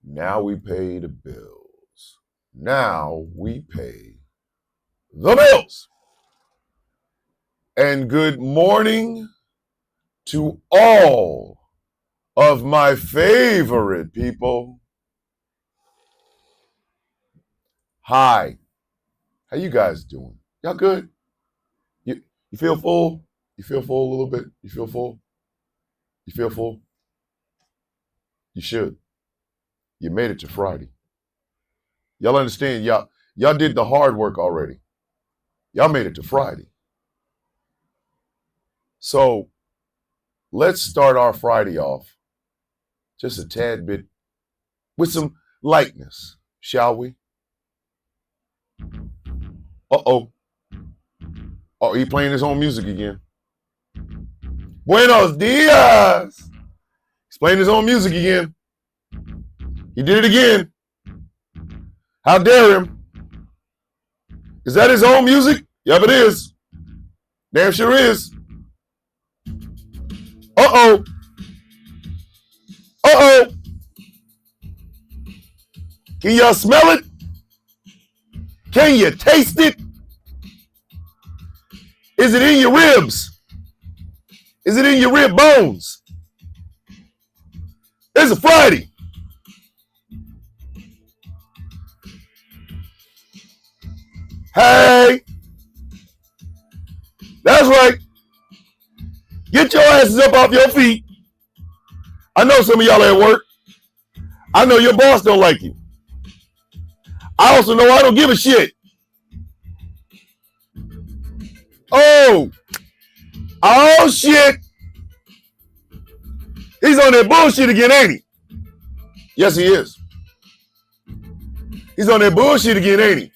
Now we pay the bills. Now we pay the bills. And good morning to all of my favorite people. Hi, how you guys doing? Y'all good? You feel full? You feel full a little bit? You feel full? You feel full? You should. You made it to Friday. Y'all understand? Y'all did the hard work already. Y'all made it to Friday. So let's start our Friday off just a tad bit with some lightness, shall we? Uh-oh. Oh, he playing his own music again. Buenos dias. He's playing his own music again. He did it again. How dare him? Is that his own music? Yep, it is. Damn sure is. Uh-oh. Uh-oh. Can y'all smell it? Can you taste it? Is it in your ribs? Is it in your rib bones? It's a Friday. Hey. That's right. Get your asses up off your feet. I know some of y'all at work. I know your boss don't like you. I also know I don't give a shit. Oh shit. He's on that bullshit again, ain't he? Yes, he is. He's on that bullshit again, ain't he?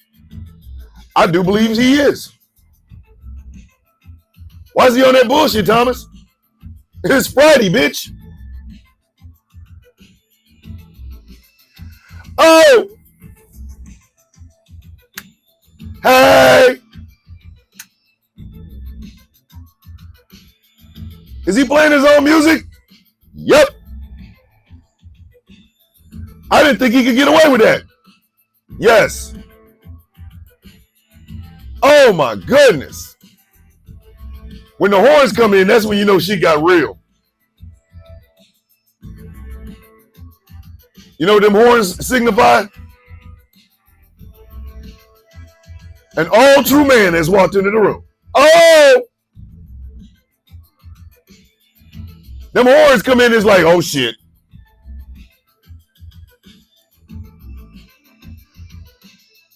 I do believe he is. Why is he on that bullshit, Thomas? It's Friday, bitch. Oh! Hey! Is he playing his own music? Yep. I didn't think he could get away with that. Yes. Oh my goodness. When the horns come in, that's when you know she got real. You know what them horns signify? An all true man has walked into the room. Oh! Them horns come in, it's like, oh shit.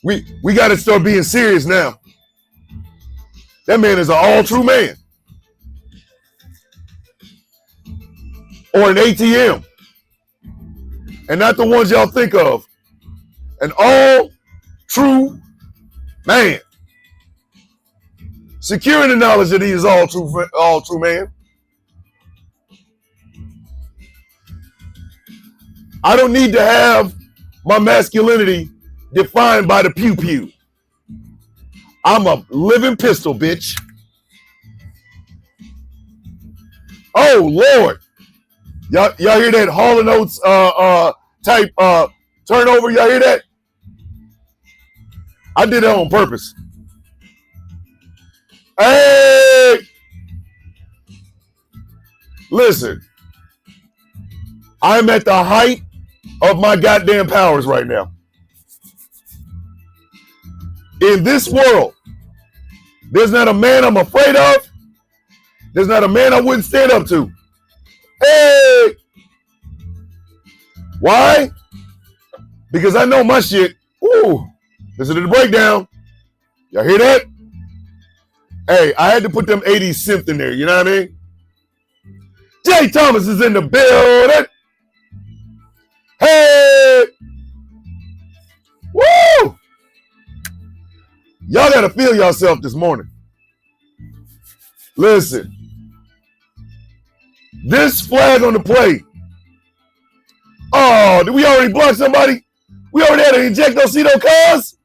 We got to start being serious now. That man is an all true man. Or an ATM. And not the ones y'all think of. An all true man. Securing the knowledge that he is all true man. I don't need to have my masculinity defined by the pew pew. I'm a living pistol, bitch. Oh Lord. Y'all hear that Hall & Oates type turnover? Y'all hear that? I did that on purpose. Hey! Listen. I'm at the height of my goddamn powers right now. In this world, there's not a man I'm afraid of. There's not a man I wouldn't stand up to. Hey! Why? Because I know my shit. Ooh, listen to the breakdown. Y'all hear that? Hey, I had to put them 80s synth in there, you know what I mean? Jay Thomas is in the building. Hey! Woo! Y'all gotta feel yourself this morning. Listen. This flag on the play. Oh, did we already block somebody? We already had to eject those cars?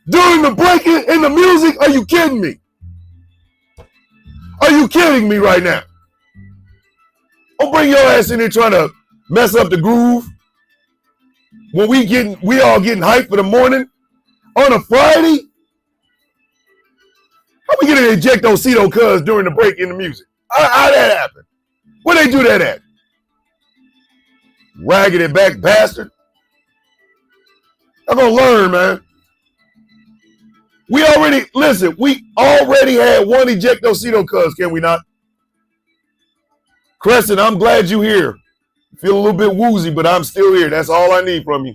During the breaking in the music? Are you kidding me? Are you kidding me right now? Don't bring your ass in here trying to mess up the groove. when we all getting hyped for the morning on a Friday? How we get an ejectocito cuz during the break in the music? How that happen? Where they do that at? Raggedy back bastard. I'm gonna learn, man. We already had one ejectocito cuz, can we not? Crescent, I'm glad you're here. Feel a little bit woozy, but I'm still here. That's all I need from you.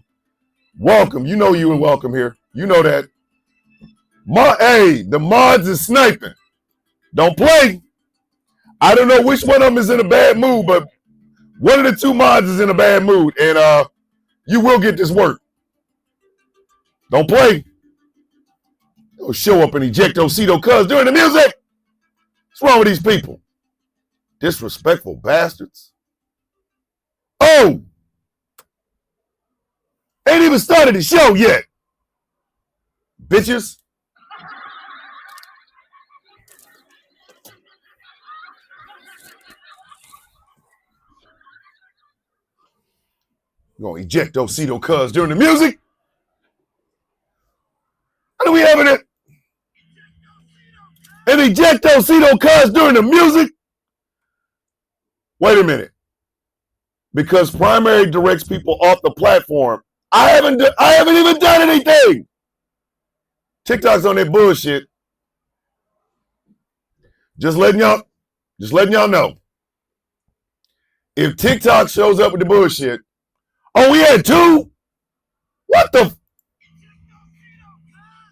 Welcome. You know you were welcome here. You know that. Hey, the mods is sniping. Don't play. I don't know which one of them is in a bad mood, but one of the two mods is in a bad mood, and you will get this work. Don't play. They'll show up and ejectocito cuz during the music. What's wrong with these people? Disrespectful bastards. Oh! Ain't even started the show yet. Bitches. You're gonna ejectocito cuz during the music? What are we having it? An ejectocito cuz during the music? Wait a minute. Because primary directs people off the platform. I haven't even done anything. TikTok's on that bullshit. Just letting y'all know. If TikTok shows up with the bullshit, oh, we had two? What the?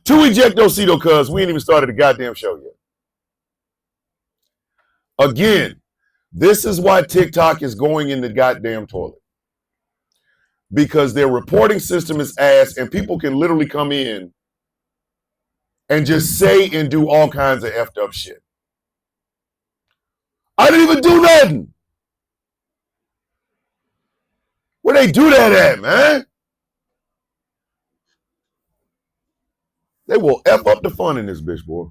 Two ejectocito cuz we ain't even started the goddamn show yet. Again, this is why TikTok is going in the goddamn toilet. Because their reporting system is ass and people can literally come in and just say and do all kinds of effed up shit. I didn't even do nothing. Where they do that at, man? They will F up the fun in this bitch, boy.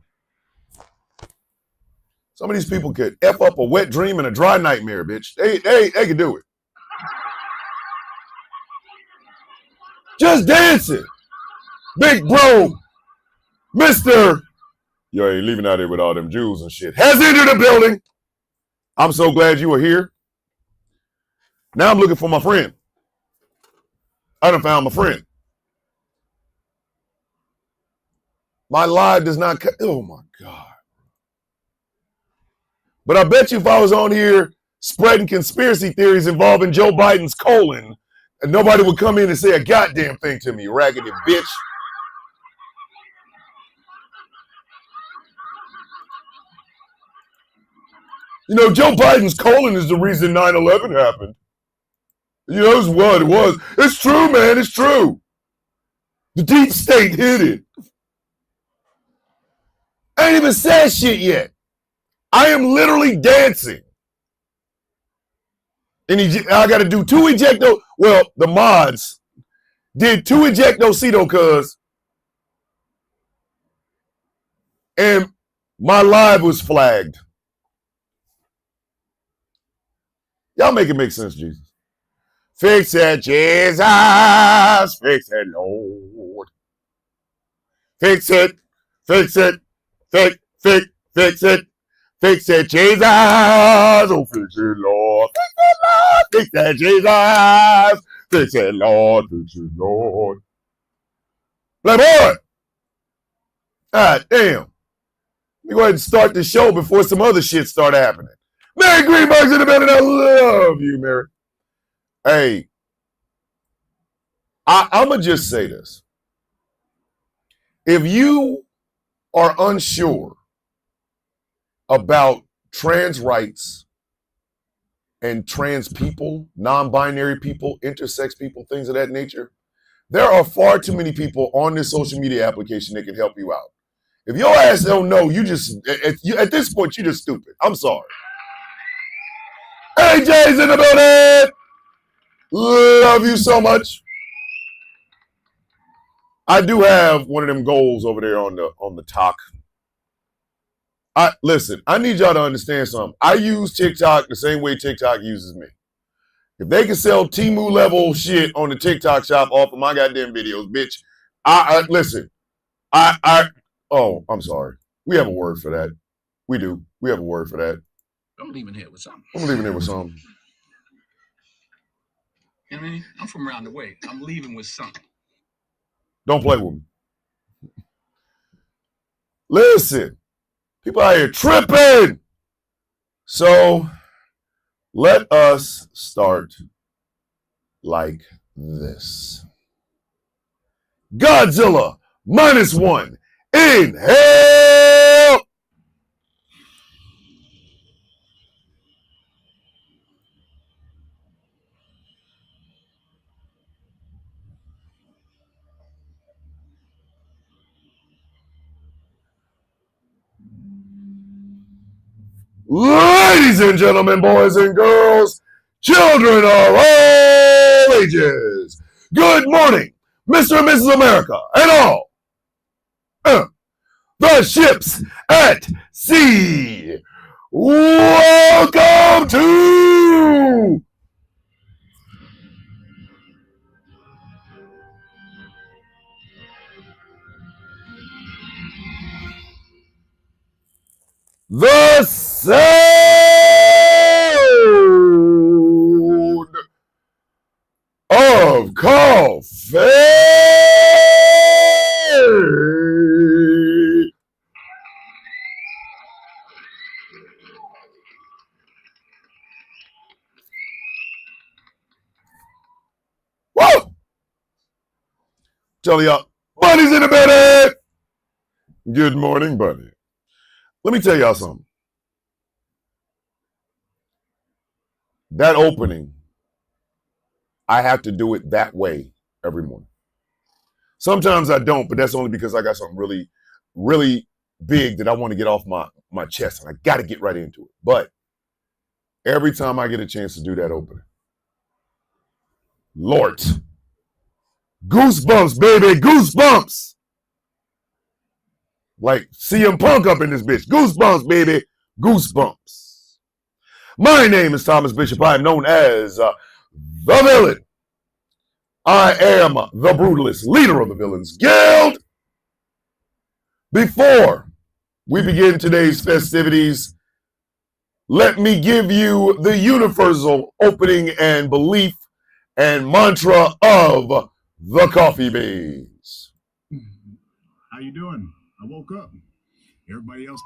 Some of these people could F up a wet dream and a dry nightmare, bitch. They could do it. Just dancing. Big bro, Mr. You ain't leaving out here with all them Jews and shit. Has entered the building. I'm so glad you are here. Now I'm looking for my friend. I done found my friend. My live does not cut. Oh my God. But I bet you if I was on here spreading conspiracy theories involving Joe Biden's colon, and nobody would come in and say a goddamn thing to me, raggedy bitch. You know, Joe Biden's colon is the reason 9/11 happened. You know, it's what it was. It's true, man. It's true. The deep state hid it. I ain't even said shit yet. I am literally dancing. And I got to do two ejecto. Well, the mods did two ejectocito cuz. And my live was flagged. Y'all make it make sense, Jesus. Fix it, Jesus. Fix it, Lord. Fix it. Fix it. Fix it. Fix it, Jesus. Oh, fix it, Lord. Fix it, Lord. Fix it, Jesus. Fix it, Lord. Fix it, Lord. Playboy. God damn. Let me go ahead and start the show before some other shit start happening. Mary Greenberg's in the building. I love you, Mary. Hey, I'm going to just say this. If you are unsure about trans rights and trans people, non-binary people, intersex people, things of that nature, there are far too many people on this social media application that can help you out. If your ass don't know, at this point, you're just stupid. I'm sorry. Hey, Jay's in the building. Love you so much. I do have one of them goals over there on the talk. Listen, I need y'all to understand something. I use TikTok the same way TikTok uses me. If they can sell Temu level shit on the TikTok shop off of my goddamn videos, bitch, I listen. Oh, I'm sorry. We have a word for that. We do. We have a word for that. I'm leaving here with something. I'm leaving here with something. You know what I mean? I'm from around the way. I'm leaving with something. Don't play with me. Listen, people out here tripping. So let us start like this. Godzilla -1. Inhale. Ladies and gentlemen, boys and girls, children of all ages, good morning, Mr. and Mrs. America, and all the ships at sea. Welcome to the sound of coffee. Woo! Tell y'all, Bunny's in the bed. Good morning, Bunny. Let me tell y'all something. That opening, I have to do it that way every morning. Sometimes I don't, but that's only because I got something really, really big that I want to get off my chest, and I got to get right into it. But every time I get a chance to do that opening, Lord, goosebumps, baby, goosebumps. Like CM Punk up in this bitch. Goosebumps, baby, goosebumps. My name is Thomas Bishop. I am known as the Villain. I am the brutalist, leader of the Villains Guild. Before we begin today's festivities, let me give you the universal opening and belief and mantra of the Coffee Beans. How you doing? I woke up. Everybody else,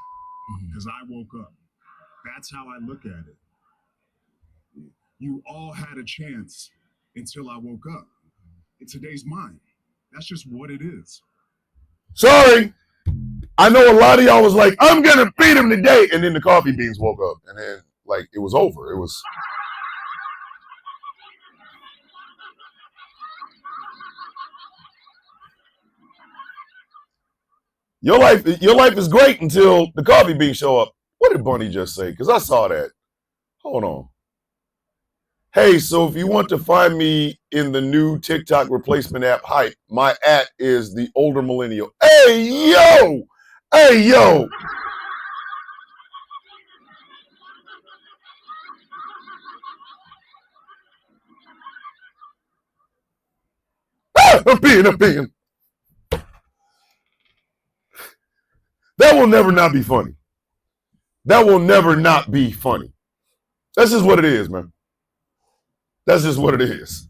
because I woke up. That's how I look at it. You all had a chance until I woke up. And today's mine. That's just what it is. Sorry. I know a lot of y'all was like, I'm going to beat him today. And then the Coffee Beans woke up. And then, like, it was over. It was... Your life is great until the Coffee Beans show up. What did Bunny just say? Because I saw that. Hold on. Hey, so if you want to find me in the new TikTok replacement app Hype, my @ is the older millennial. Hey, yo! Hey, yo! I'm peeing. That will never not be funny. That will never not be funny. That's just what it is, man. That's just what it is.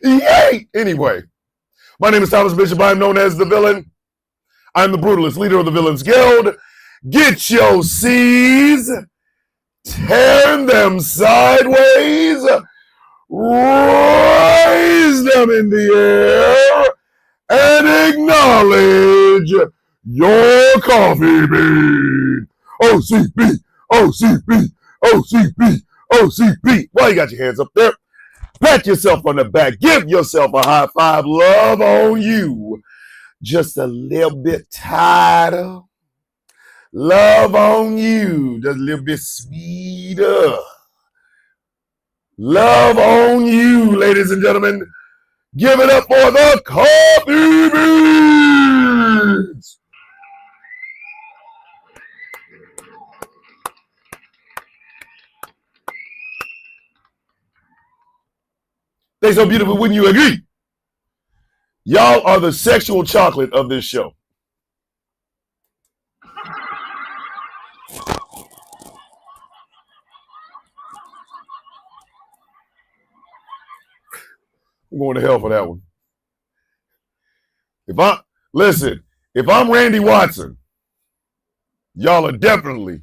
Yay! Anyway, my name is Thomas Bishop. I'm known as the Villain. I'm the brutalist, leader of the Villains Guild. Get your C's, turn them sideways, raise them in the air, and acknowledge your coffee bean. OCB, OCB, OCB, OCB. Why you got your hands up there? Pat yourself on the back. Give yourself a high five. Love on you. Just a little bit tighter. Love on you. Just a little bit sweeter. Love on you, ladies and gentlemen. Give it up for the Coffee Beans. They so beautiful, wouldn't you agree? Y'all are the sexual chocolate of this show. I'm going to hell for that one. If I'm Randy Watson, y'all are definitely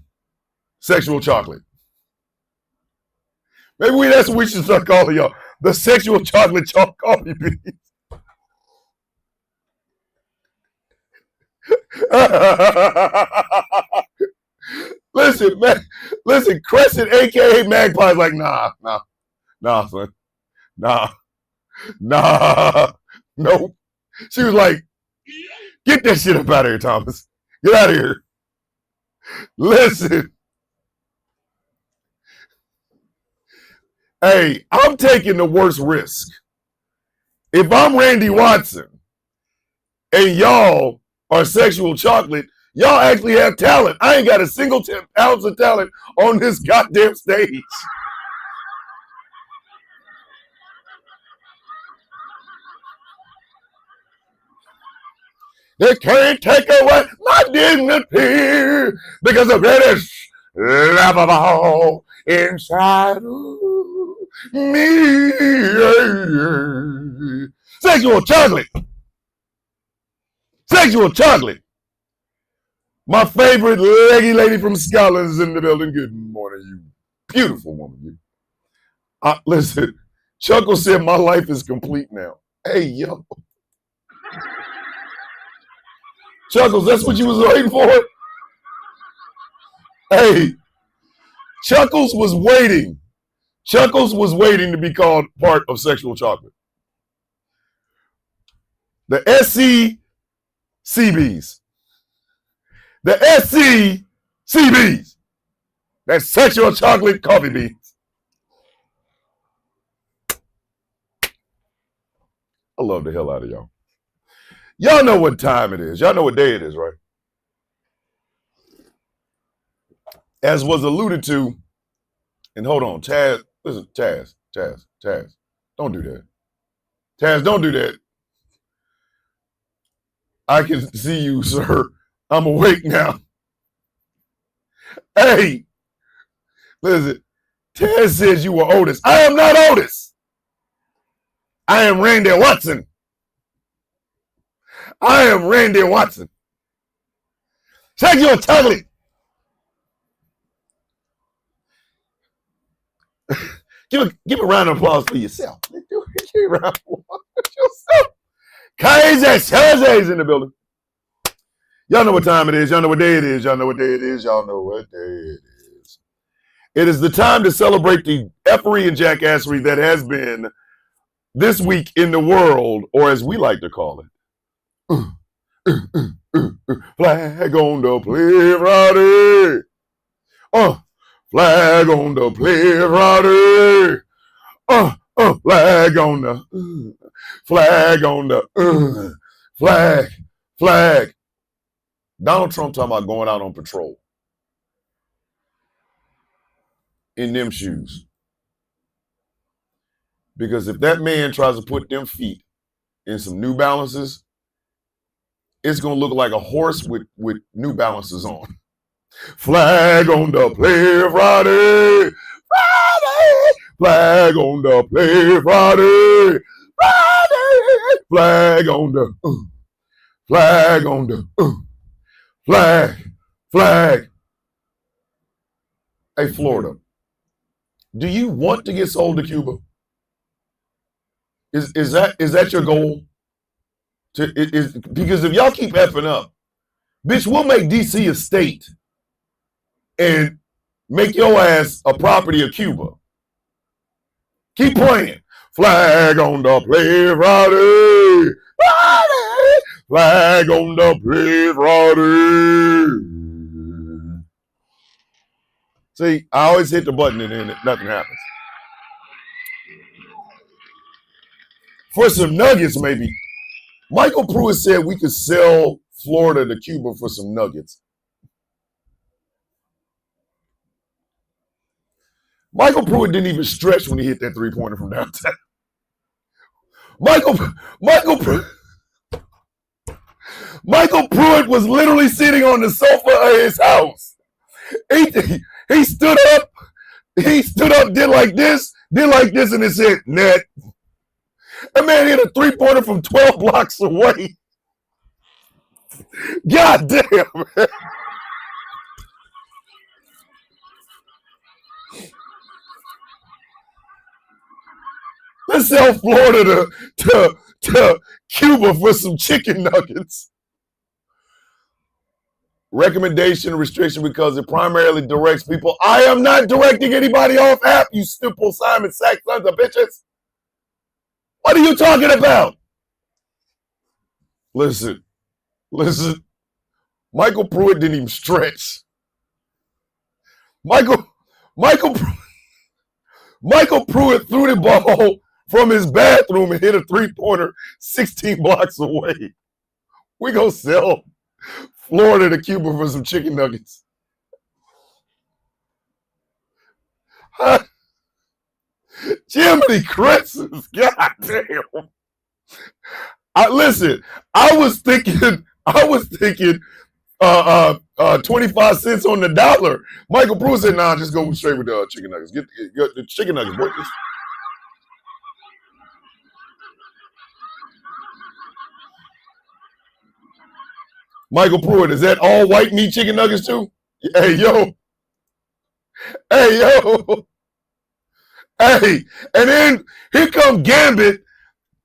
sexual chocolate. Maybe that's what we should start calling y'all. The sexual chocolate chalk coffee beans. Listen, man. Listen, Crescent, a.k.a. Magpie's like, nah, son. Nah. Nope. She was like, get that shit up out of here, Thomas. Get out of here. Listen. Hey, I'm taking the worst risk. If I'm Randy Watson and y'all are sexual chocolate, y'all actually have talent. I ain't got a single ounce of talent on this goddamn stage. They can't take away my dignity because the greatest love of all inside of me. Sexual chocolate. Sexual chocolate. My favorite leggy lady from Scotland is in the building. Good morning, you beautiful woman. You. Listen, Chuckle said my life is complete now. Hey, yo. Chuckles, that's what you was waiting for? Hey, Chuckles was waiting. Chuckles was waiting to be called part of sexual chocolate. The SCCBs. The SCCBs. That's sexual chocolate coffee beans. I love the hell out of y'all. Y'all know what time it is. Y'all know what day it is, right? As was alluded to, and hold on, Taz, listen, Taz, don't do that. Taz, don't do that. I can see you, sir. I'm awake now. Hey, listen, Taz says you were Otis. I am not Otis. I am Randy Watson. I am Randy Watson. Sexual chocolate. Give a round of applause for yourself. Give a round of applause for yourself. Kaiser is in the building. Y'all know what time it is. Y'all know what day it is. Y'all know what day it is. Y'all know what day it is. It is the time to celebrate the effery and jackassery that has been this week in the world, or as we like to call it, flag on the play Friday. Flag on the play Friday. Flag on the flag. Donald Trump talking about going out on patrol in them shoes. Because if that man tries to put them feet in some New Balances, it's going to look like a horse with New Balances on. Flag on the play Friday. Friday. Flag on the play Friday. Friday. Flag on the flag. Hey, Florida, do you want to get sold to Cuba? Is that your goal? Because if y'all keep effing up, bitch, we'll make DC a state and make your ass a property of Cuba. Keep playing. Flag on the play Friday. Friday. Flag on the play Friday. See, I always hit the button and then nothing happens. For some nuggets, maybe. Michael Pruitt said we could sell Florida to Cuba for some nuggets. Michael Pruitt didn't even stretch when he hit that three-pointer from downtown. Michael Pruitt was literally sitting on the sofa of his house. He stood up. He stood up, did like this, and it said, net. That man hit a three-pointer from 12 blocks away. God damn, man. Let's sell Florida to Cuba for some chicken nuggets. Recommendation restriction because it primarily directs people. I am not directing anybody off app, you stupid Simon Sacks sons of bitches. What are you talking about? Listen. Michael Pruitt didn't even stretch. Michael Pruitt threw the ball from his bathroom and hit a three-pointer 16 blocks away. We gonna sell Florida to Cuba for some chicken nuggets. Jiminy Christmas, God damn. Listen, I was thinking 25 cents on the dollar. Michael Pruitt said, nah, just go straight with the chicken nuggets. Get the chicken nuggets, boy. Michael Pruitt, is that all white meat chicken nuggets too? Hey, yo. Hey, and then here come Gambit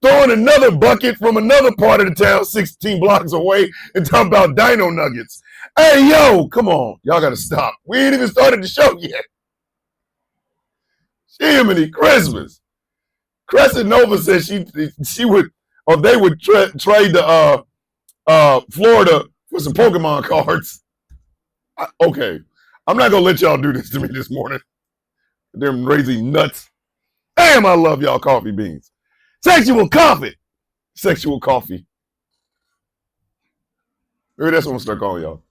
throwing another bucket from another part of the town 16 blocks away and talking about dino nuggets. Hey, yo, come on. Y'all got to stop. We ain't even started the show yet. Jiminy Christmas. Crescent Nova said she would, or they would trade the Florida for some Pokemon cards. Okay. I'm not going to let y'all do this to me this morning. Them raising nuts. Damn, I love y'all coffee beans. Sexual coffee. Sexual coffee. Maybe that's what I'm going to start calling y'all.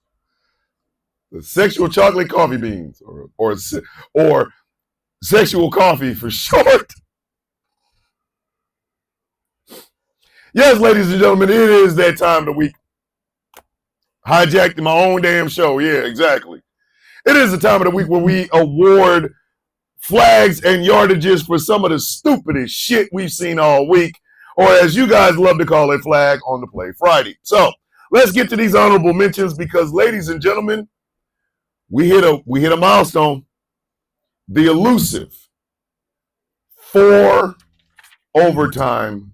The sexual chocolate coffee beans. Or sexual coffee for short. Yes, ladies and gentlemen, it is that time of the week. Hijacked my own damn show. Yeah, exactly. It is the time of the week where we award flags and yardages for some of the stupidest shit we've seen all week, or as you guys love to call it, flag on the play Friday. So let's get to these honorable mentions because, ladies and gentlemen, we hit a milestone. The elusive 4 overtime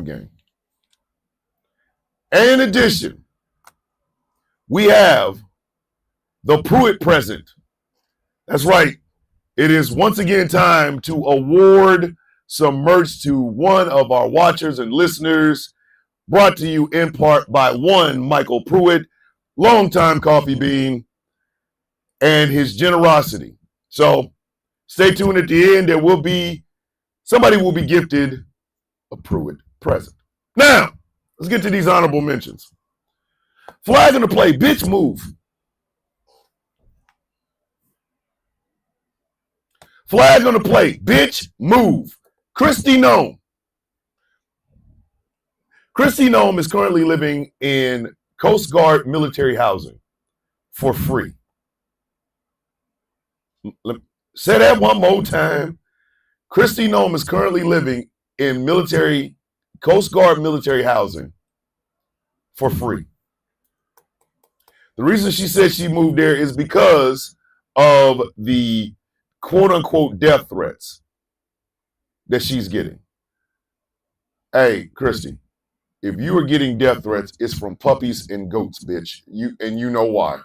game. And in addition, we have the Pruitt present. That's right. It is once again time to award some merch to one of our watchers and listeners, brought to you in part by one Michael Pruitt, longtime coffee bean, and his generosity. So stay tuned at the end. Somebody will be gifted a Pruitt present. Now, let's get to these honorable mentions. Flag on the play, bitch move. Flag on the play, bitch move. Kristi Noem. Kristi Noem is currently living in Coast Guard military housing for free. Say that one more time. Kristi Noem is currently living in Coast Guard military housing for free. The reason she said she moved there is because of the quote-unquote death threats that she's getting. Hey, Kristi, if you are getting death threats, it's from puppies and goats, bitch. You know why.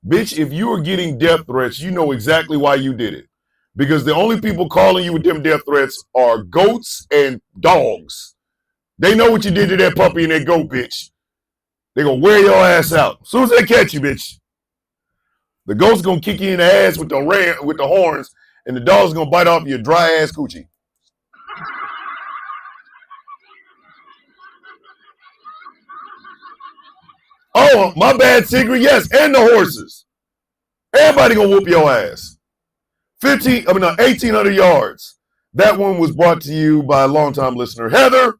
Bitch, if you are getting death threats, you know exactly why you did it. Because the only people calling you with them death threats are goats and dogs. They know what you did to that puppy and that goat, bitch. They're going to wear your ass out. As soon as they catch you, bitch. The goat's going to kick you in the ass with the horns, and the dog's going to bite off your dry ass coochie. Oh, my bad, Secret. Yes, and the horses. Everybody gonna whoop your ass. 1,800 yards. That one was brought to you by a longtime listener, Heather.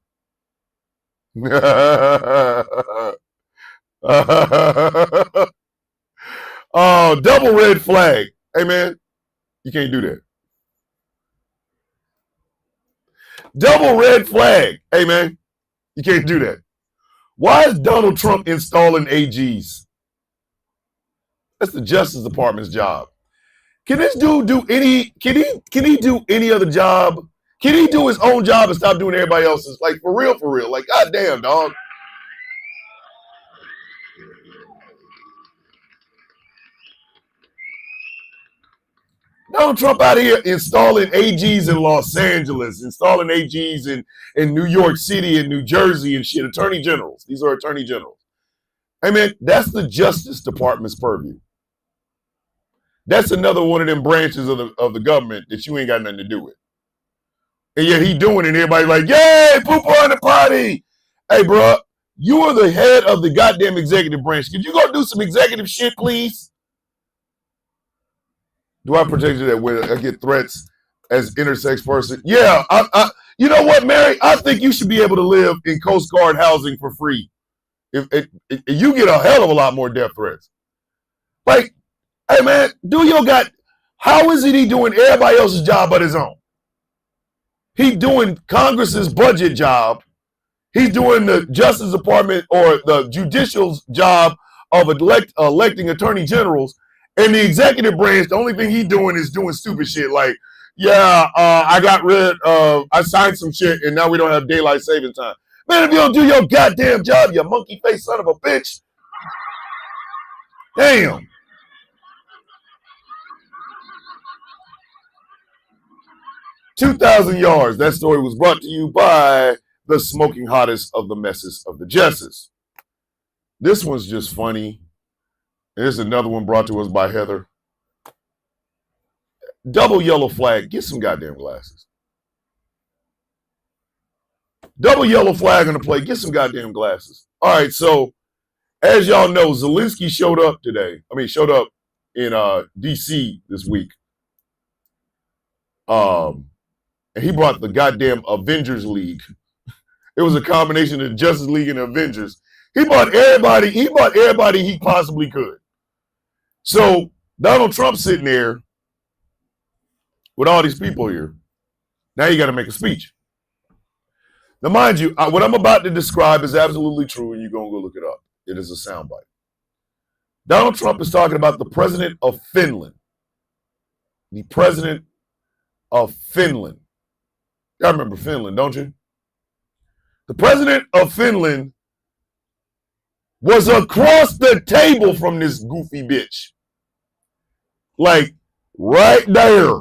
Oh, double red flag. Hey, man, you can't do that. Double red flag. Hey, man, you can't do that. Why is Donald Trump installing AGs? That's the Justice Department's job. Can this dude do any, can he do any other job? Can he do his own job and stop doing everybody else's? Like, for real, for real. Like, goddamn, dog. Donald Trump out here installing AGs in Los Angeles, installing AGs in New York City and New Jersey and shit, attorney generals. These are attorney generals. I mean, that's the Justice Department's purview. That's another one of them branches of the government that you ain't got nothing to do with. And yet he doing it and everybody like, yay, poo-poo on the party. Hey, bro, you are the head of the goddamn executive branch. Could you go do some executive shit, please? Do I protect you that way? I get threats as intersex person? Yeah, you know what, Mary? I think you should be able to live in Coast Guard housing for free. If you get a hell of a lot more death threats. Like, hey, man, do your god. How is it he doing everybody else's job but his own? He doing Congress's budget job. He's doing the Justice Department or the judicial's job of electing attorney generals. And the executive branch, the only thing he's doing is doing stupid shit like, yeah, I signed some shit and now we don't have daylight saving time. Man, if you don't do your goddamn job, you monkey face son of a bitch. Damn. $2,000 yards. That story was brought to you by the smoking hottest of the messes of the Jesses. This one's just funny. There's another one brought to us by Heather. Double yellow flag. Get some goddamn glasses. Double yellow flag on the plate. Get some goddamn glasses. All right, so as y'all know, Zelensky showed up today. Showed up in D.C. this week. And he brought the goddamn Avengers League. It was a combination of Justice League and Avengers. He brought everybody he possibly could. So Donald Trump sitting there with all these people here. Now you got to make a speech. Now, mind you, what I'm about to describe is absolutely true, and you're going to go look it up. It is a soundbite. Donald Trump is talking about the president of Finland. The president of Finland. Y'all remember Finland, don't you? The president of Finland was across the table from this goofy bitch. Like, right there.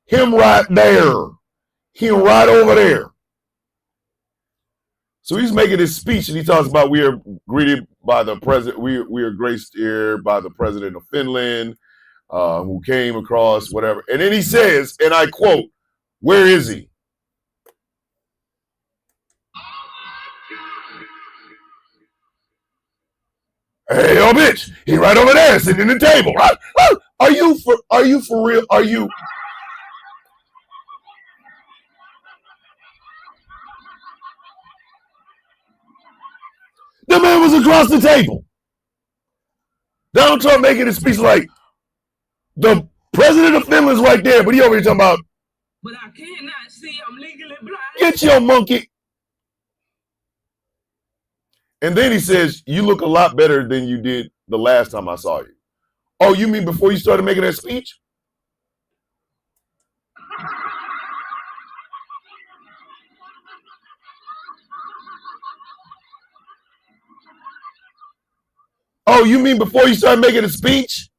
Him right there. Him right over there. So he's making his speech and he talks about we are greeted by the president. We are graced here by the president of Finland, who came across whatever. And then he says, and I quote, where is he? Hey, yo, bitch, he right over there sitting in the table. Right? Are you for real? Are you? The man was across the table. Donald Trump making a speech like the president of Finland's right there, but he over here talking about, but I cannot see, I'm legally blind. Get your monkey. And then he says, you look a lot better than you did the last time I saw you. Oh, you mean before you started making that speech? Oh, you mean before you started making a speech?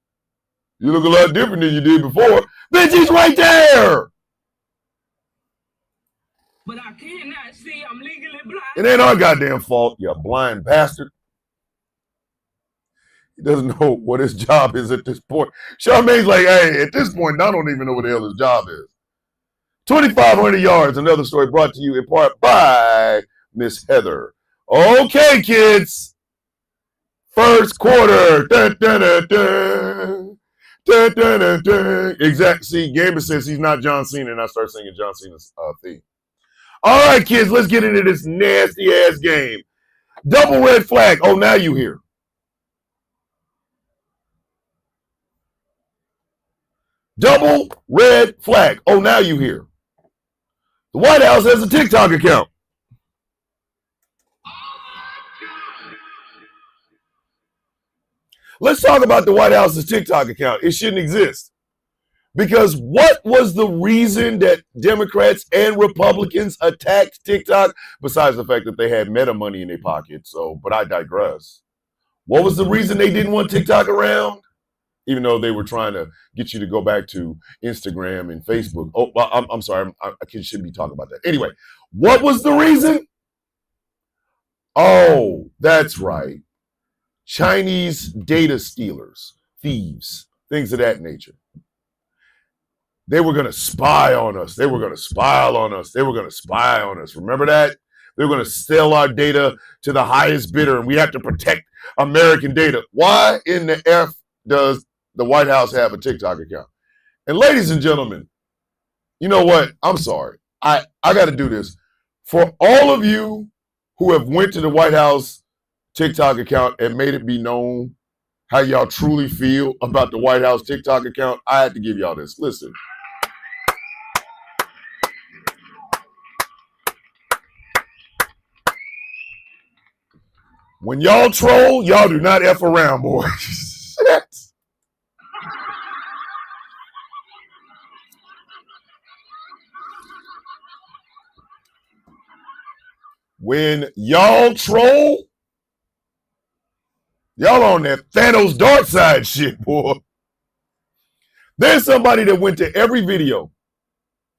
You look a lot different than you did before. Bitch, he's right there. But I cannot see, I'm legally blind. It ain't our goddamn fault, you blind bastard. He doesn't know what his job is at this point. Charmaine's like, hey, at this point, I don't even know what the hell his job is. 2,500 yards, another story brought to you in part by Miss Heather. Okay, kids. First quarter. Dun, dun, dun, dun. Dun, dun, dun, dun. Exact. See, Gambit says he's not John Cena, and I start singing John Cena's theme. All right, kids, let's get into this nasty ass game. Double red flag. Oh, now you here. Double red flag. Oh, now you here. The White House has a TikTok account. Let's talk about the White House's TikTok account. It shouldn't exist. Because what was the reason that Democrats and Republicans attacked TikTok? Besides the fact that they had Meta money in their pocket. But I digress. What was the reason they didn't want TikTok around? Even though they were trying to get you to go back to Instagram and Facebook. Oh, well, I'm sorry. I shouldn't be talking about that. Anyway, what was the reason? Oh, that's right. Chinese data stealers, thieves, things of that nature. They were going to spy on us. They were going to spy on us. They were going to spy on us. Remember that? They were going to sell our data to the highest bidder, and we have to protect American data. Why in the F does the White House have a TikTok account? And ladies and gentlemen, you know what? I'm sorry. I got to do this. For all of you who have went to the White House TikTok account and made it be known how y'all truly feel about the White House TikTok account, I had to give y'all this. Listen. When y'all troll, y'all do not F around, boys. When y'all troll, y'all on that Thanos dark side shit, boy. There's somebody that went to every video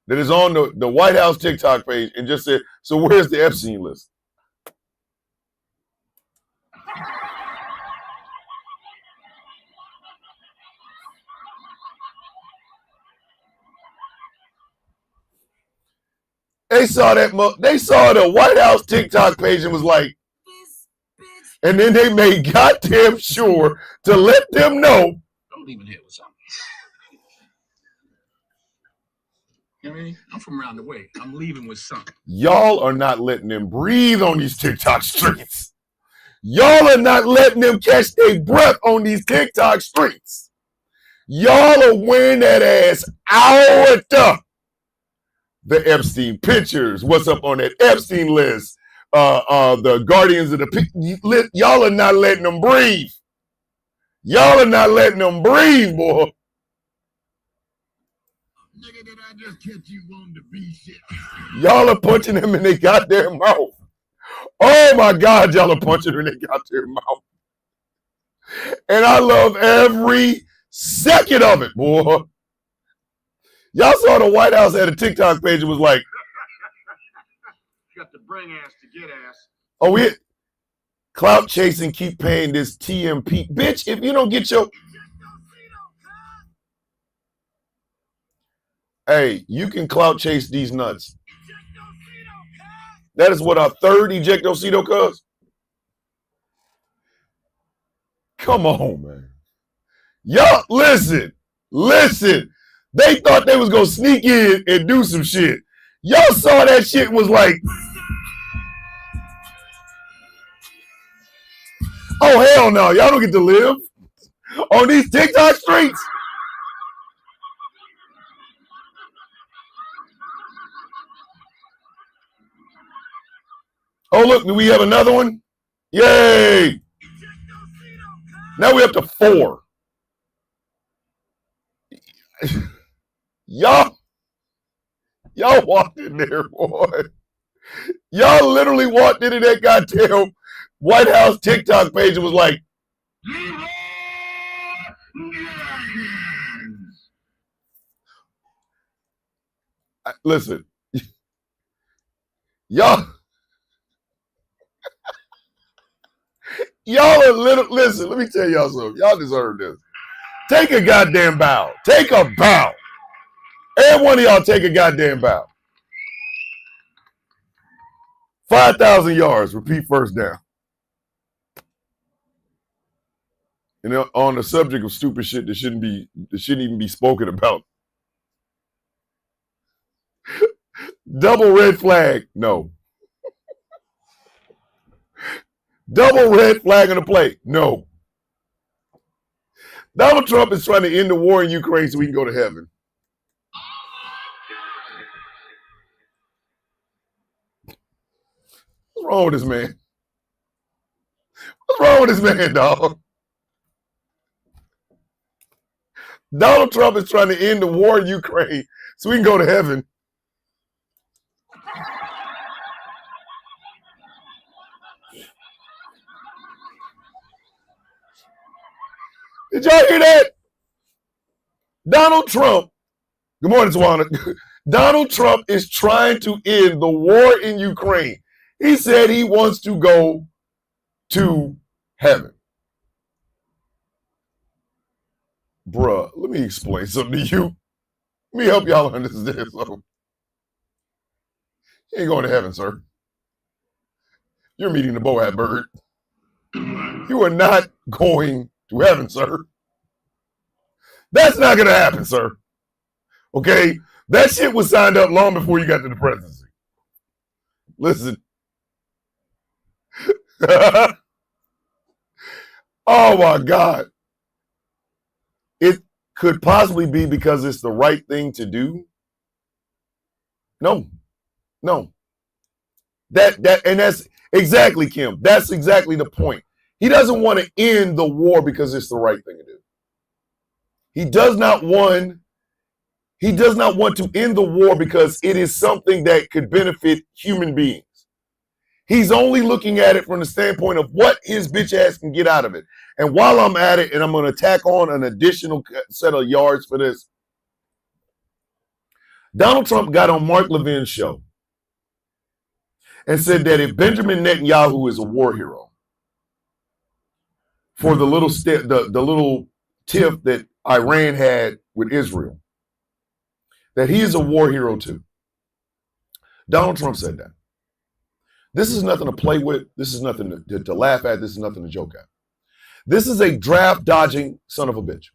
that is on the White House TikTok page and just said, so where's the Epstein list? They saw the White House TikTok page and was like, and then they made goddamn sure to let them know. I'm leaving here with something. You know what I mean? I'm from around the way. I'm leaving with something. Y'all are not letting them breathe on these TikTok streets. Y'all are not letting them catch their breath on these TikTok streets. Y'all are wearing that ass out. The Epstein pictures, what's up on that Epstein list, the Guardians of the y'all are not letting them breathe. Y'all are not letting them breathe, boy. Nigga, did I just catch you wanting to be shit? Y'all are punching them in their goddamn mouth. Oh my God, y'all are punching them in their goddamn mouth. And I love every second of it, boy. Y'all saw the White House had a TikTok page and was like, you got to bring ass to get ass. Oh, we clout chasing, keep paying this TMP. Bitch, if you don't get your... Hey, you can clout chase these nuts. That is what our third ejectocito cuz. Come on, man. Y'all, listen. They thought they was going to sneak in and do some shit. Y'all saw that shit and was like, oh, hell no. Y'all don't get to live on these TikTok streets. Oh, look, do we have another one? Yay. Now we're up to 4. Y'all walked in there, boy. Y'all literally walked into that goddamn White House TikTok page and was like, listen, y'all are listen, let me tell y'all something. Y'all deserve this. Take a goddamn bow. Take a bow. Every one of y'all take a goddamn bow. 5,000 yards. Repeat first down. And on the subject of stupid shit that shouldn't even be spoken about. Double red flag. No. Double red flag on the plate. No. Donald Trump is trying to end the war in Ukraine so we can go to heaven. What's wrong with this man? What's wrong with this man, dog? Donald Trump is trying to end the war in Ukraine so we can go to heaven. Did y'all hear that? Donald Trump, good morning, Tawana. Donald Trump is trying to end the war in Ukraine. He said he wants to go to heaven. Bruh, let me explain something to you. Let me help y'all understand something. You ain't going to heaven, sir. You're meeting the Boab bird. You are not going to heaven, sir. That's not going to happen, sir. Okay? That shit was signed up long before you got to the presidency. Listen. Oh, my God. It could possibly be because it's the right thing to do. No. And that's exactly, Kim. That's exactly the point. He doesn't want to end the war because it's the right thing to do. He does not want to end the war because it is something that could benefit human beings. He's only looking at it from the standpoint of what his bitch ass can get out of it. And while I'm at it, and I'm going to tack on an additional set of yards for this, Donald Trump got on Mark Levin's show and said that if Benjamin Netanyahu is a war hero for the little tiff that Iran had with Israel, that he is a war hero too. Donald Trump said that. This is nothing to play with. This is nothing to laugh at. This is nothing to joke at. This is a draft dodging son of a bitch.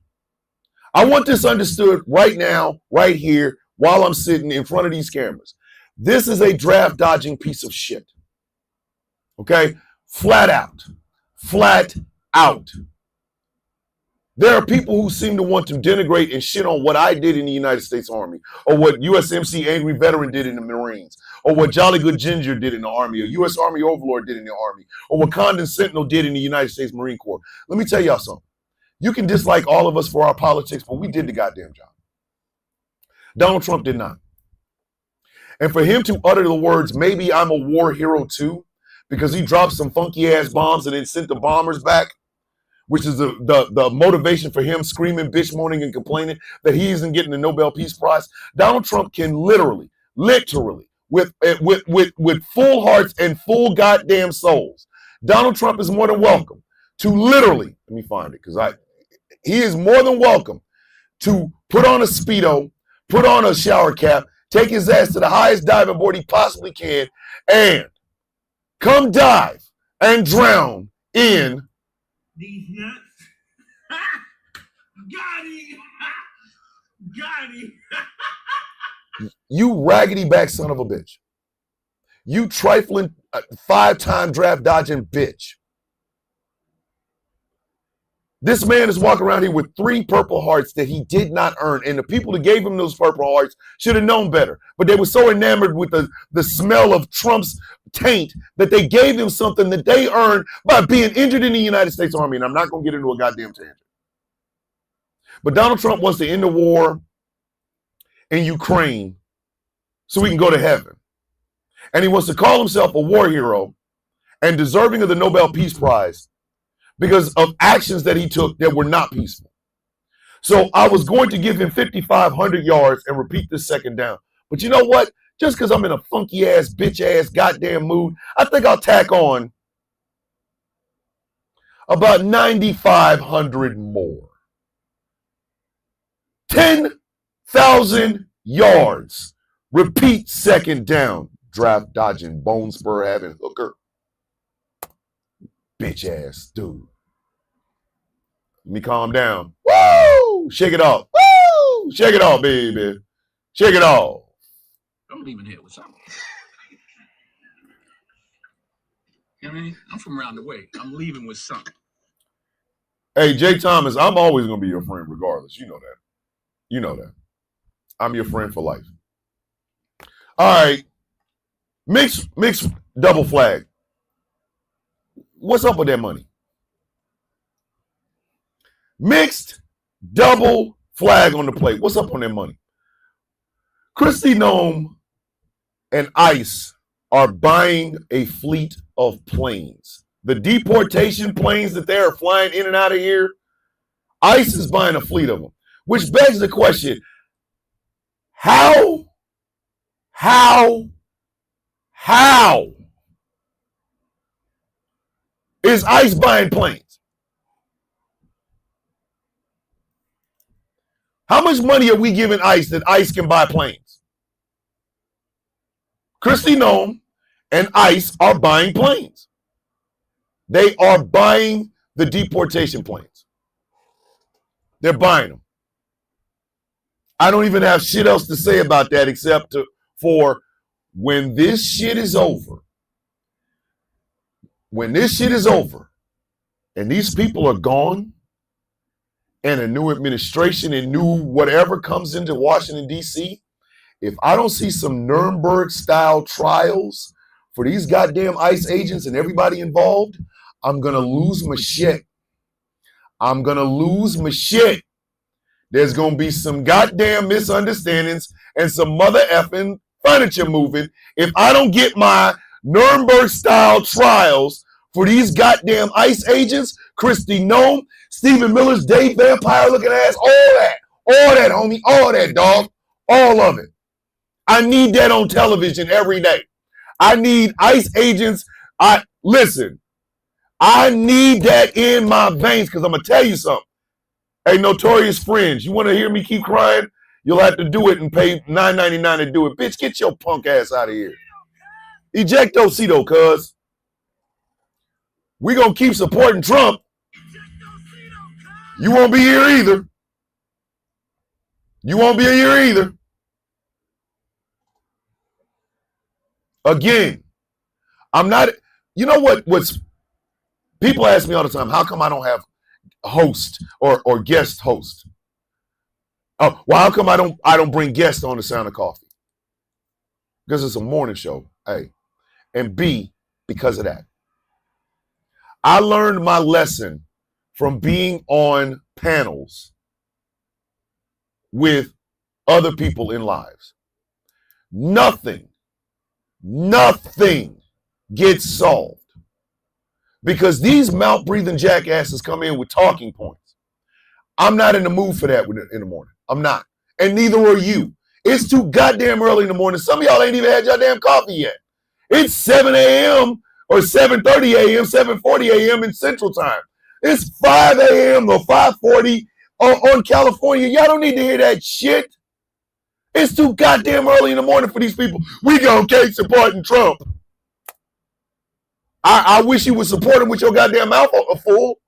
I want this understood right now, right here, while I'm sitting in front of these cameras. This is a draft dodging piece of shit. Okay? Flat out. Flat out. There are people who seem to want to denigrate and shit on what I did in the United States Army, or what USMC Angry Veteran did in the Marines, or what Jolly Good Ginger did in the Army, or U.S. Army Overlord did in the Army, or what Condon Sentinel did in the United States Marine Corps. Let me tell y'all something. You can dislike all of us for our politics, but we did the goddamn job. Donald Trump did not. And for him to utter the words, maybe I'm a war hero too, because he dropped some funky ass bombs and then sent the bombers back, which is the motivation for him screaming, bitch, moaning, and complaining that he isn't getting the Nobel Peace Prize. Donald Trump can literally, with full hearts and full goddamn souls, Donald Trump is more than welcome to literally, let me find it, because he is more than welcome to put on a Speedo, put on a shower cap, take his ass to the highest diving board he possibly can, and come dive and drown in These nuts. Got him. Got him. you raggedy back son of a bitch. You trifling 5-time draft dodging bitch. This man is walking around here with 3 Purple Hearts that he did not earn. And the people that gave him those Purple Hearts should have known better. But they were so enamored with the smell of Trump's taint that they gave him something that they earned by being injured in the United States Army. And I'm not going to get into a goddamn tangent. But Donald Trump wants to end the war in Ukraine so we can go to heaven. And he wants to call himself a war hero and deserving of the Nobel Peace Prize because of actions that he took that were not peaceful. So I was going to give him 5,500 yards and repeat this second down. But you know what? Just because I'm in a funky ass, bitch ass, goddamn mood, I think I'll tack on about 9,500 more. 10,000 yards. Repeat second down. Draft dodging, bone spur having hooker. Bitch ass dude. Let me calm down. Woo! Shake it off. Woo! Shake it off, baby. Shake it off. I'm leaving here with something. You know what I mean? I'm from around the way. I'm leaving with something. Hey, Jay Thomas, I'm always going to be your friend regardless. You know that. You know that. I'm your friend for life. All right. Mixed double flag. What's up with that money? Mixed double flag on the plate. What's up on that money? Kristi Noem and ICE are buying a fleet of planes. The deportation planes that they are flying in and out of here, ICE is buying a fleet of them. Which begs the question, how is ICE buying planes? How much money are we giving ICE that ICE can buy planes? Kristi Noem and ICE are buying planes. They are buying the deportation planes. They're buying them. I don't even have shit else to say about that except for when this shit is over. When this shit is over and these people are gone and a new administration and new whatever comes into Washington, D.C., if I don't see some Nuremberg-style trials for these goddamn ICE agents and everybody involved, I'm going to lose my shit. I'm going to lose my shit. There's going to be some goddamn misunderstandings and some mother effing furniture moving if I don't get my Nuremberg-style trials for these goddamn ICE agents, Kristi Noem, Stephen Miller's Dave Vampire-looking ass, all that, homie, all that, dog, all of it. I need that on television every day. I need ICE agents. Listen, I need that in my veins because I'm going to tell you something. Hey, Notorious Fringe, you want to hear me keep crying? You'll have to do it and pay $9.99 to do it. Bitch, get your punk ass out of here. Ejectocito, cuz. We going to keep supporting Trump. You won't be here either. You won't be here either. Again, I'm not, you know what's, people ask me all the time, how come I don't have host or guest host? Oh, well, how come I don't bring guests on the Sound of Coffee? Because it's a morning show, A. And B, because of that. I learned my lesson from being on panels with other people in lives. Nothing gets solved because these mouth-breathing jackasses come in with talking points. I'm not in the mood for that in the morning. I'm not. And neither are you. It's too goddamn early in the morning. Some of y'all ain't even had your damn coffee yet. It's 7 a.m. or 7:30 a.m., 7:40 a.m. in Central Time. It's 5 a.m. or 5:40 on California. Y'all don't need to hear that shit. It's too goddamn early in the morning for these people. We gonna keep supporting Trump. I wish you would support him with your goddamn mouth full.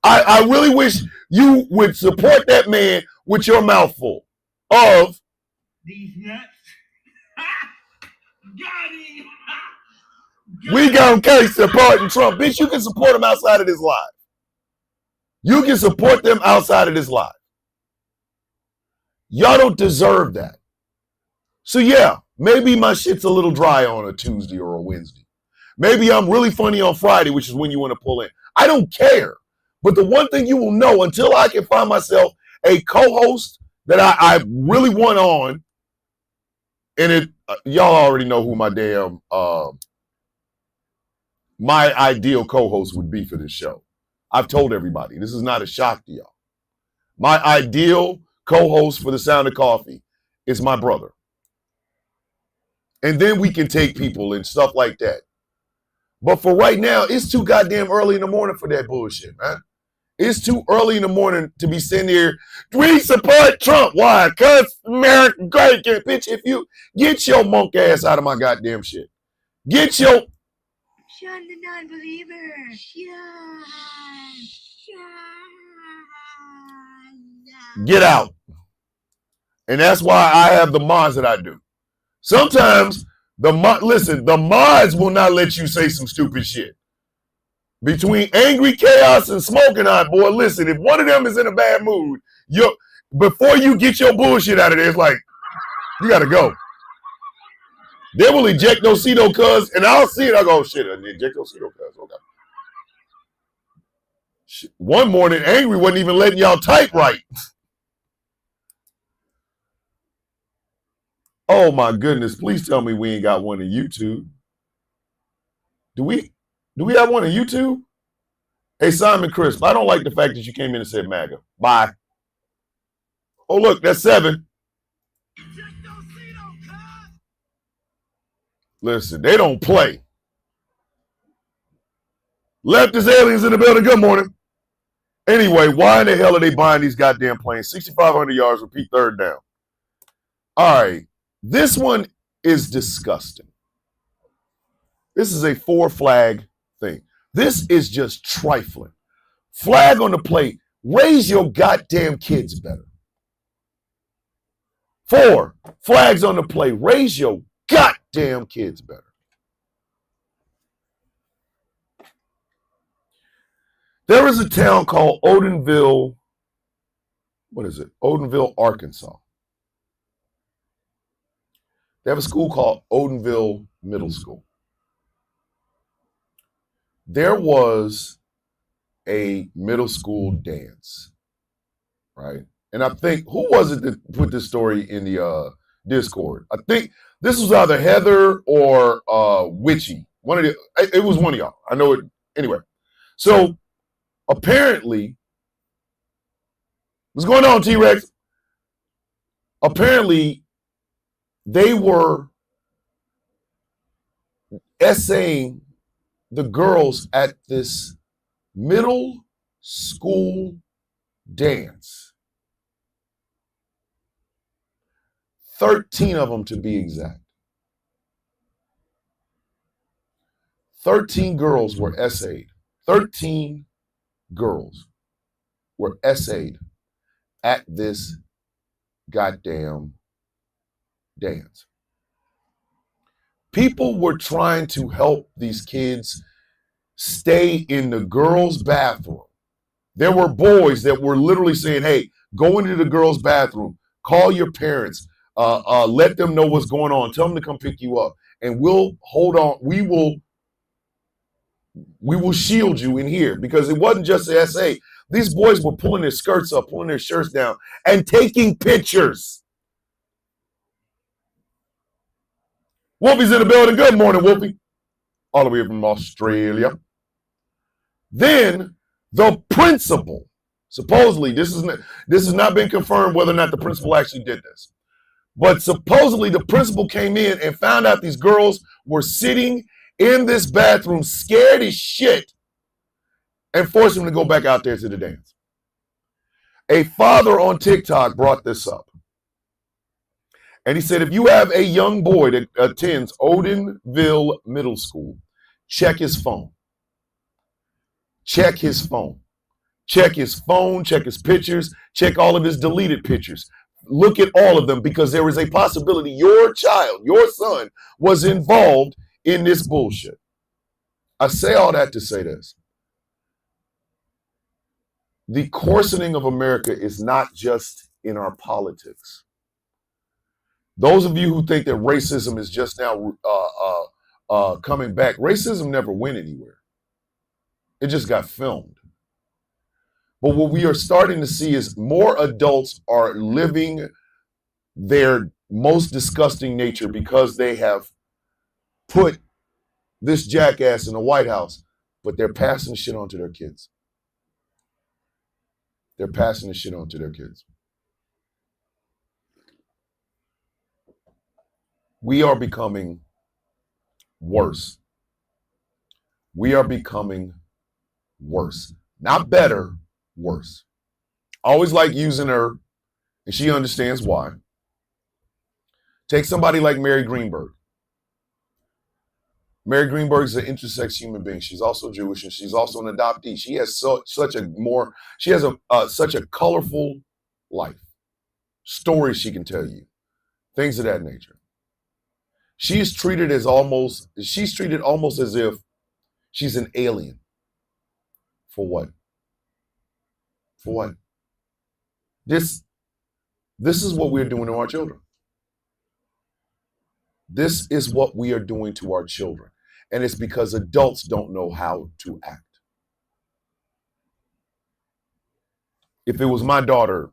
I really wish you would support that man with your mouth full of these nuts. Got him. we gonna keep supporting Trump. Bitch, you can support them outside of this live. You can support them outside of this live. Y'all don't deserve that. So yeah, maybe my shit's a little dry on a Tuesday or a Wednesday. Maybe I'm really funny on Friday, which is when you want to pull in. I don't care. But the one thing you will know, until I can find myself a co-host that I really want on, and y'all already know who my damn my ideal co-host would be for this show. I've told everybody. This is not a shock to y'all. My ideal co-host for the Sound of Coffee is my brother. And then we can take people and stuff like that. But for right now, it's too goddamn early in the morning for that bullshit, man. It's too early in the morning to be sitting here. We support Trump. Why? Because America great. Bitch, if you get your monk ass out of my goddamn shit. Get your... Sean the non-believer. Sean. Get out. And that's why I have the mods that I do. Sometimes the mods will not let you say some stupid shit. Between Angry Chaos and Smoking Hot, boy, listen, if one of them is in a bad mood, before you get your bullshit out of there, it's like, you gotta go. They will eject Ojito cuz, and I'll see it, I go, shit, eject Ojito cuz, okay. Shit. One morning, Angry wasn't even letting y'all type right. Oh my goodness, please tell me we ain't got one in YouTube. Do we have one in YouTube? Hey, Simon Crisp, I don't like the fact that you came in and said MAGA. Bye. Oh, look, that's 7. Listen, they don't play. Leftist aliens in the building. Good morning. Anyway, why in the hell are they buying these goddamn planes? 6,500 yards, repeat third down. All right. This one is disgusting. This is a 4-flag thing. This is just trifling. Flag on the plate. Raise your goddamn kids better. 4 flags on the plate. Raise your goddamn kids better. There is a town called Odenville. What is it? Odenville, Arkansas. They have a school called Odenville Middle School. There was a middle school dance, right? And I think, who was it that put this story in the Discord? I think this was either Heather or Witchy. It was one of y'all. I know it. Anyway, so apparently, what's going on, T-Rex? Apparently, they were essaying the girls at this middle school dance. 13 of them to be exact. 13 girls were essayed. 13 girls were essayed at this goddamn dance. People were trying to help these kids stay in the girls' bathroom. There were boys that were literally saying, hey, go into the girls' bathroom, call your parents, let them know what's going on, tell them to come pick you up, and we'll hold on, we will shield you in here. Because it wasn't just the SA. These boys were pulling their skirts up, pulling their shirts down, and taking pictures. Wolfie's in the building. Good morning, Wolfie. All the way from Australia. Then the principal, supposedly, this has not been confirmed whether or not the principal actually did this, but supposedly the principal came in and found out these girls were sitting in this bathroom scared as shit and forced them to go back out there to the dance. A father on TikTok brought this up. And he said, if you have a young boy that attends Odenville Middle School, check his phone. Check his phone. Check his phone, check his pictures, check all of his deleted pictures. Look at all of them, because there is a possibility your child, your son, was involved in this bullshit. I say all that to say this. The coarsening of America is not just in our politics. Those of you who think that racism is just now coming back, racism never went anywhere. It just got filmed. But what we are starting to see is more adults are living their most disgusting nature because they have put this jackass in the White House, but they're passing shit on to their kids. They're passing the shit on to their kids. We are becoming worse. We are becoming worse. Not better, worse. I always like using her, and she understands why. Take somebody like Mary Greenberg. Mary Greenberg is an intersex human being. She's also Jewish, and she's also an adoptee. She has such a colorful life, stories she can tell you, things of that nature. She's treated almost as if she's an alien. For what? For what? This is what we're doing to our children. This is what we are doing to our children. And it's because adults don't know how to act. If it was my daughter,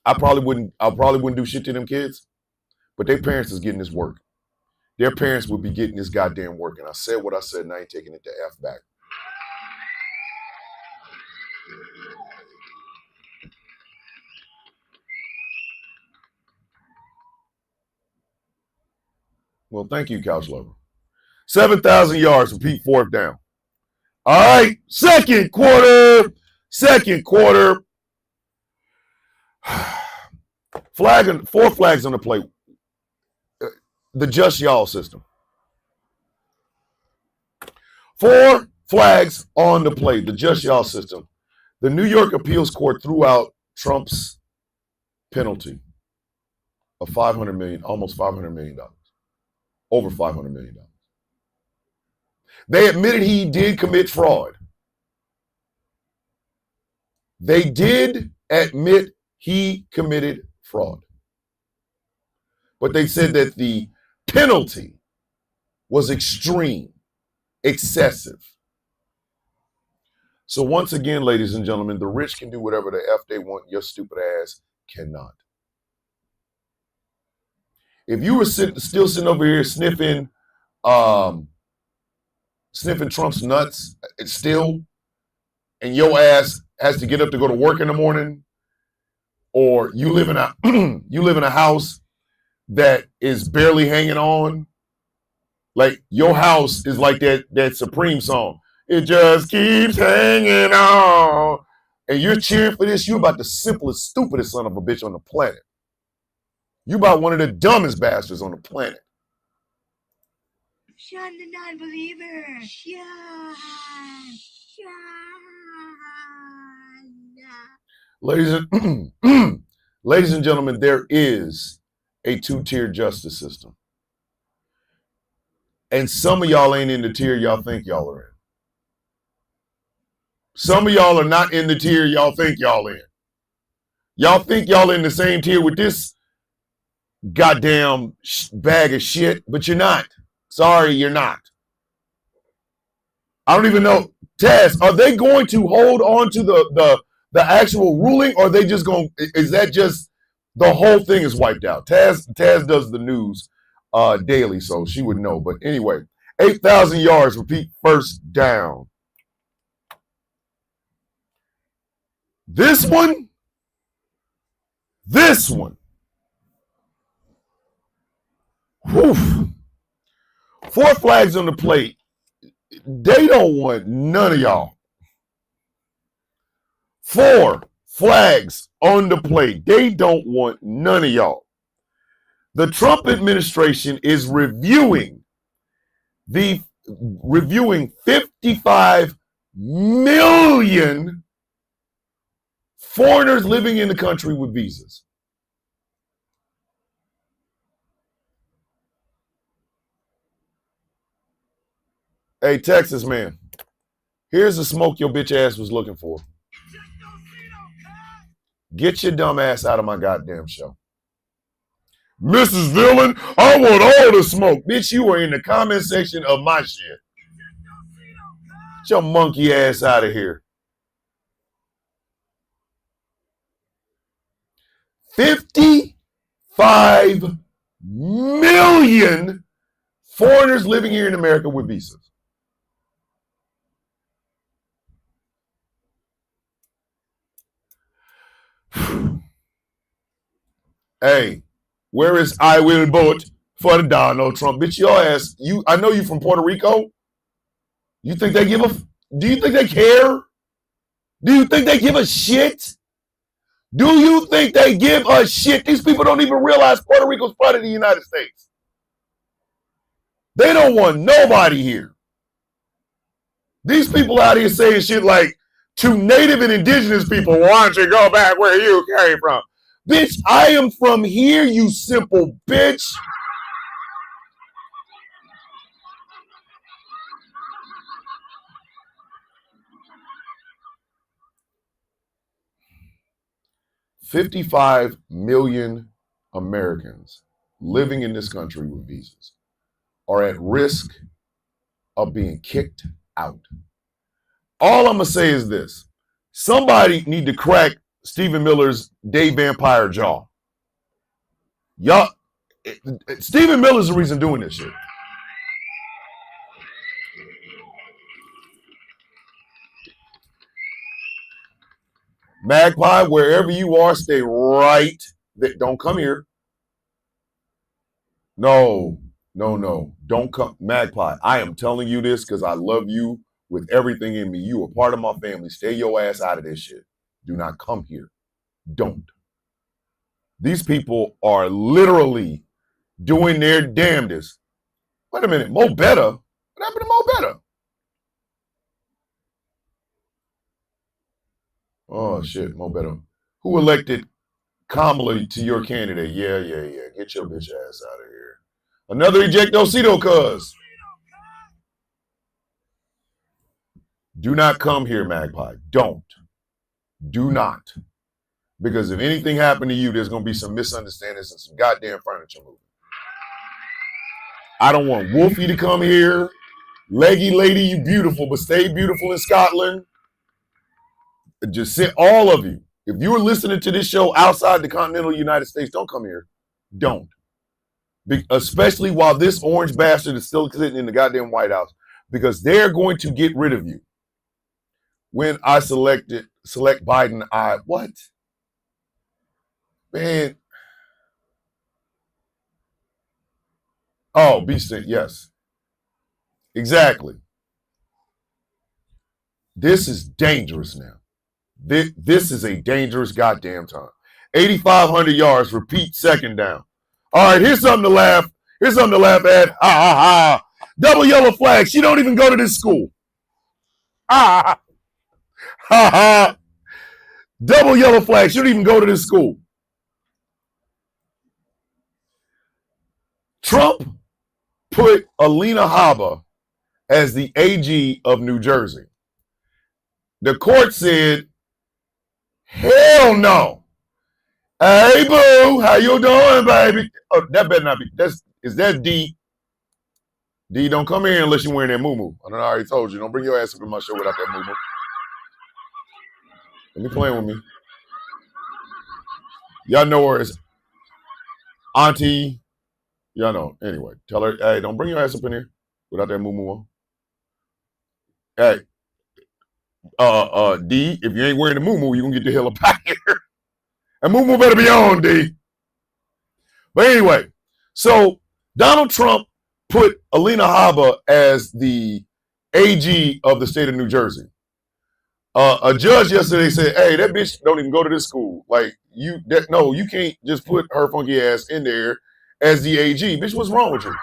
I probably wouldn't do shit to them kids. But their parents is getting this work. Their parents would be getting this goddamn work. And I said what I said, and I ain't taking it to F back. Well, thank you, Couch Lover. 7,000 yards for Pete, fourth down. All right, second quarter. Four flags on the play. The just y'all system. 4 flags on the play. The just y'all system. The New York Appeals Court threw out Trump's penalty of $500 million, almost $500 million, over $500 million. They admitted he did commit fraud. They did admit he committed fraud. But they said that the penalty was extreme, excessive. So once again, ladies and gentlemen, the rich can do whatever the F they want. Your stupid ass cannot. If you were still sitting over here sniffing Trump's nuts still, and your ass has to get up to go to work in the morning, or you live in a house that is barely hanging on, like your house is like that Supreme song. It just keeps hanging on. And you're cheering for this. You're about the simplest, stupidest son of a bitch on the planet. You about one of the dumbest bastards on the planet. Sean the non-believer. Sean. Ladies and gentlemen, there is a 2-tier justice system. And some of y'all ain't in the tier y'all think y'all are in. Some of y'all are not in the tier y'all think y'all in. Y'all think y'all in the same tier with this goddamn bag of shit, but you're not. Sorry, you're not. I don't even know. Taz, are they going to hold on to the actual ruling, or are they just going, is that just the whole thing is wiped out? Taz does the news daily, so she would know. But anyway, 8,000 yards, repeat, first down. This one. 4 flags on the plate. They don't want none of y'all. 4 flags on the plate. They don't want none of y'all. The Trump administration is reviewing 55 million foreigners living in the country with visas. Hey, Texas man, here's the smoke your bitch ass was looking for. Get your dumb ass out of my goddamn show. Mrs. Villain, I want all the smoke. Bitch, you were in the comment section of my shit. Get your monkey ass out of here. 55 million foreigners living here in America with visas. Hey, where is I will vote for the Donald Trump? Bitch, your ass, I know you from Puerto Rico. You think they give a, do you think they care? Do you think they give a shit? Do you think they give a shit? These people don't even realize Puerto Rico's part of the United States. They don't want nobody here. These people out here saying shit like, to native and indigenous people, why don't you go back where you came from? Bitch, I am from here, you simple bitch. $55 million Americans living in this country with visas are at risk of being kicked out. All I'm gonna say is this: somebody need to crack Stephen Miller's Dave Vampire jaw. Y'all, Stephen Miller's the reason doing this shit. Magpie, wherever you are, stay right there. Don't come here. No. Don't come. Magpie, I am telling you this because I love you with everything in me. You are part of my family. Stay your ass out of this shit. Do not come here. Don't. These people are literally doing their damnedest. Wait a minute. Mo Better? What happened to Mo Better? Oh, shit. Mo Better. Who elected Kamala to your candidate? Yeah. Get your bitch ass out of here. Another ejectocito, cuz. Do not come here, Magpie. Don't. Do not. Because if anything happened to you, there's going to be some misunderstandings and some goddamn furniture moving. I don't want Wolfie to come here. Leggy lady, you beautiful, but stay beautiful in Scotland. Just sit, all of you. If you are listening to this show outside the continental United States, don't come here. Don't. Especially while this orange bastard is still sitting in the goddamn White House. Because they're going to get rid of you. When I select Biden, what? Man. Oh, B-State, yes. Exactly. This is dangerous now. This is a dangerous goddamn time. 8,500 yards, repeat second down. All right, here's something to laugh. Here's something to laugh at. Ha, ha, ha. Double yellow flag. She don't even go to this school. Ha, ha, ha. Double yellow flag. She don't even go to this school. Trump put Alina Habba as the AG of New Jersey. The court said, hell no. Hey, boo, how you doing, baby? Oh, that better not be. Is that D? D, don't come here unless you're wearing that moo-moo. I already told you. Don't bring your ass up in my show without that moo-moo. Let me play with me. Y'all know her as Auntie. Y'all know. Anyway, tell her, hey, don't bring your ass up in here without that moo-moo on. Hey, D, if you ain't wearing the moo-moo, you're going to get the hell up out here. And moo-moo better be on, D. But anyway, so Donald Trump put Alina Habba as the AG of the state of New Jersey. A judge yesterday said, hey, that bitch don't even go to this school. Like, you can't just put her funky ass in there as the AG. Bitch, what's wrong with you?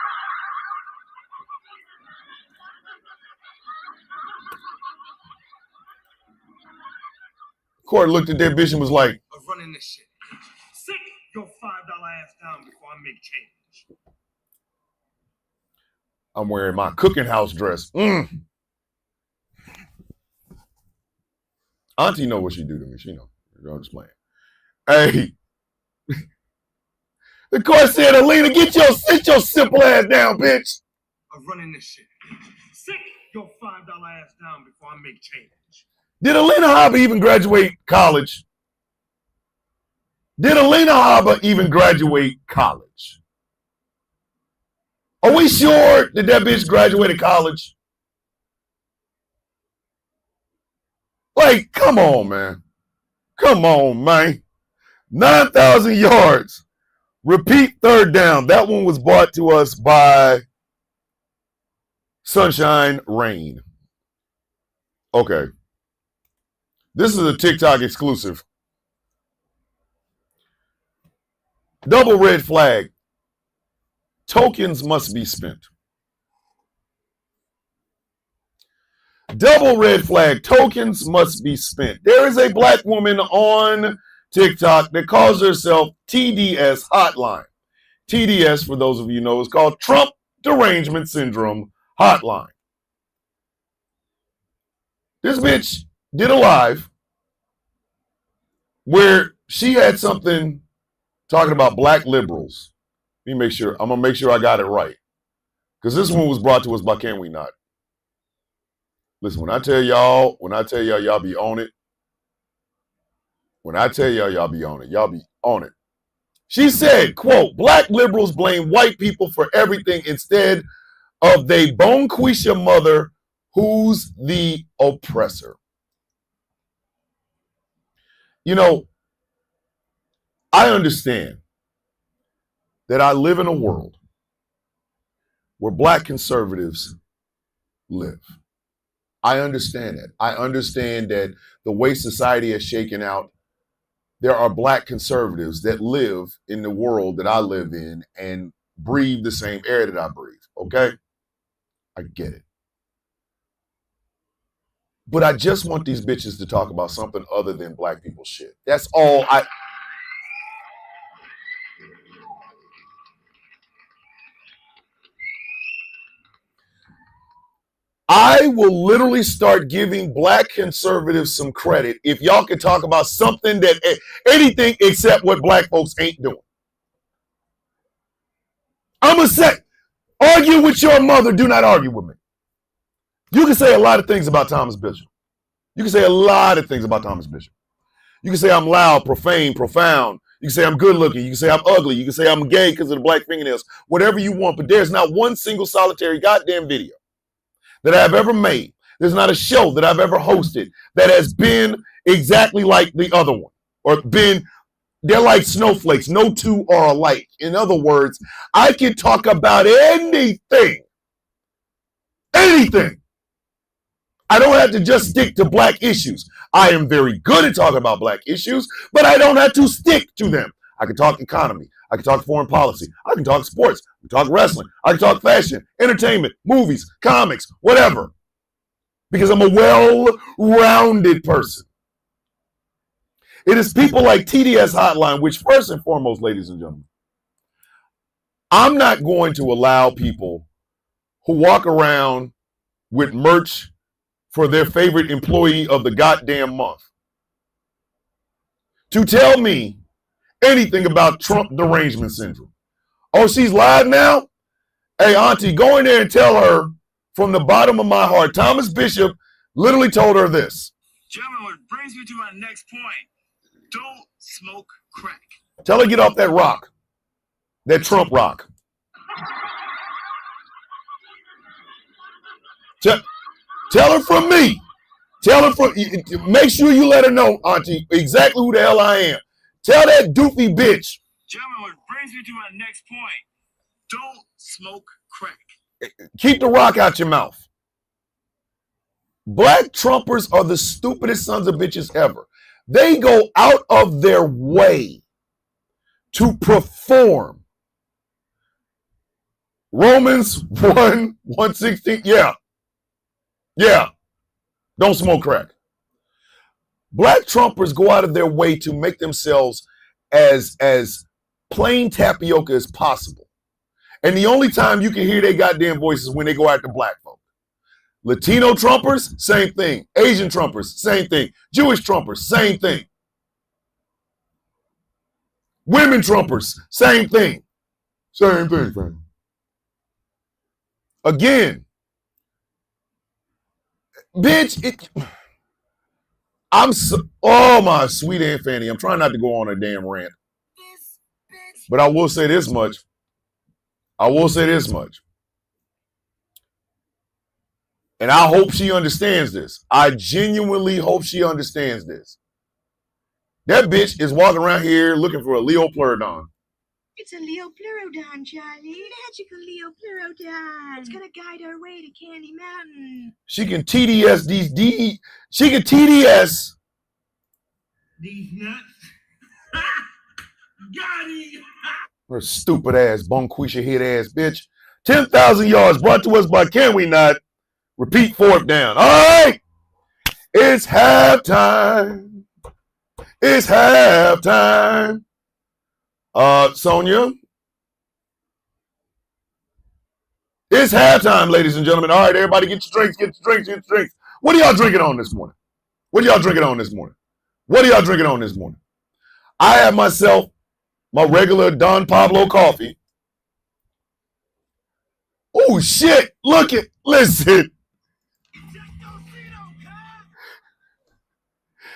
Court looked at that bitch and was like, I'm running this shit. Sit your $5 ass down before I make change. I'm wearing my cooking house dress. Auntie know what she do to me. She know. I'm just playing. Hey. The court said, Alina, sit your simple ass down, bitch. I'm running this shit. Sit your $5 ass down before I make change. Did Alina Habba even graduate college? Did Alina Habba even graduate college? Are we sure that bitch graduated college? Like, come on, man. Come on, man. 9,000 yards. Repeat third down. That one was brought to us by Sunshine Rain. Okay. This is a TikTok exclusive. Double red flag. Tokens must be spent. Double red flag. Tokens must be spent. There is a black woman on TikTok that calls herself TDS Hotline. TDS, for those of you who know, is called Trump Derangement Syndrome Hotline. This bitch did a live where she had something talking about black liberals. Let me make sure. I'm going to make sure I got it right. Because this one was brought to us by Can We Not. Listen, when I tell y'all, y'all be on it. When I tell y'all be on it. Y'all be on it. She said, quote, black liberals blame white people for everything instead of they bonquisha mother who's the oppressor. You know, I understand that I live in a world where black conservatives live. I understand that. I understand that the way society is shaken out, there are black conservatives that live in the world that I live in and breathe the same air that I breathe. Okay? I get it. But I just want these bitches to talk about something other than black people shit. That's all I will literally start giving black conservatives some credit if y'all can talk about something that anything except what black folks ain't doing. I'm going to say, argue with your mother, do not argue with me. You can say a lot of things about Thomas Bishop. You can say a lot of things about Thomas Bishop. You can say I'm loud, profane, profound. You can say I'm good looking. You can say I'm ugly. You can say I'm gay because of the black fingernails. Whatever you want, but there's not one single solitary goddamn video that I've ever made. There's not a show that I've ever hosted that has been exactly like the other one. Or been, they're like snowflakes. No two are alike. In other words, I can talk about anything. Anything. I don't have to just stick to black issues. I am very good at talking about black issues, but I don't have to stick to them. I can talk economy. I can talk foreign policy. I can talk sports. I can talk wrestling. I can talk fashion, entertainment, movies, comics, whatever. Because I'm a well-rounded person. It is people like TDS Hotline, which first and foremost, ladies and gentlemen, I'm not going to allow people who walk around with merch for their favorite employee of the goddamn month to tell me anything about Trump derangement syndrome. Oh, she's live now? Hey, auntie, go in there and tell her from the bottom of my heart, Thomas Bishop literally told her this. Gentlemen, what brings me to my next point. Don't smoke crack. Tell her get off that rock. That Trump rock. Tell her from me. Tell her from, make sure you let her know, auntie, exactly who the hell I am. Tell that doofy bitch. Gentlemen, what brings me to my next point. Don't smoke crack. Keep the rock out your mouth. Black Trumpers are the stupidest sons of bitches ever. They go out of their way to perform. Romans 1:16. Yeah. Don't smoke crack. Black Trumpers go out of their way to make themselves as plain tapioca as possible. And the only time you can hear their goddamn voices when they go after black folk. Latino Trumpers, same thing. Asian Trumpers, same thing. Jewish Trumpers, same thing. Women Trumpers, same thing. Same thing, friend. Again, bitch, oh my sweet Aunt Fanny, I'm trying not to go on a damn rant. But I will say this much. And I hope she understands this. I genuinely hope she understands this. That bitch is walking around here looking for a Leo Pleurodon. It's a Leo Pleurodon, Charlie. Magical Leo Pleurodon. It's gonna guide our way to Candy Mountain. She can TDS she can TDS. These nuts. Got it. Her stupid ass, bonquisha head ass bitch. 10,000 yards brought to us by Can We Not? Repeat fourth down. All right. It's halftime. It's halftime. Sonia. It's halftime, ladies and gentlemen. All right, everybody get your drinks, get your drinks, get your drinks. What are y'all drinking on this morning? What are y'all drinking on this morning? What are y'all drinking on this morning? I have myself my regular Don Pablo coffee. Oh, shit. Look it. Listen.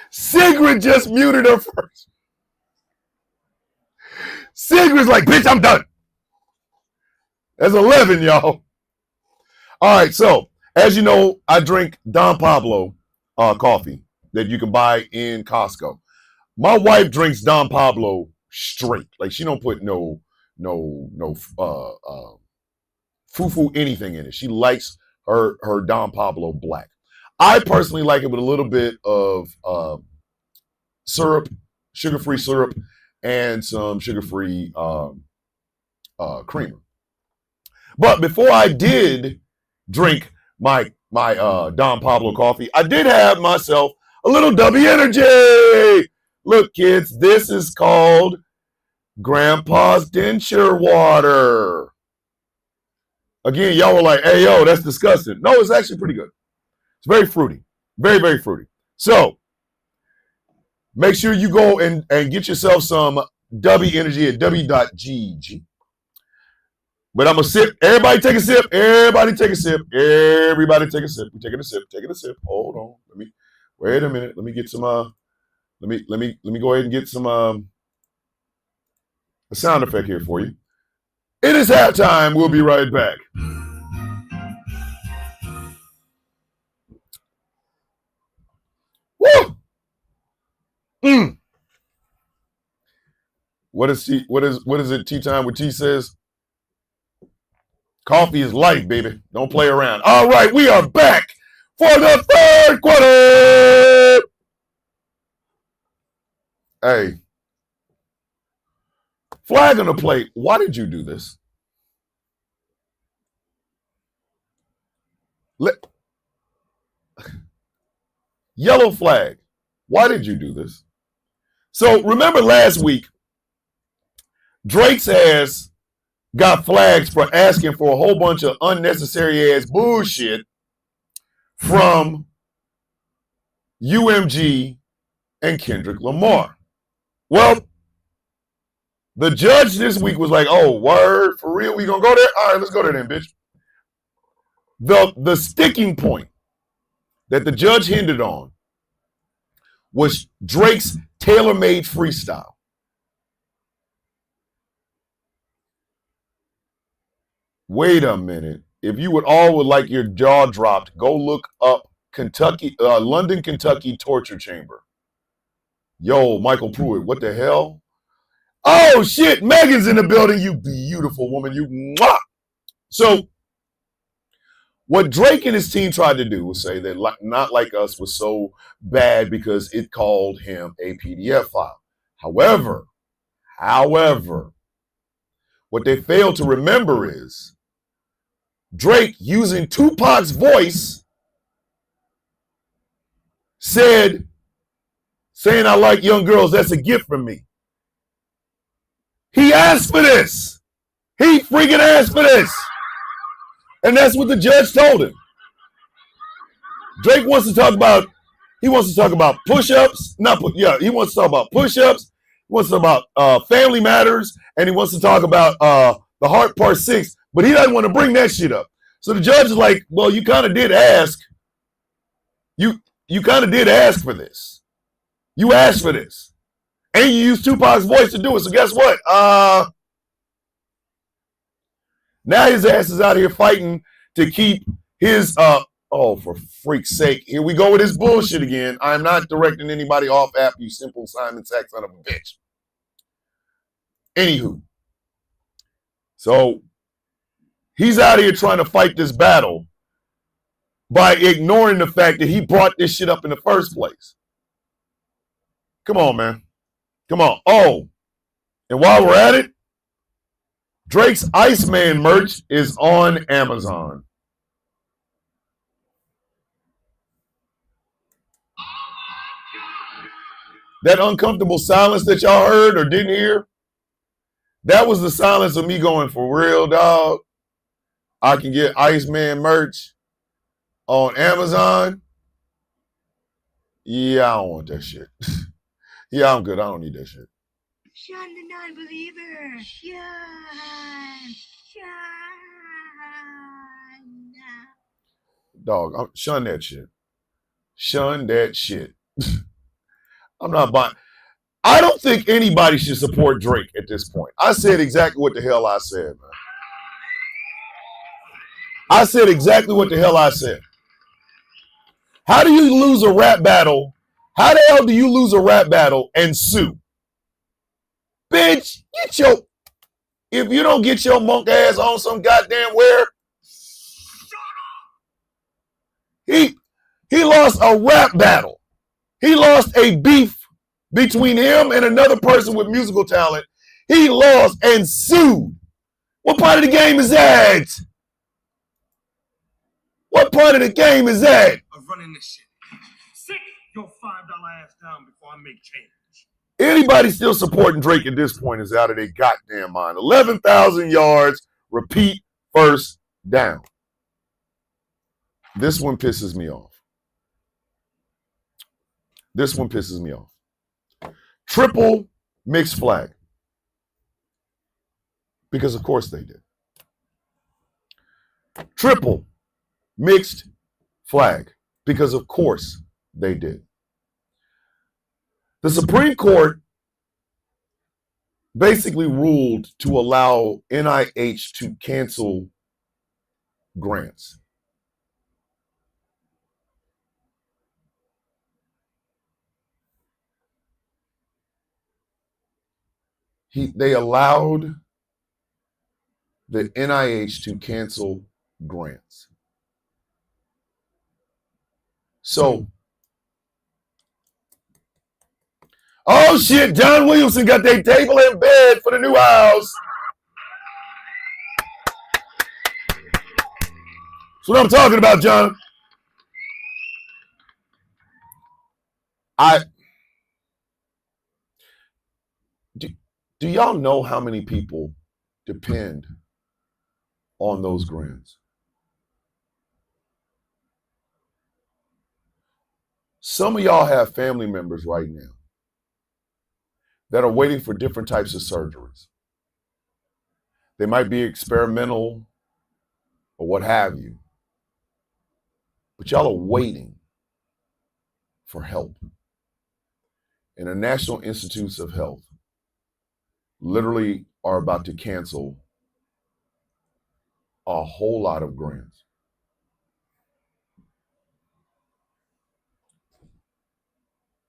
Sigrid just muted her first. Sigrid's like, bitch, I'm done. That's 11, y'all. All right, so as you know, I drink Don Pablo coffee that you can buy in Costco. My wife drinks Don Pablo straight. Like she don't put no foo-foo anything in it. She likes her Don Pablo black. I personally like it with a little bit of syrup, sugar-free syrup, and some sugar-free creamer. But before I did drink my Don Pablo coffee, I did have myself a little W Energy. Look, kids, this is called Grandpa's denture water. Again, y'all were like, hey, yo, that's disgusting. No, it's actually pretty good. It's very fruity. Very, very fruity. So make sure you go and get yourself some W Energy at w.gg. But I'm going to sip. Everybody take a sip. Everybody take a sip. Everybody take a sip. We're taking a sip. Taking a sip. Hold on. Wait a minute. Let me get some let me go ahead and get some a sound effect here for you. It is halftime. We'll be right back. Woo! What is it? Tea time with T says. Coffee is life, baby. Don't play around. All right, we are back for the third quarter. Hey, flag on the plate. Why did you do this? Yellow flag. Why did you do this? So remember last week, Drake's ass got flags for asking for a whole bunch of unnecessary ass bullshit from UMG and Kendrick Lamar. Well, the judge this week was like, oh, word, for real? We gonna go there? All right, let's go there then, bitch. The sticking point that the judge hinted on was Drake's tailor-made freestyle. Wait a minute. If you would like your jaw dropped, go look up London, Kentucky torture chamber. Yo, Michael Pruitt, what the hell? Oh shit, Megan's in the building, you beautiful woman, you mwah! So what Drake and his team tried to do was say that Not Like Us was so bad because it called him a PDF file. However, what they failed to remember is Drake, using Tupac's voice, saying I like young girls, that's a gift from me. He asked for this. He freaking asked for this. And that's what the judge told him. Drake wants to talk about push-ups. He wants to talk about push-ups. He wants to talk about family matters. And he wants to talk about the Heart Part 6. But he doesn't want to bring that shit up. So the judge is like, well, you kind of did ask. You kind of did ask for this. You asked for this. And you used Tupac's voice to do it. So guess what? Now his ass is out here fighting to keep his, oh, for freak's sake. Here we go with his bullshit again. I'm not directing anybody off app, you simple Simon Sack son of a bitch. Anywho. So he's out here trying to fight this battle by ignoring the fact that he brought this shit up in the first place. Come on, man. Come on. Oh, and while we're at it, Drake's Iceman merch is on Amazon. That uncomfortable silence that y'all heard or didn't hear, that was the silence of me going, for real, dog. I can get Iceman merch on Amazon. Yeah, I don't want that shit. Yeah, I'm good. I don't need that shit. Shun the non-believer. Shun. Dog, shun that shit. Shun that shit. I'm not buying. I don't think anybody should support Drake at this point. I said exactly what the hell I said, man. I said exactly what the hell I said. How do you lose a rap battle? How the hell do you lose a rap battle and sue? Bitch, if you don't get your monk ass on some goddamn where, he lost a rap battle. He lost a beef between him and another person with musical talent. He lost and sued. What part of the game is that? What part of the game is that? Of running this shit. Sit your $5 ass down before I make change. Anybody still supporting Drake at this point is out of their goddamn mind. 11,000 yards, repeat, first down. This one pisses me off. This one pisses me off. Triple mixed flag. Because of course they did. Triple mixed flag. Because of course they did. The Supreme Court basically ruled to allow NIH to cancel grants. They allowed the NIH to cancel grants. So, oh shit, John Williamson got their table and bed for the new house. That's what I'm talking about, John. Do y'all know how many people depend on those grants? Some of y'all have family members right now that are waiting for different types of surgeries. They might be experimental or what have you, but y'all are waiting for help. And the National Institutes of Health literally are about to cancel a whole lot of grants.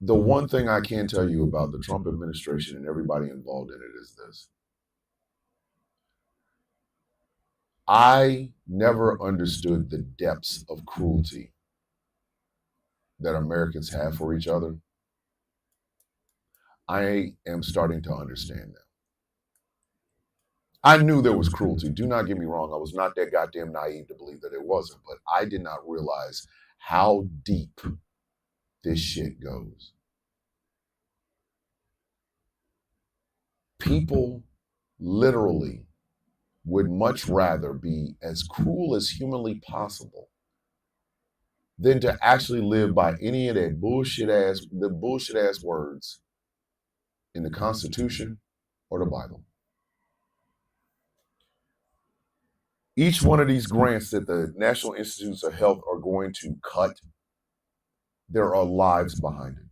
The one thing I can tell you about the Trump administration and everybody involved in it is this. I never understood the depths of cruelty that Americans have for each other. I am starting to understand that. I knew there was cruelty. Do not get me wrong. I was not that goddamn naive to believe that it wasn't, but I did not realize how deep this shit goes. People literally would much rather be as cruel as humanly possible than to actually live by any of that bullshit ass words in the Constitution or the Bible. Each one of these grants that the National Institutes of Health are going to cut, there are lives behind it.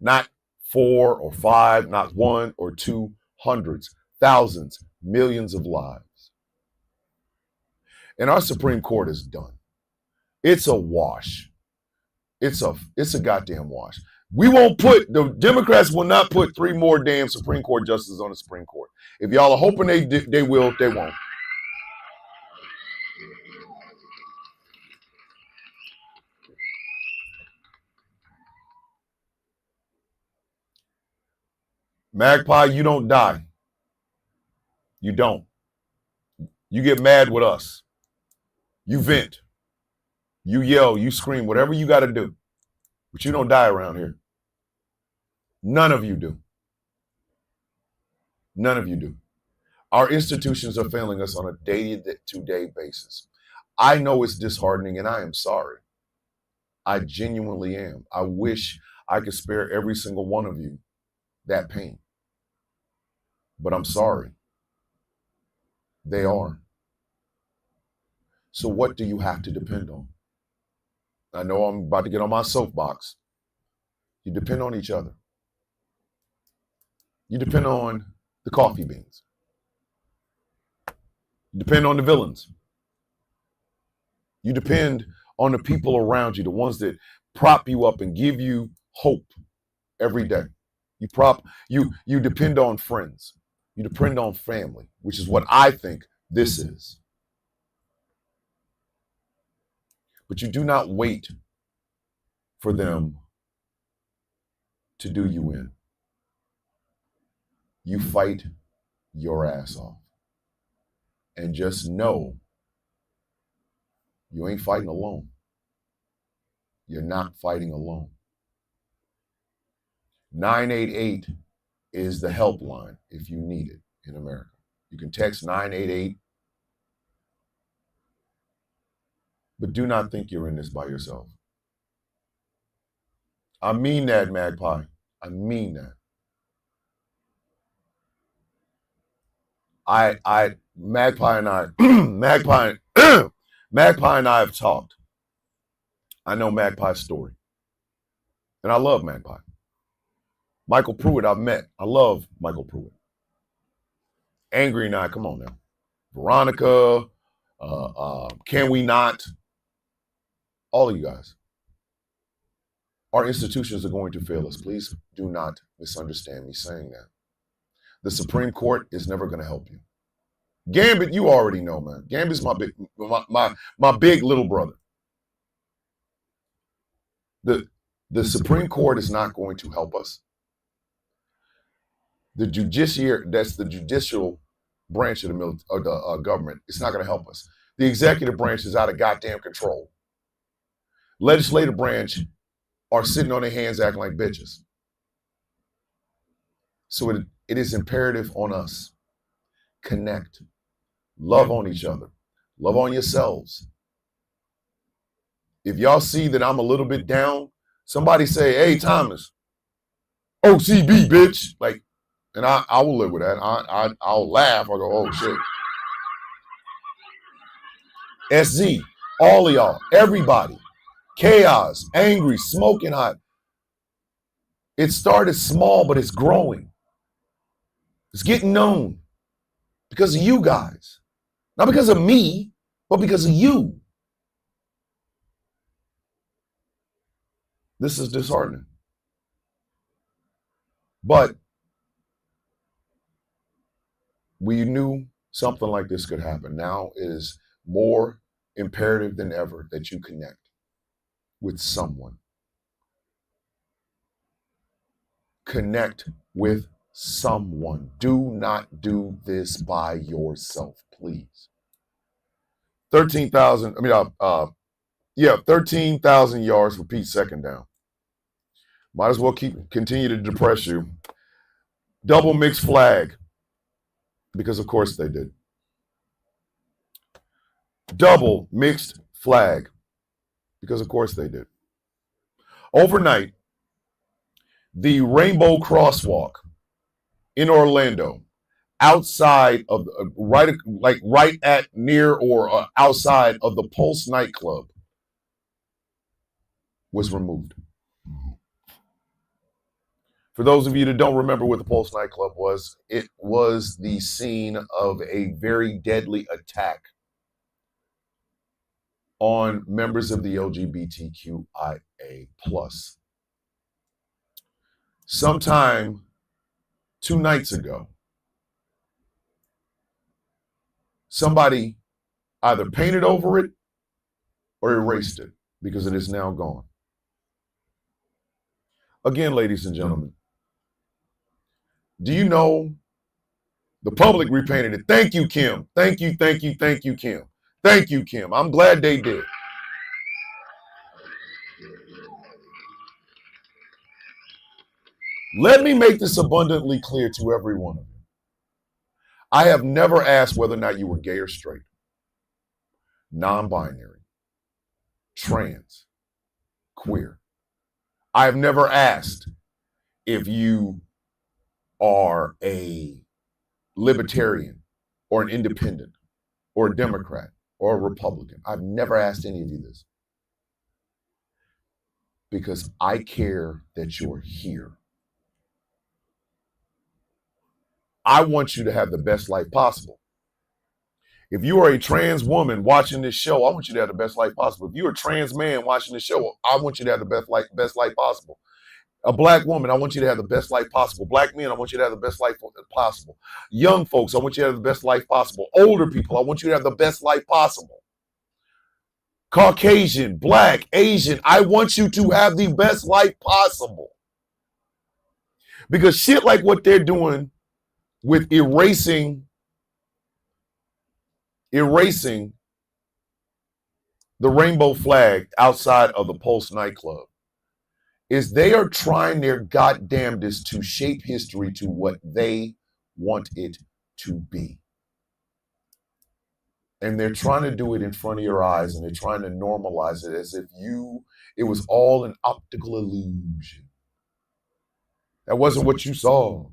Not 4 or 5, not 1 or 2, hundreds, thousands, millions of lives. And our Supreme Court is done. It's a wash. It's a goddamn wash. The Democrats will not put 3 more damn Supreme Court justices on the Supreme Court. If y'all are hoping they will, they won't. Magpie, you don't die. You don't. You get mad with us. You vent. You yell, you scream, whatever you got to do. But you don't die around here. None of you do. None of you do. Our institutions are failing us on a day-to-day basis. I know it's disheartening, and I am sorry. I genuinely am. I wish I could spare every single one of you that pain. But I'm sorry. They are. So what do you have to depend on? I know I'm about to get on my soapbox. You depend on each other. You depend on the coffee beans. You depend on the villains. You depend on the people around you, the ones that prop you up and give you hope every day. You depend on friends. You depend on family, which is what I think this is. But you do not wait for them to do you in. You fight your ass off. And just know you ain't fighting alone. You're not fighting alone. 988 is the helpline if you need it in America. You can text 988. But do not think you're in this by yourself. I mean that, Magpie. I mean that. Magpie and I, Magpie and I have talked. I know Magpie's story. And I love Magpie. Michael Pruitt, I've met. I love Michael Pruitt. Angry and I, come on now. Veronica, Can We Not? All of you guys. Our institutions are going to fail us. Please do not misunderstand me saying that. The Supreme Court is never going to help you. Gambit, you already know, man. Gambit's my big little brother. The Supreme Court is not going to help us. The judiciary, that's the judicial branch of the government, it's not going to help us. The executive branch is out of goddamn control. Legislative branch are sitting on their hands acting like bitches. So it is imperative on us. Connect. Love on each other. Love on yourselves. If y'all see that I'm a little bit down, somebody say, hey, Thomas, OCB, bitch. Like, and I will live with that. I'll laugh. I'll go, oh, shit. SZ, all of y'all, everybody. Chaos, angry, smoking hot. It started small, but it's growing. It's getting known because of you guys. Not because of me, but because of you. This is disheartening. But we knew something like this could happen. Now it is more imperative than ever that you connect with someone. Connect with someone. Do not do this by yourself, please. 13,000 yards for Pete's second down. Might as well continue to depress you. Double mixed flag. Because of course they did. Double mixed flag. Because of course they did. Overnight, the Rainbow Crosswalk in Orlando, outside of right at near or outside of the Pulse nightclub, was removed. For those of you that don't remember what the Pulse nightclub was, it was the scene of a very deadly attack on members of the LGBTQIA+. Sometime 2 nights ago, somebody either painted over it or erased it because it is now gone. Again, ladies and gentlemen, do you know the public repainted it? Thank you, Kim. Thank you, thank you, thank you, Kim. Thank you, Kim. I'm glad they did. Let me make this abundantly clear to every one of you. I have never asked whether or not you were gay or straight, non-binary, trans, queer. I have never asked if you are a libertarian or an independent or a Democrat or a Republican. I've never asked any of you this because I care that you're here. I want you to have the best life possible. If you are a trans woman watching this show, I want you to have the best life possible. If you're a trans man watching this show, I want you to have the best life possible. A black woman, I want you to have the best life possible. Black men, I want you to have the best life possible. Young folks, I want you to have the best life possible. Older people, I want you to have the best life possible. Caucasian, black, Asian, I want you to have the best life possible. Because shit like what they're doing with erasing the rainbow flag outside of the Pulse nightclub is they are trying their goddamnedest to shape history to what they want it to be. And they're trying to do it in front of your eyes, and they're trying to normalize it as if it was all an optical illusion. That wasn't what you saw.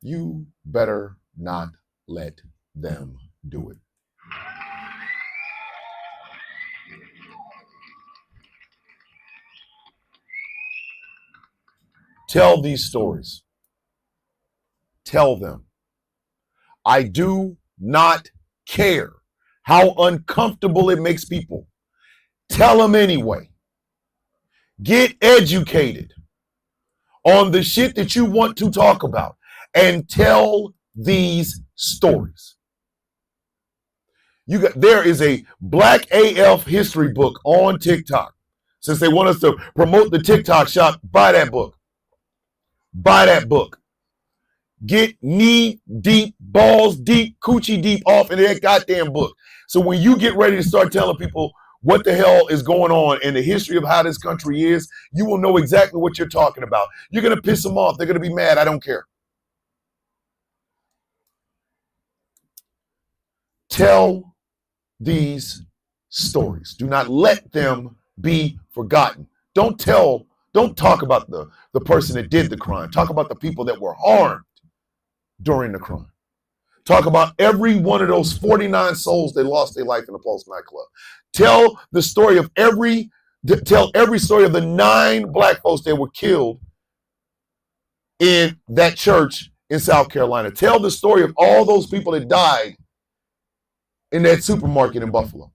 You better not let them do it. Tell these stories. Tell them. I do not care how uncomfortable it makes people. Tell them anyway. Get educated on the shit that you want to talk about and tell these stories. There is a Black AF history book on TikTok. Since they want us to promote the TikTok shop, buy that book. Buy that book. Get knee deep, balls deep, coochie deep off in that goddamn book. So when you get ready to start telling people what the hell is going on in the history of how this country is, you will know exactly what you're talking about. You're going to piss them off. They're going to be mad. I don't care. Tell these stories. Do not let them be forgotten. Don't talk about the person that did the crime. Talk about the people that were harmed during the crime. Talk about every one of those 49 souls that lost their life in the Pulse nightclub. Tell the story of every story of the 9 black folks that were killed in that church in South Carolina. Tell the story of all those people that died in that supermarket in Buffalo.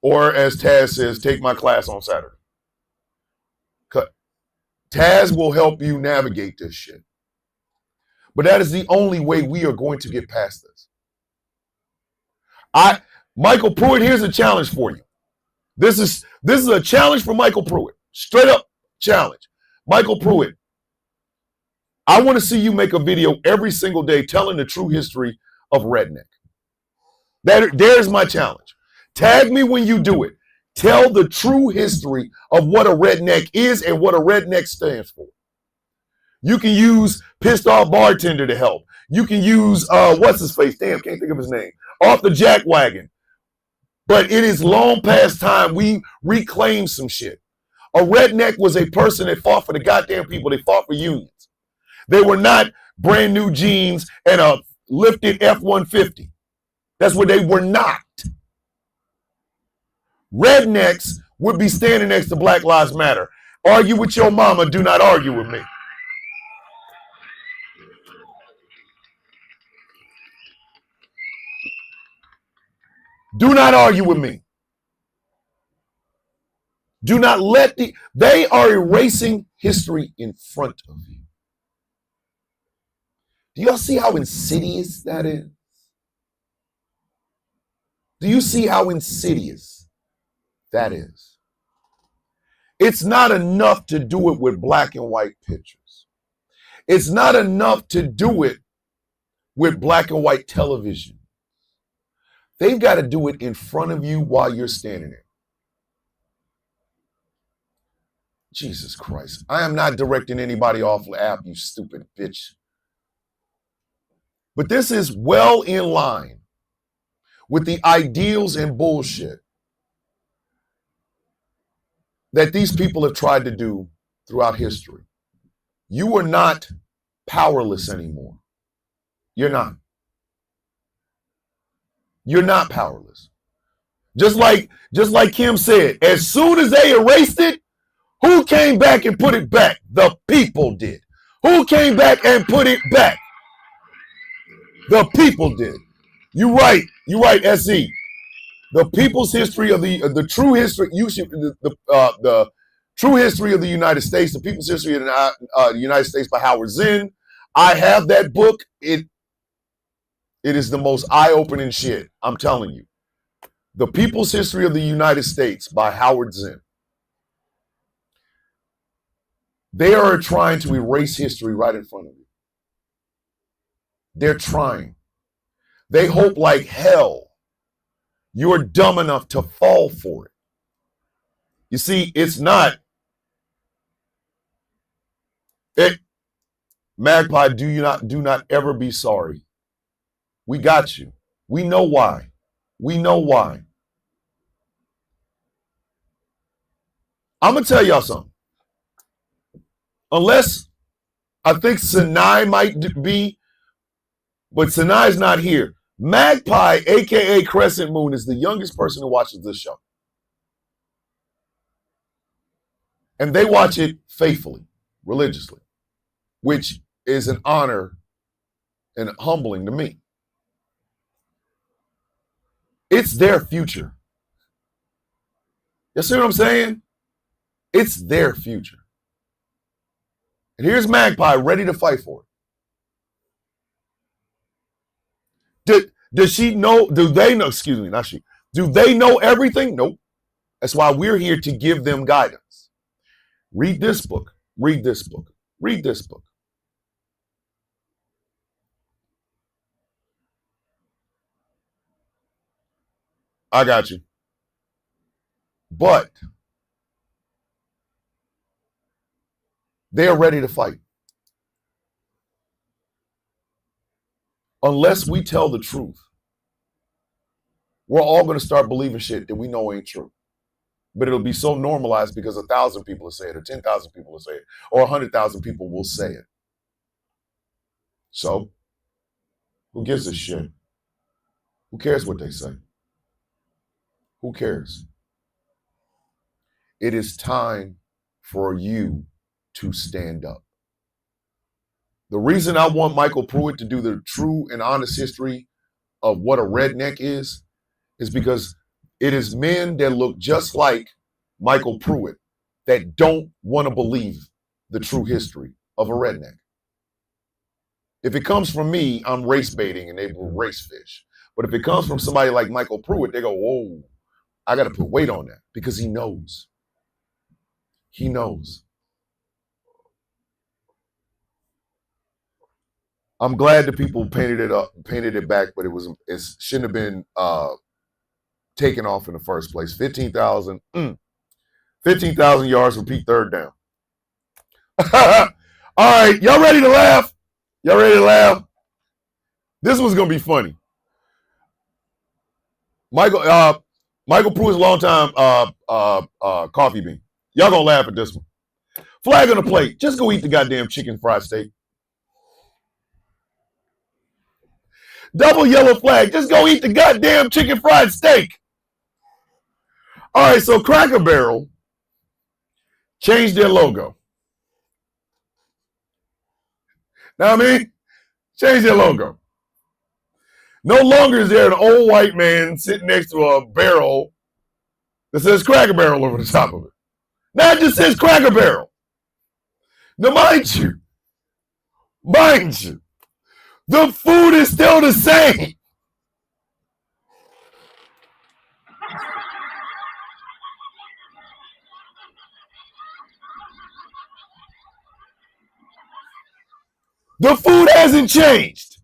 Or as Taz says, take my class on Saturday. Taz will help you navigate this shit. But that is the only way we are going to get past this. Michael Pruitt, here's a challenge for you. This is a challenge for Michael Pruitt. Straight up challenge. Michael Pruitt, I want to see you make a video every single day telling the true history of redneck. There's my challenge. Tag me when you do it. Tell the true history of what a redneck is and what a redneck stands for. You can use Pissed Off Bartender to help. You can use, what's his face? Damn, can't think of his name. Off the Jack Wagon. But it is long past time we reclaim some shit. A redneck was a person that fought for the goddamn people. They fought for unions. They were not brand new jeans and a lifted F-150. That's what they were not. Rednecks would be standing next to Black Lives Matter. Argue with your mama, do not argue with me. Do not argue with me. Do not let they are erasing history in front of you. Do y'all see how insidious that is? Do you see how insidious that is? It's not enough to do it with black and white pictures. It's not enough to do it with black and white television. They've got to do it in front of you while you're standing there. Jesus Christ. I am not directing anybody off the app, you stupid bitch. But this is well in line with the ideals and bullshit that these people have tried to do throughout history. You are not powerless anymore. You're not. You're not powerless. Just like Kim said, as soon as they erased it, who came back and put it back? The people did. Who came back and put it back? The people did. You're right, SE. The people's history of the true history, the true history of the United States, the people's history of the United States by Howard Zinn. I have that book. It is the most eye-opening shit. I'm telling you. The People's History of the United States by Howard Zinn. They are trying to erase history right in front of you. They're trying. They hope like hell you're dumb enough to fall for it. You see, it's not. Magpie, do not ever be sorry. We got you. We know why. We know why. I'm going to tell y'all something. Unless I think Sinai might be, but Sinai's not here. Magpie, a.k.a. Crescent Moon, is the youngest person who watches this show. And they watch it faithfully, religiously, which is an honor and humbling to me. It's their future. You see what I'm saying? It's their future. And here's Magpie ready to fight for it. Does she know? Do they know? Excuse me, not she. Do they know everything? Nope. That's why we're here to give them guidance. Read this book. Read this book. Read this book. I got you. But they are ready to fight. Unless we tell the truth, we're all going to start believing shit that we know ain't true. But it'll be so normalized because 1,000 people will say it, or 10,000 people will say it, or 100,000 people will say it. So, who gives a shit? Who cares what they say? Who cares? It is time for you to stand up. The reason I want Michael Pruitt to do the true and honest history of what a redneck is because it is men that look just like Michael Pruitt that don't want to believe the true history of a redneck. If it comes from me, I'm race baiting and they will race fish. But if it comes from somebody like Michael Pruitt, they go, whoa, I got to put weight on that because he knows. He knows. I'm glad the people painted it back, but it shouldn't have been taken off in the first place. 15,000 yards, repeat third down. All right, y'all ready to laugh? Y'all ready to laugh? This one's gonna be funny. Michael Pruitt's longtime coffee bean. Y'all gonna laugh at this one. Flag on the plate. Just go eat the goddamn chicken fried steak. Double yellow flag. Just go eat the goddamn chicken fried steak. All right, so Cracker Barrel changed their logo. Now I mean, changed their logo. No longer is there an old white man sitting next to a barrel that says Cracker Barrel over the top of it. Now it just says Cracker Barrel. Now mind you, the food is still the same. The food hasn't changed.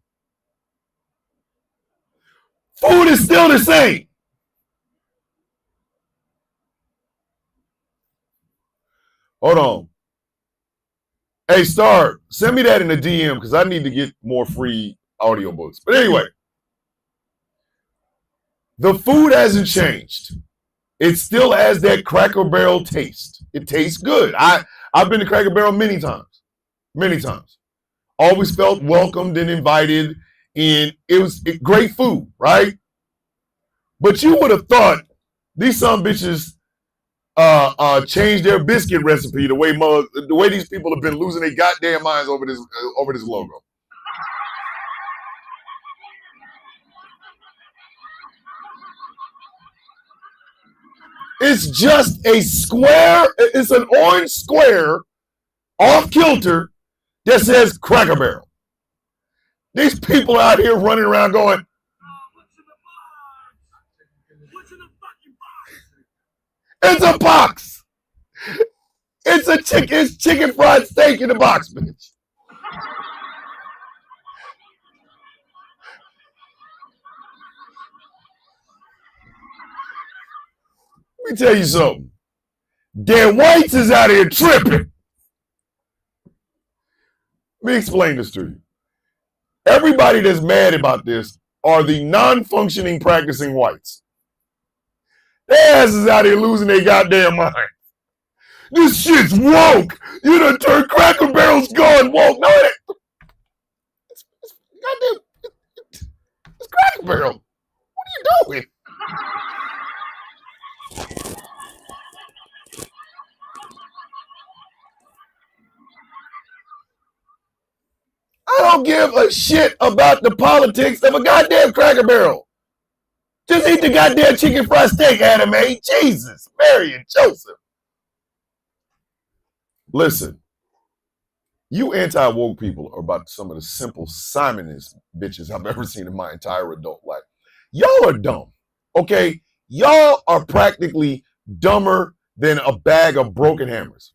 Food is still the same. Hold on. Hey, Star, send me that in the DM because I need to get more free audiobooks. But anyway, the food hasn't changed. It still has that Cracker Barrel taste. It tastes good. I've been to Cracker Barrel many times. Many times. Always felt welcomed and invited. And it was great food, right? But you would have thought these some bitches changed their biscuit recipe the way these people have been losing their goddamn minds over this logo. It's just a square. It's an orange square off kilter that says Cracker Barrel. These people out here running around going, What's in the fucking box? it's a box. It's chicken fried steak in a box, bitch. Let me tell you something. Dan Whites is out here tripping. Let me explain this to you. Everybody that's mad about this are the non-functioning practicing whites. Their asses out here losing their goddamn mind. This shit's woke. You done turned Cracker Barrel's gone woke. No, it ain't. It's Cracker Barrel. What are you doing? I don't give a shit about the politics of a goddamn Cracker Barrel. Just eat the goddamn chicken fried steak, anime. Jesus, Mary and Joseph. Listen, you anti-woke people are about some of the simple Simonist bitches I've ever seen in my entire adult life. Y'all are dumb, okay? Y'all are practically dumber than a bag of broken hammers,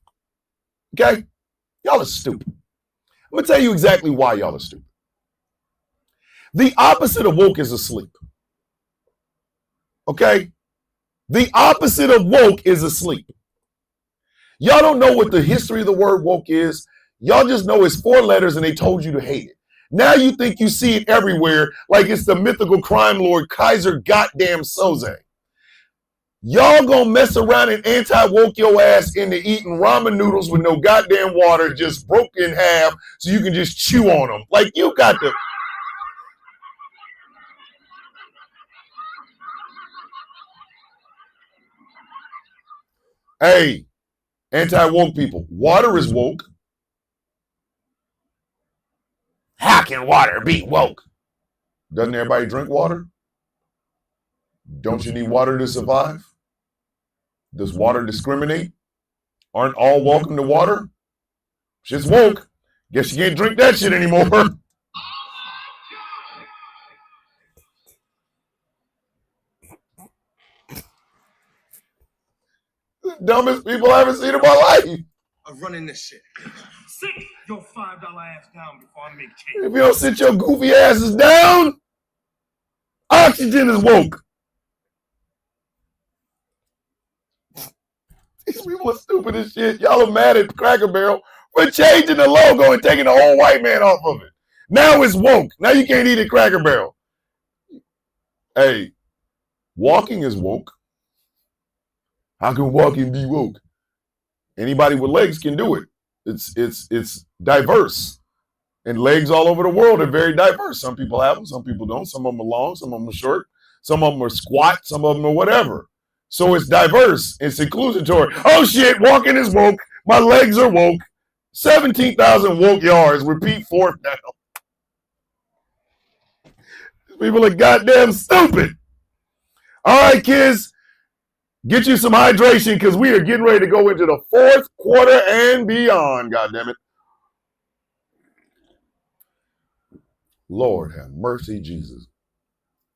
okay? Y'all are stupid. I'm going to tell you exactly why y'all are stupid. The opposite of woke is asleep. Okay? The opposite of woke is asleep. Y'all don't know what the history of the word woke is. Y'all just know it's 4 letters and they told you to hate it. Now you think you see it everywhere like it's the mythical crime lord Kaiser goddamn Soze. Y'all gonna mess around and anti-woke your ass into eating ramen noodles with no goddamn water, just broke in half so you can just chew on them. Like you got to. Hey, anti-woke people, water is woke. How can water be woke? Doesn't everybody drink water? Don't you need water to survive? Does water discriminate? Aren't all welcome to water? Shit's woke. Guess you can't drink that shit anymore. Dumbest people I ever seen in my life. I'm running this shit. Sit your $5 ass down before I make change. If you don't sit your goofy asses down, oxygen is woke. These people are stupid as shit. Y'all are mad at Cracker Barrel for changing the logo and taking the whole white man off of it. Now it's woke. Now you can't eat at Cracker Barrel. Hey, walking is woke. How can walking be woke? Anybody with legs can do it. It's diverse. And legs all over the world are very diverse. Some people have them, some people don't. Some of them are long, some of them are short. Some of them are squat, some of them are whatever. So it's diverse. It's inclusatory. Oh shit, walking is woke. My legs are woke. 17,000 woke yards. Repeat 4th down. People are goddamn stupid. All right, kids. Get you some hydration because we are getting ready to go into the 4th quarter and beyond. God damn it. Lord have mercy, Jesus.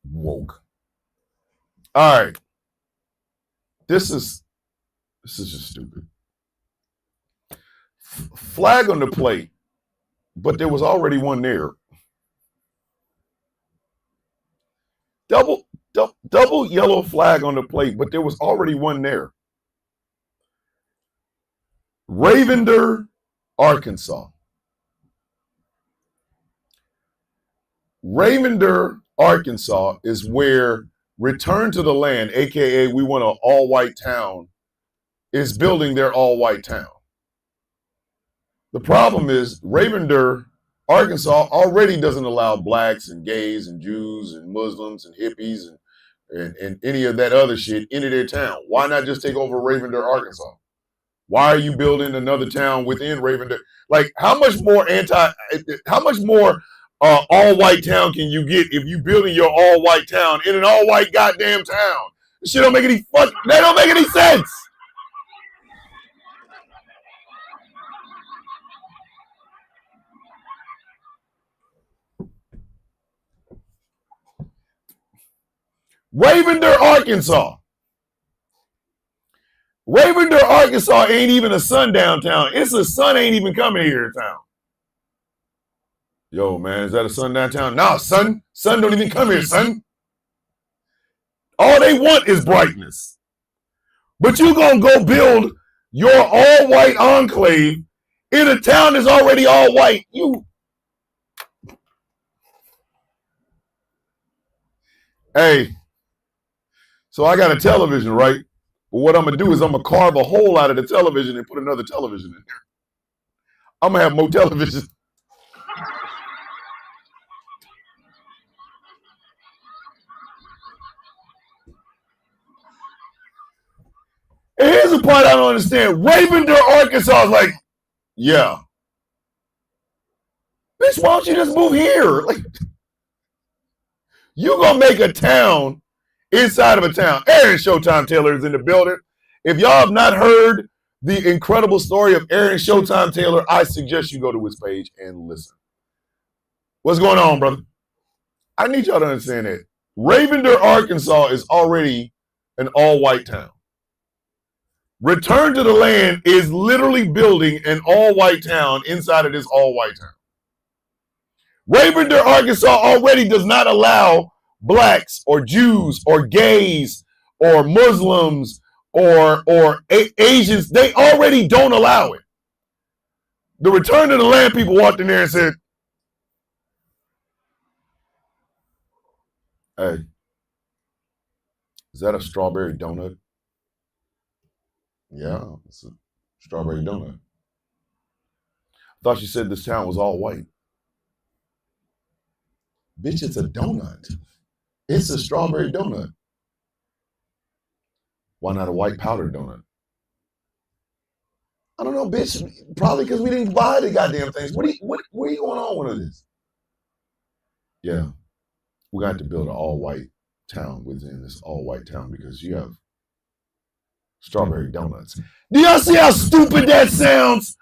Woke. All right. This is just stupid. Flag on the plate, but there was already one there. Double yellow flag on the plate, but there was already one there. Ravender, Arkansas. Ravender, Arkansas is where Return to the Land, aka We Want an All-White Town, is building their all-white town. The problem is Ravender, Arkansas already doesn't allow blacks and gays and Jews and Muslims and hippies and any of that other shit into their town. Why not just take over Ravender, Arkansas? Why are you building another town within Ravender? Like, how much more all-white town can you get if you building your all-white town in an all-white goddamn town? This shit don't make any that don't make any sense. Ravender, Arkansas. Ravender, Arkansas ain't even a sundown town. It's a sun ain't even coming here to town. Yo, man, is that a sundown town? Nah, sun don't even come here, son. All they want is brightness. But you gonna go build your all-white enclave in a town that's already all white. Hey, so I got a television, right? But what I'm going to do is I'm going to carve a hole out of the television and put another television in there. I'm going to have more televisions. And here's the part I don't understand. Ravender, Arkansas is like, yeah. Bitch, why don't you just move here? Like, you going to make a town inside of a town. Aaron Showtime Taylor is in the building. If y'all have not heard the incredible story of Aaron Showtime Taylor, I suggest you go to his page and listen. What's going on, brother? I need y'all to understand that Ravender, Arkansas is already an all-white town. Return to the Land is literally building an all-white town inside of this all-white town. Ravender, Arkansas already does not allow blacks or Jews or gays or Muslims or Asians. They already don't allow it. The Return to the Land people walked in there and said, hey, is that a strawberry donut? Yeah, it's a strawberry donut. I thought you said this town was all white. Bitch, it's a donut. It's a strawberry donut. Why not a white powdered donut? I don't know, bitch. Probably because we didn't buy the goddamn things. Where are you going on with this? Yeah, we're going to have to build an all-white town within this all-white town because you have strawberry donuts. Do y'all see how stupid that sounds?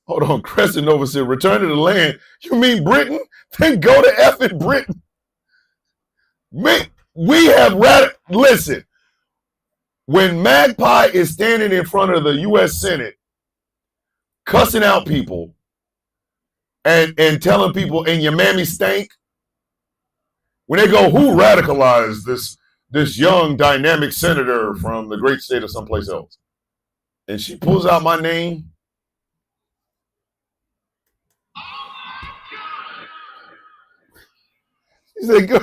Hold on, Crescent Nova said, Return to the Land. You mean Britain? Then go to effing Britain. We have listen, when Magpie is standing in front of the U.S. Senate, cussing out people and telling people, and your mammy stank, when they go, who radicalized this young dynamic senator from the great state of someplace else? And she pulls out my name. He said, go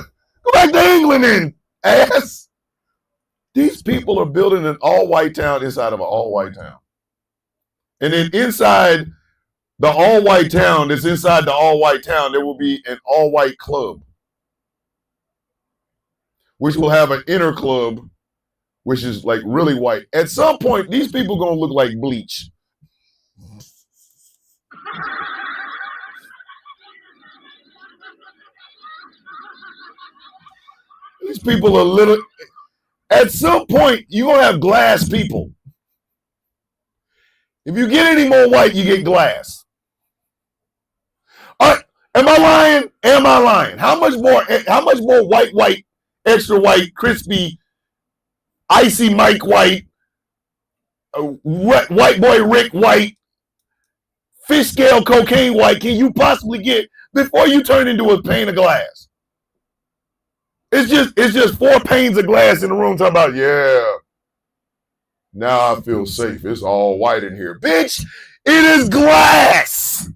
back to England then, ass. These people are building an all-white town inside of an all-white town. And then inside the all-white town that's inside the all-white town, there will be an all-white club, which will have an inner club, which is like really white. At some point, these people are going to look like Bleach. These people are little. At some point, you're going to have glass people. If you get any more white, you get glass. Am I lying? Am I lying? How much more white, extra white, crispy, icy Mike White, white boy Rick White, fish scale cocaine white can you possibly get before you turn into a pane of glass. It's just 4 panes of glass in the room talking about, yeah, now I feel safe. It's all white in here. Bitch, it is glass.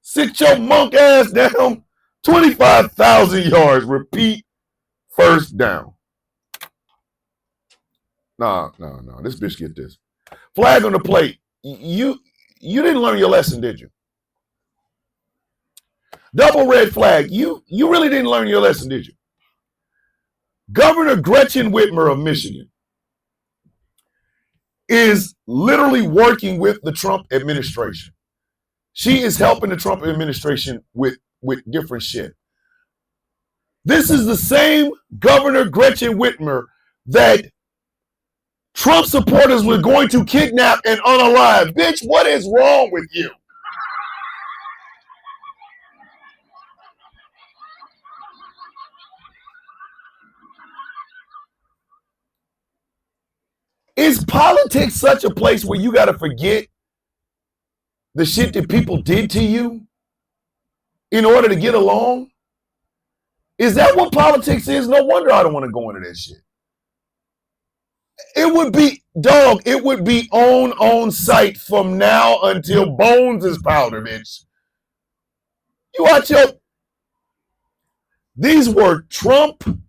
Sit your monk ass down. 25,000 yards. Repeat, first down. No. This bitch get this. Flag on the plate. You didn't learn your lesson, did you? Double red flag. You really didn't learn your lesson, did you? Governor Gretchen Whitmer of Michigan is literally working with the Trump administration. She is helping the Trump administration with different shit. This is the same Governor Gretchen Whitmer that Trump supporters were going to kidnap and unalive. Bitch, what is wrong with you? Is politics such a place where you got to forget the shit that people did to you in order to get along? Is that what politics is? No wonder I don't want to go into that shit. It would be, dog, it would be on site from now until bones is powder, bitch. You watch your... These were Trump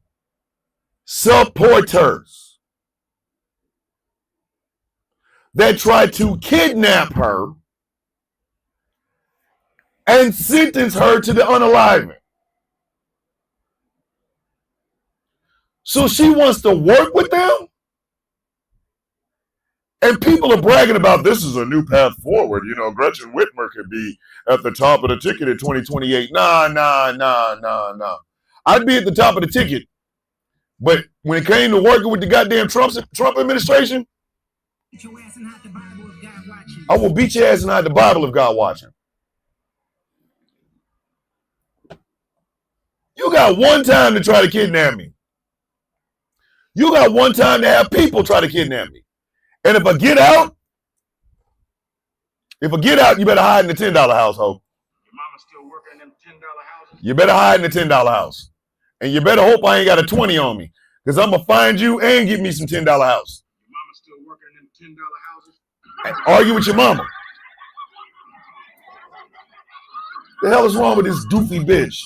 supporters that tried to kidnap her and sentence her to the unaliving. So she wants to work with them? And people are bragging about this is a new path forward. You know, Gretchen Whitmer could be at the top of the ticket in 2028. Nah. I'd be at the top of the ticket. But when it came to working with the goddamn Trump administration, I will beat your ass and hide the Bible if God watching. You got one time to try to kidnap me. You got one time to have people try to kidnap me. And if I get out, you better hide in the $10 house, ho. Your mama still working in them $10 houses? You better hide in the $10 house. And you better hope I ain't got a 20 on me. Because I'm going to find you and give me some $10 house. Your mama still working in them $10 houses? And argue with your mama. The hell is wrong with this doofy bitch?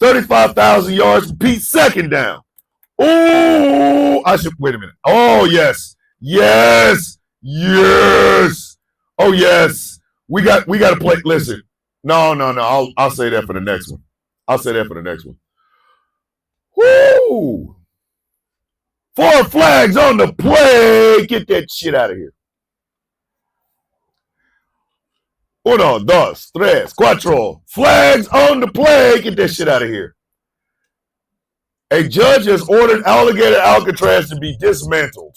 35,000 yards, repeat, second down. Oh, wait a minute. Oh, yes. Oh, yes. We got to play. Listen. No. I'll say that for the next one. Woo! 4 flags on the play. Get that shit out of here. 1, 2, 3, 4. Flags on the play. Get that shit out of here. A judge has ordered Alligator Alcatraz to be dismantled.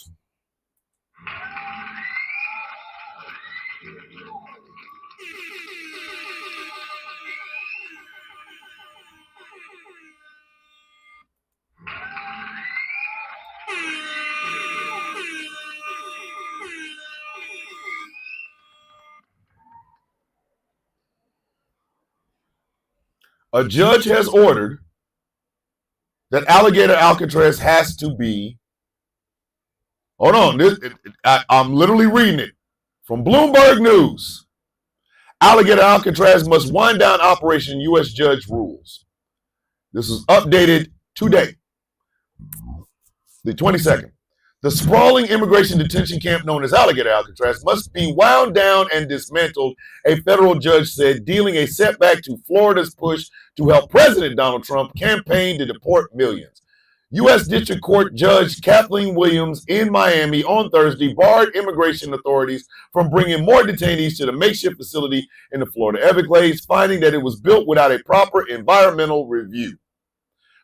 A judge has ordered that Alligator Alcatraz has to be, hold on, I'm literally reading it from Bloomberg News. Alligator Alcatraz must wind down operation, U.S. judge rules. This is updated today, the 22nd. The sprawling immigration detention camp known as Alligator Alcatraz must be wound down and dismantled, a federal judge said, dealing a setback to Florida's push to help President Donald Trump campaign to deport millions. U.S. District Court Judge Kathleen Williams in Miami on Thursday barred immigration authorities from bringing more detainees to the makeshift facility in the Florida Everglades, finding that it was built without a proper environmental review.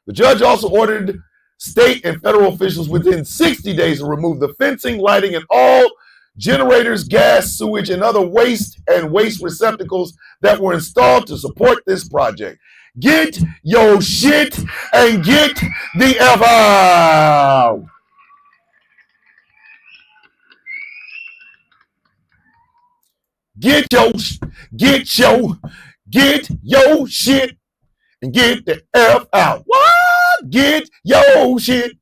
The judge also ordered state and federal officials within 60 days to remove the fencing, lighting, and all generators, gas, sewage, and other waste receptacles that were installed to support this project. Get your shit and get the F out. Get your shit and get the F out. What? Get your shit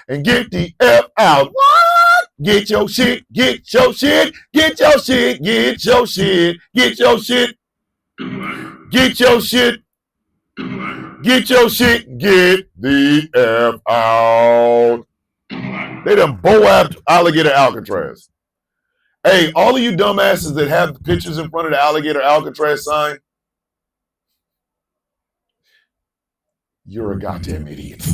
and get the F out. What? Get your shit, get your shit, get your shit, get your shit, get your shit, get your shit, get your shit, get the F out. They done Boab alligator Alcatraz. Hey, all of you dumbasses that have pictures in front of the alligator Alcatraz sign, you're a goddamn idiot.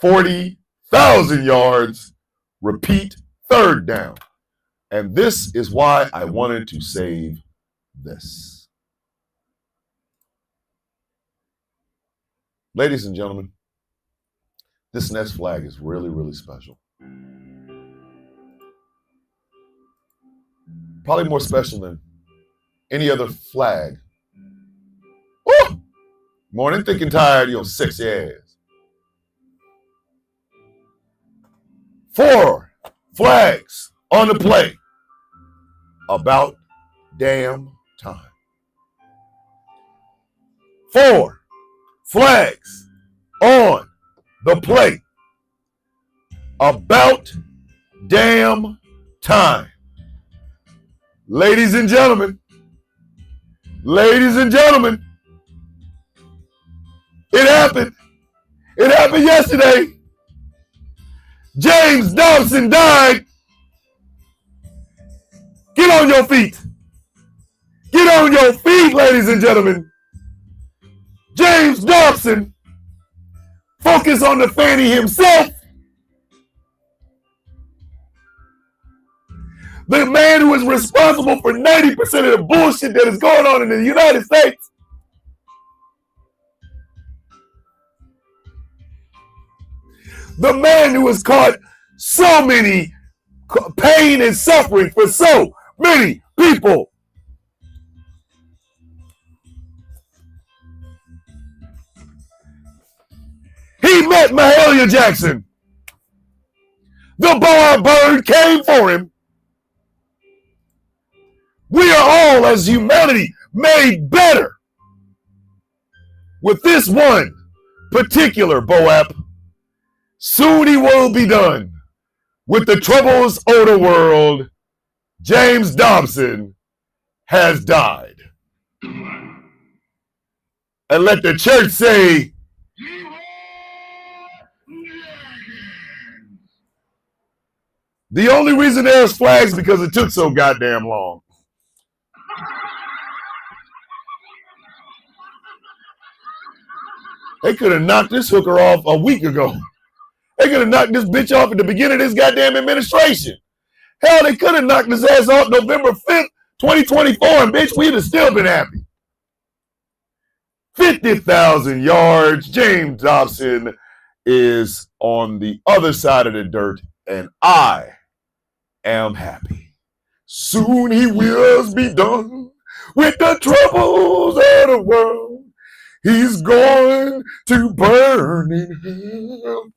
40,000 yards, repeat, third down. And this is why I wanted to save this. Ladies and gentlemen, this next flag is really, really special. Probably more special than any other flag. Woo! Morning, thick and tired, your sexy ass. 4 flags on the play. About damn time. 4 flags on the play. About damn time. Ladies and gentlemen, it happened. It happened yesterday. James Dobson died. Get on your feet. Get on your feet, ladies and gentlemen. James Dobson, focus on the fanny himself. The man who is responsible for 90% of the bullshit that is going on in the United States. The man who has caused so many pain and suffering for so many people. He met Mahalia Jackson. The Boer bird came for him. We are all, as humanity, made better with this one particular Boap. Soon he will be done with the troubles of the world. James Dobson has died. And let the church say, the only reason there's flags because it took so goddamn long. They could have knocked this hooker off a week ago. They could have knocked this bitch off at the beginning of this goddamn administration. Hell, they could have knocked his ass off November 5th, 2024, and bitch, we'd have still been happy. 50,000 yards. James Dobson is on the other side of the dirt, and I am happy. Soon he will be done with the troubles of the world. He's going to burn in hell.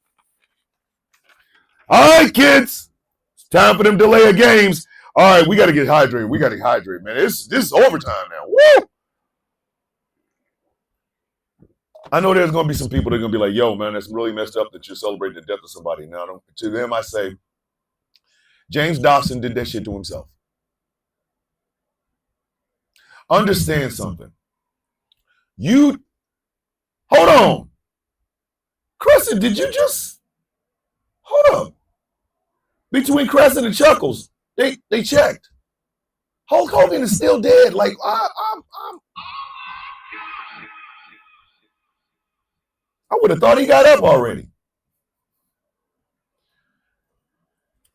All right, kids. It's time for them delay of games. All right, we got to get hydrated. Man. This is overtime now. Woo! I know there's going to be some people that are going to be like, yo, man, that's really messed up that you're celebrating the death of somebody. Now, to them, I say, James Dobson did that shit to himself. Understand something. Hold on. Crescent, did you just, hold up. Between Crescent and Chuckles, they checked. Hulk Hogan is still dead. Like, I would have thought he got up already.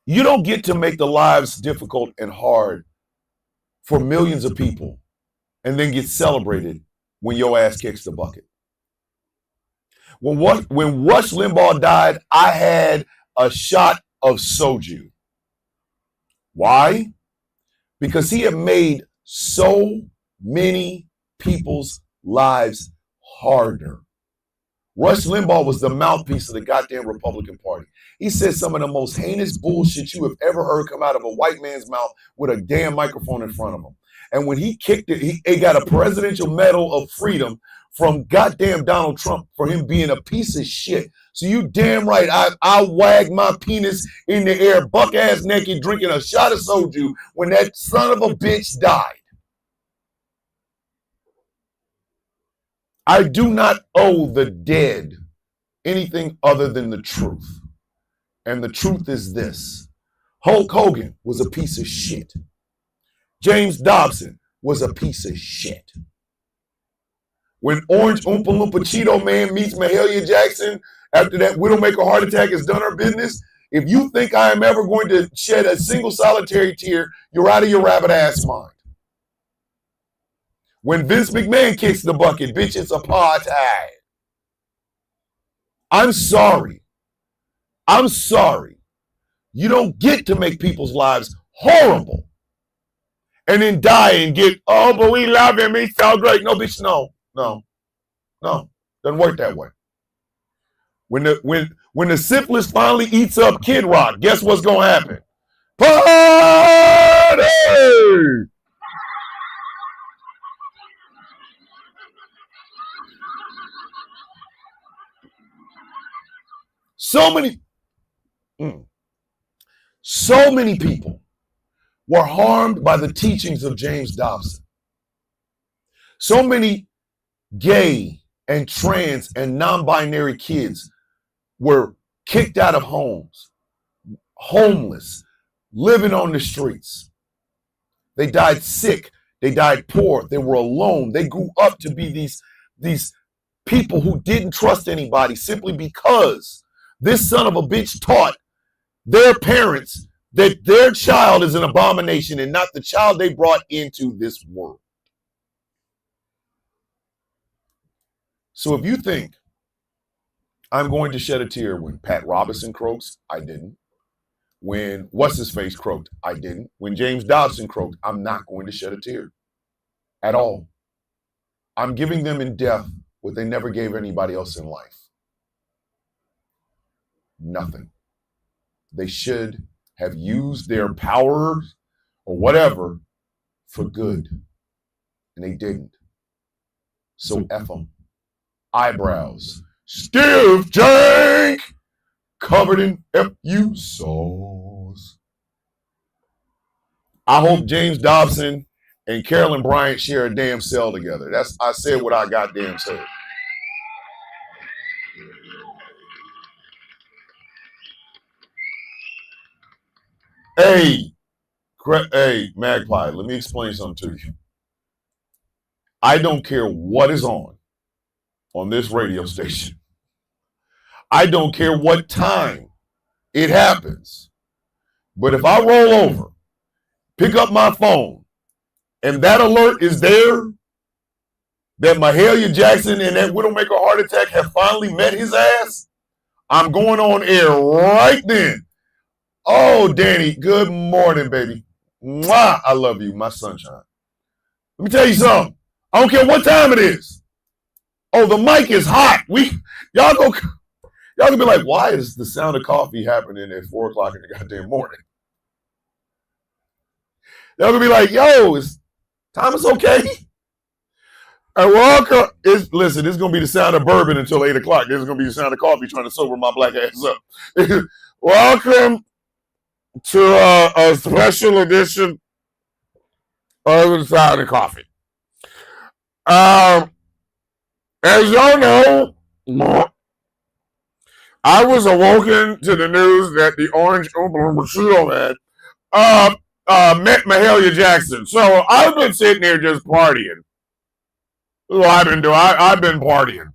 You don't get to make the lives difficult and hard for millions of people and then get celebrated when your ass kicks the bucket. When Rush Limbaugh died, I had a shot of soju. Why? Because he had made so many people's lives harder Rush Limbaugh was the mouthpiece of the goddamn Republican Party. He said some of the most heinous bullshit you have ever heard come out of a white man's mouth with a damn microphone in front of him. And when he kicked it, he got a Presidential Medal of Freedom from goddamn Donald Trump for him being a piece of shit. So you damn right, I wagged my penis in the air, buck ass naked, drinking a shot of soju when that son of a bitch died. I do not owe the dead anything other than the truth. And the truth is this. Hulk Hogan was a piece of shit. James Dobson was a piece of shit. When Orange Oompa Loompa Cheeto Man meets Mahalia Jackson after that Widowmaker heart attack has done her business, if you think I am ever going to shed a single solitary tear, you're out of your rabbit ass mind. When Vince McMahon kicks the bucket, bitch, it's apartheid. I'm sorry. I'm sorry. You don't get to make people's lives horrible and then die and get, oh, but we love him. He's so great. No, bitch, no. Doesn't work that way. When the syphilis finally eats up Kid Rock, guess what's going to happen? Party! So many people were harmed by the teachings of James Dobson. So many gay and trans and non-binary kids were kicked out of homes, homeless, living on the streets. They died sick. They died poor. They were alone. They grew up to be these people who didn't trust anybody simply because this son of a bitch taught their parents that their child is an abomination and not the child they brought into this world. So if you think I'm going to shed a tear when Pat Robertson croaks, I didn't. When what's-his-face croaked, I didn't. When James Dobson croaked, I'm not going to shed a tear at all. I'm giving them in death what they never gave anybody else in life. Nothing. They should have used their power or whatever for good. And they didn't. So F them. Eyebrows. Steve Jank! Covered in FU sauce. I hope James Dobson and Carolyn Bryant share a damn cell together. I said what I goddamn said. Hey, Magpie, let me explain something to you. I don't care what is on this radio station. I don't care what time it happens. But if I roll over, pick up my phone, and that alert is there that Mahalia Jackson and that Widowmaker heart attack have finally met his ass, I'm going on air right then. Oh, Danny, good morning, baby. Mwah, I love you, my sunshine. Let me tell you something. I don't care what time it is. Oh, the mic is hot. Y'all gonna be like, why is the sound of coffee happening at 4 o'clock in the goddamn morning? Y'all gonna be like, yo, is Thomas okay? And welcome. Listen, this is gonna be the sound of bourbon until 8 o'clock. This is gonna be the sound of coffee trying to sober my black ass up. Welcome to a special edition of the sound of coffee. As y'all know, I was awoken to the news that the Orange Oompa Loompa Cheeto Man met Mahalia Jackson. So I've been sitting here just partying. That's what I've been doing. I've been partying.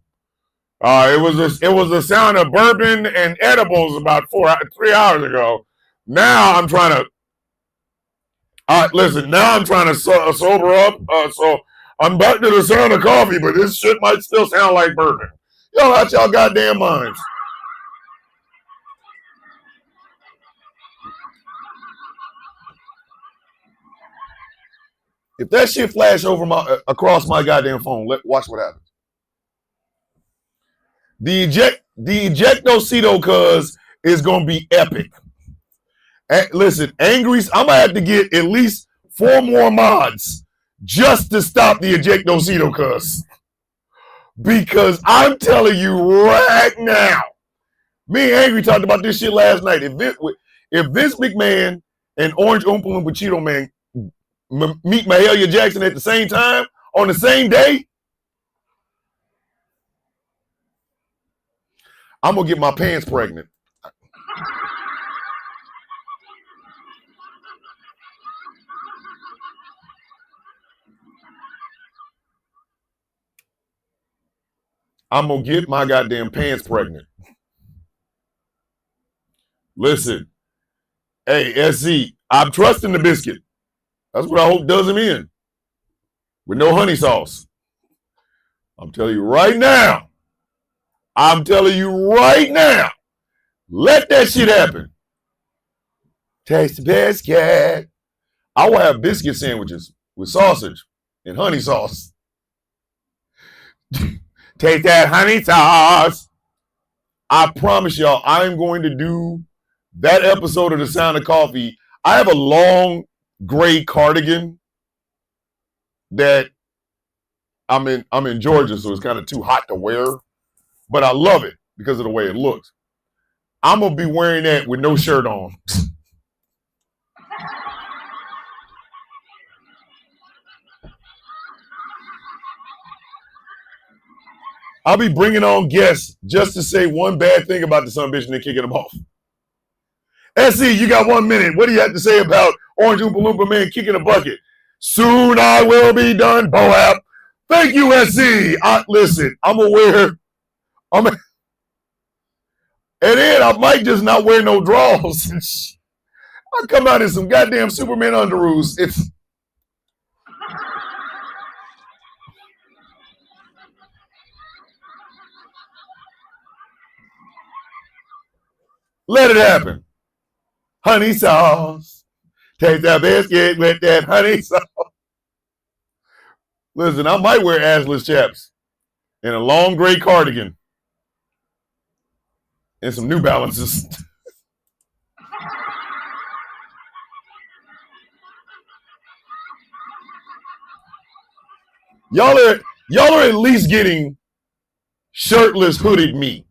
It was the sound of bourbon and edibles about 3 hours ago. Now I'm trying to listen. Now I'm trying to sober up. So I'm back to the sound of coffee, but this shit might still sound like bourbon. Y'all out y'all goddamn minds. If that shit flash over across my goddamn phone, watch what happens. The Ejectocito cuz is gonna be epic. Listen, Angry's, I'm gonna have to get at least 4 more mods just to stop the Ejectocito cuz. Because I'm telling you right now, me and Angry talked about this shit last night. If Vince McMahon and Orange Oompa Loompa Cheeto Man meet Mahalia Jackson at the same time, on the same day, I'm going to get my pants pregnant. I'm going to get my goddamn pants pregnant. Listen, hey, SC, I'm trusting the biscuit. That's what I hope does him in. With no honey sauce. I'm telling you right now. Let that shit happen. Taste the biscuit. I will have biscuit sandwiches with sausage and honey sauce. Take that honey sauce. I promise y'all, I'm going to do that episode of The Sound of Coffee. I have a long gray cardigan that I'm in Georgia, so it's kind of too hot to wear, but I love it because of the way it looks. I'm gonna be wearing that with no shirt on. I'll be bringing on guests just to say one bad thing about the son of a bitch and then kicking them off. SC, you got 1 minute. What do you have to say about Orange Oompa Loompa Man kicking a bucket? Soon I will be done, Boab. Thank you, SC. Listen, I'm aware. And then I might just not wear no drawers. I come out in some goddamn Superman underoos. Let it happen. Honey sauce. Take that biscuit with that honey sauce. Listen, I might wear assless chaps and a long gray cardigan and some New Balances. Y'all are at least getting shirtless hooded me.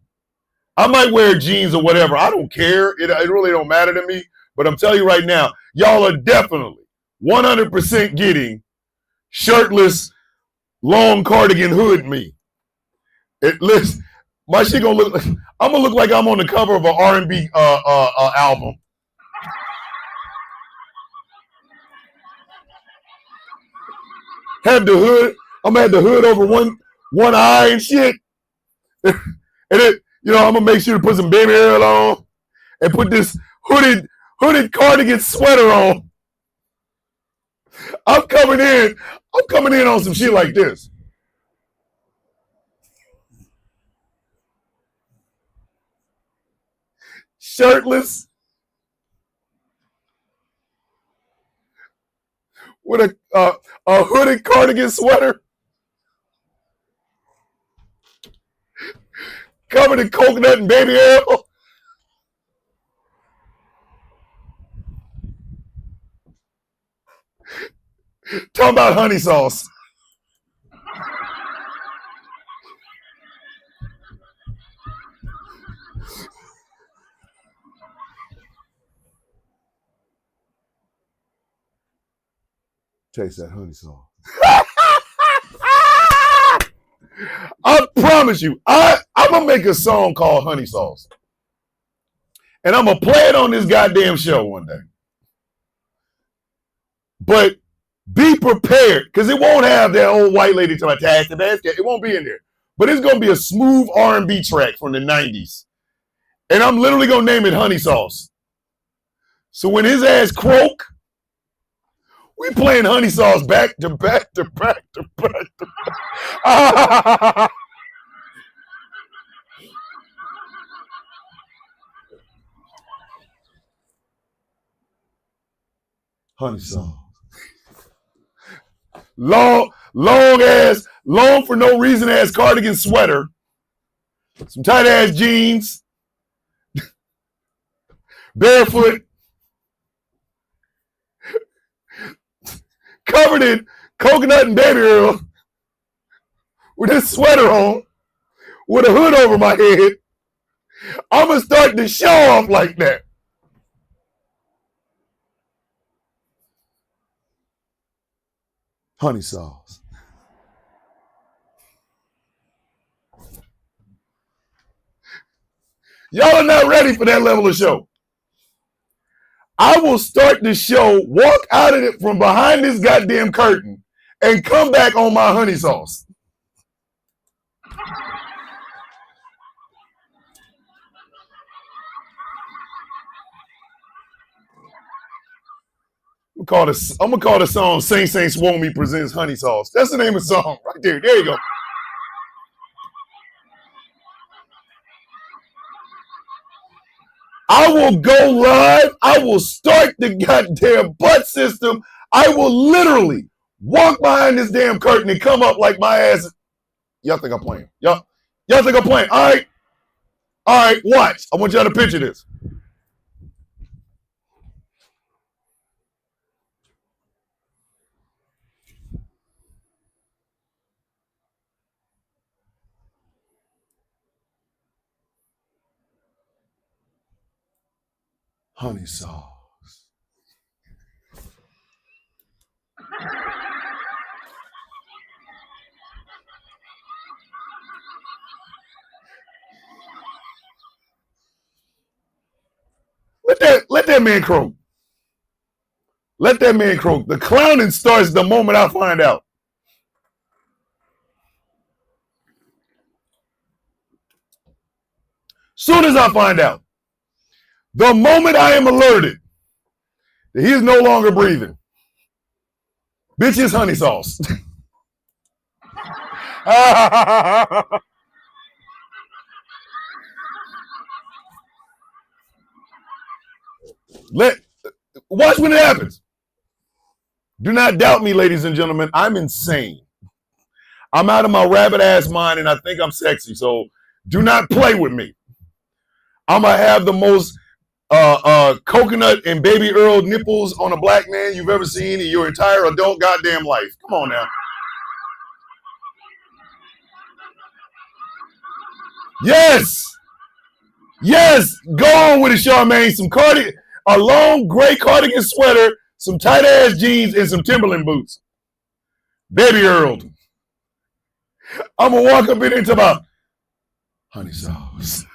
I might wear jeans or whatever. I don't care. It really don't matter to me. But I'm telling you right now, y'all are definitely 100% getting shirtless, long cardigan hood me. Listen, my shit gonna look. I'm gonna look like I'm on the cover of an R&B album. Have the hood. I'm gonna have the hood over one eye and shit. And it, I'm gonna make sure to put some baby oil on and put this hooded cardigan sweater on. I'm coming in on some shit like this. Shirtless with a hooded cardigan sweater, covered in coconut and baby oil. Talking about honey sauce. Taste that honey sauce. I promise you, I'm gonna make a song called Honey Sauce. And I'm gonna play it on this goddamn show one day. But be prepared, because it won't have that old white lady to my tax the basket. It won't be in there. But it's gonna be a smooth R&B track from the 90s. And I'm literally gonna name it Honey Sauce. So when his ass croak, we playing Honey Sauce back to back to back to back to back. Honey Sauce. Long for no reason ass cardigan sweater some tight ass jeans, barefoot, covered in coconut and baby oil, with this sweater on, with a hood over my head. I'm going to start the show off like that. Honey sauce. Y'all are not ready for that level of show. I will start the show, walk out of it from behind this goddamn curtain, and come back on my honey sauce. I'm gonna call the song Saint Saint Swole Me Presents Honey Sauce. That's the name of the song right there. There you go. I will go live. I will start the goddamn butt system. I will literally walk behind this damn curtain and come up like my ass. Y'all think I'm playing? Y'all think I'm playing? All right, watch. I want y'all to picture this. Honey sauce. Let that man croak. Let that man croak. The clowning starts the moment I find out. Soon as I find out. The moment I am alerted that he is no longer breathing. Bitch is honey sauce. Watch when it happens. Do not doubt me, ladies and gentlemen. I'm insane. I'm out of my rabbit ass mind and I think I'm sexy. So do not play with me. I'm going to have the most coconut and baby Earl nipples on a black man you've ever seen in your entire adult goddamn life. Come on now. Yes. Go on with it, Charmaine. A long gray cardigan sweater, some tight ass jeans, and some Timberland boots. Baby Earl. I'm gonna walk up in into my honey sauce.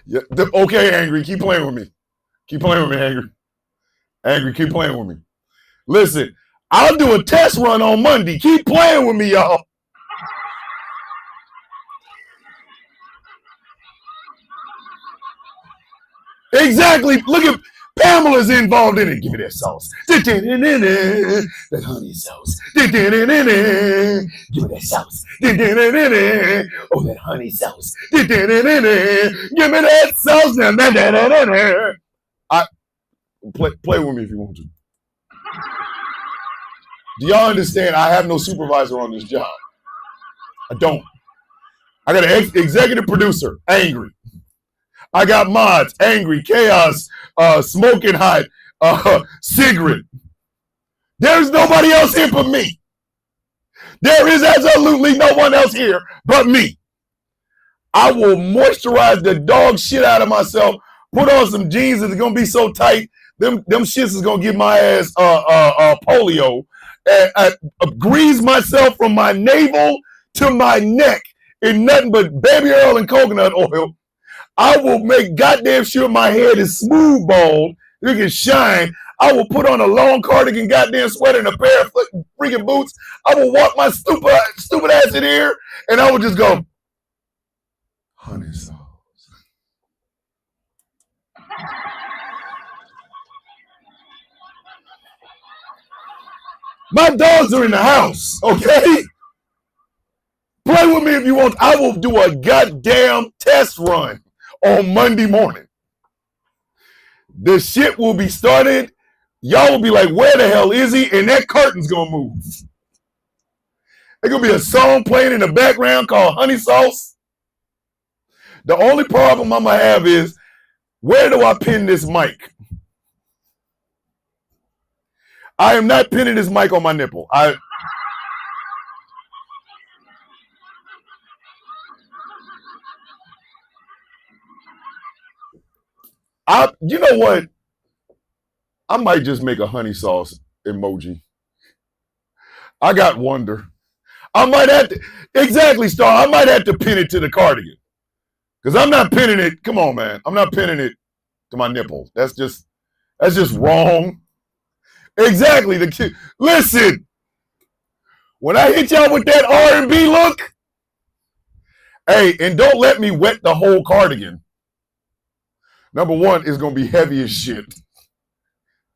Yeah, okay, Angry. Keep playing with me. Angry. Angry, keep playing with me. Listen, I'll do a test run on Monday. Keep playing with me, y'all. Exactly. Look at Pamela's involved in it. Give me that sauce. That honey sauce. Give me that sauce. Oh, that honey sauce. Give me that sauce. Play with me if you want to. Do y'all understand? I have no supervisor on this job. I don't. I got an executive producer, Angry. I got mods, Angry, Chaos, Smoking Hot, Sigrid. There's nobody else here but me. There is absolutely no one else here but me. I will moisturize the dog shit out of myself, put on some jeans that are going to be so tight, them shits is going to give my ass polio, and I grease myself from my navel to my neck in nothing but baby oil and coconut oil. I will make goddamn sure my head is smooth bald. It can shine. I will put on a long cardigan goddamn sweater and a pair of freaking boots. I will walk my stupid ass in here and I will just go, honey sauce. My dogs are in the house, okay? Play with me if you want. I will do a goddamn test run on Monday morning. The shit will be started. y'all will be like, where the hell is he? And that curtain's gonna move. There's gonna be a song playing in the background called Honey Sauce. The only problem I'm gonna have is, where do I pin this mic? I am not pinning this mic on my nipple. You know what? I might just make a honey sauce emoji. I got wonder. I might have to, exactly, Star. I might have to pin it to the cardigan. Because I'm not pinning it. Come on, man. I'm not pinning it to my nipple. That's just wrong. Exactly. Listen. When I hit y'all with that R&B look, hey, and don't let me wet the whole cardigan. Number one, it's going to be heavy as shit.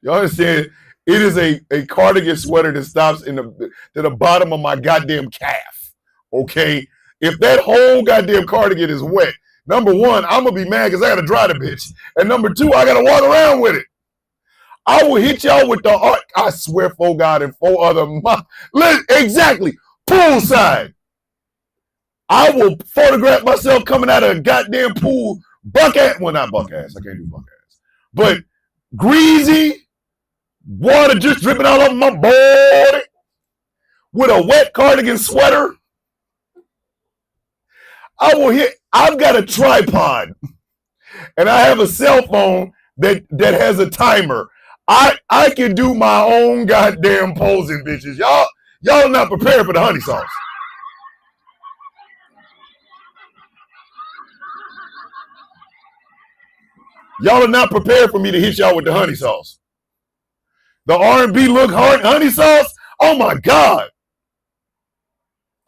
You understand? It is a cardigan sweater that stops to the bottom of my goddamn calf. Okay? If that whole goddamn cardigan is wet, number one, I'm going to be mad because I got to dry the bitch. And number two, I got to walk around with it. I will hit y'all with the art. I swear, for God and for other. Exactly. Poolside. I will photograph myself coming out of a goddamn pool. Buck-ass. Well, not buck-ass. I can't do buck-ass. But greasy. Water just dripping all over my body. With a wet cardigan sweater. I've got a tripod. And I have a cell phone that has a timer. I can do my own goddamn posing, bitches. Y'all are not prepared for the honey sauce. Y'all are not prepared for me to hit y'all with the honey sauce. The R&B look hard honey sauce? Oh my God.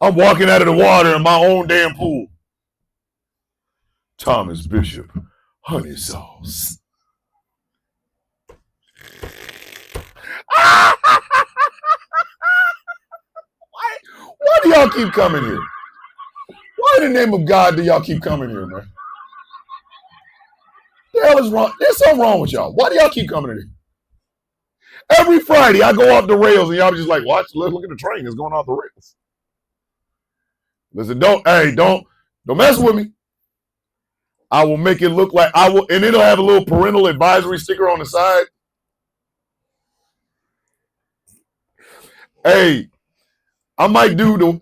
I'm walking out of the water in my own damn pool. Thomas Bishop, honey sauce. Why do y'all keep coming here? Why in the name of God do y'all keep coming here, man? The hell is wrong? There's something wrong with y'all. Why do y'all keep coming in here? Every Friday I go off the rails and y'all be just like, look at the train. It's going off the rails. Listen, don't mess with me. I will make it look like and it'll have a little parental advisory sticker on the side. Hey, I might do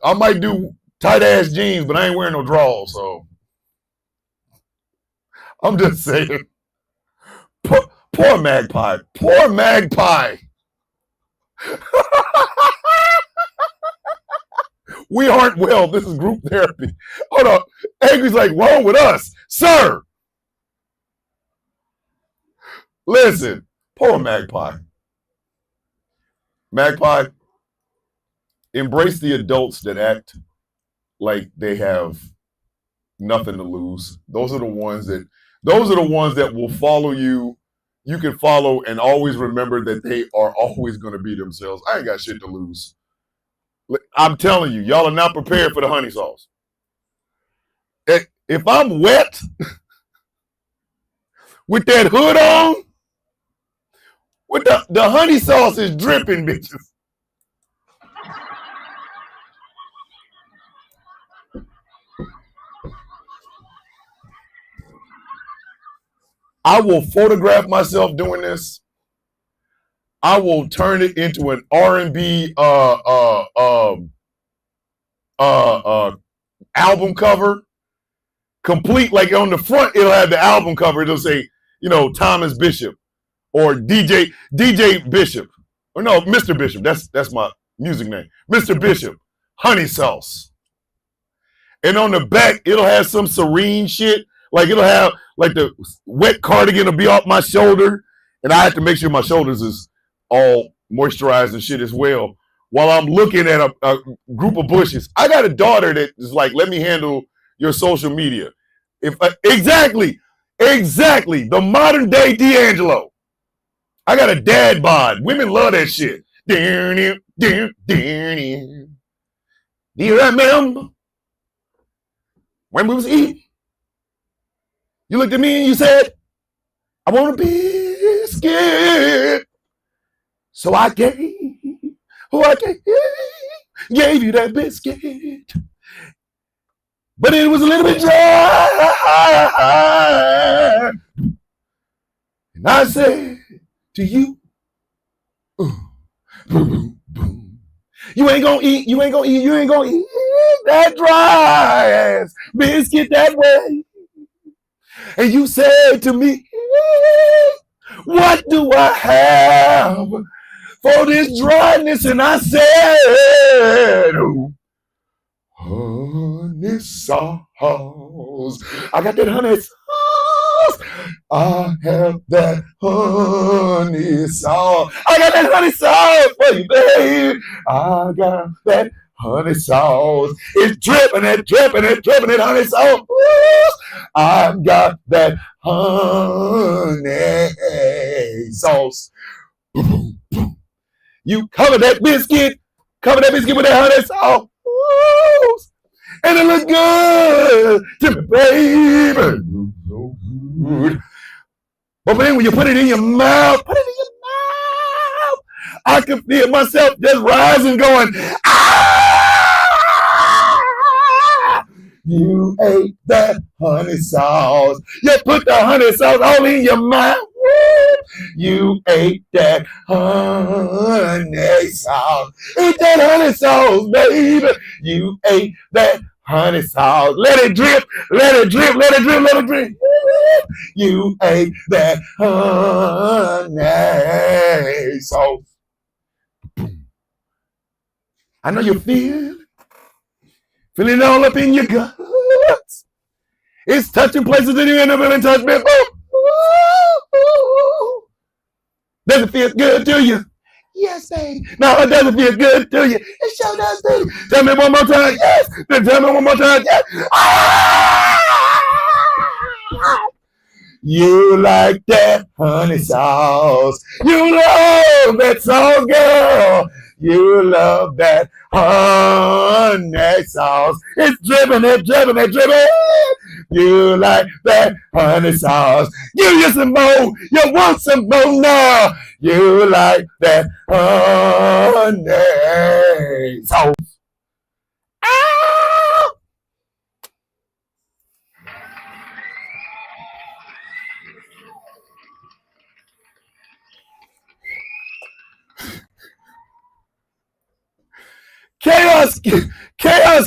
tight ass jeans, but I ain't wearing no drawers, so I'm just saying. Poor Magpie. Poor Magpie. We aren't well. This is group therapy. Hold on. Angry's like, wrong with us? Sir. Listen. Poor Magpie. Magpie, embrace the adults that act like they have nothing to lose. Those are the ones that will follow you. You can follow and always remember that they are always going to be themselves. I ain't got shit to lose. I'm telling you, y'all are not prepared for the honey sauce. If I'm wet with that hood on, with the honey sauce is dripping, bitches. I will photograph myself doing this. I will turn it into an R&B album cover. Complete, like on the front, it'll have the album cover. It'll say, Thomas Bishop or DJ Bishop. Or no, Mr. Bishop. That's my music name. Mr. Bishop. Honey sauce. And on the back, it'll have some serene shit. Like it'll have like the wet cardigan will be off my shoulder. And I have to make sure my shoulders is all moisturized and shit as well. While I'm looking at a group of bushes. I got a daughter that is like, let me handle your social media. Exactly. The modern day D'Angelo. I got a dad bod. Women love that shit. Do you remember when we was eating? You looked at me and you said, I want a biscuit. So I gave you that biscuit. But it was a little bit dry. And I said to you, boom, boom, boom. You ain't gonna eat that dry ass biscuit that way. And you said to me, what do I have for this dryness? And I said, honey sauce. I got that honey sauce. I have that honey sauce. I got that honey sauce for you, babe. I got that honey sauce. It's dripping, honey sauce. I got that honey sauce. You cover that biscuit with that honey sauce. And it look good to me, baby. So good. But then when you put it in your mouth, I can feel myself just rising, going, ah! You ate that honey sauce. You put the honey sauce all in your mouth. You ate that honey sauce. Eat that honey sauce, baby. You ate that honey sauce. Let it drip. You ate that honey sauce. I know you feeling it all up in your guts. It's touching places that you ain't never been touched before. Does it feel good to you? Yes, baby. No, it doesn't feel good to you. It sure does, baby. Tell me one more time. Yes. Then tell me one more time. Yes. Ah! You like that honey sauce. You love that sauce, girl. You love that honey sauce. It's dripping. You like that honey sauce. Give you some more. You want some more now. You like that honey sauce. Ow! Chaos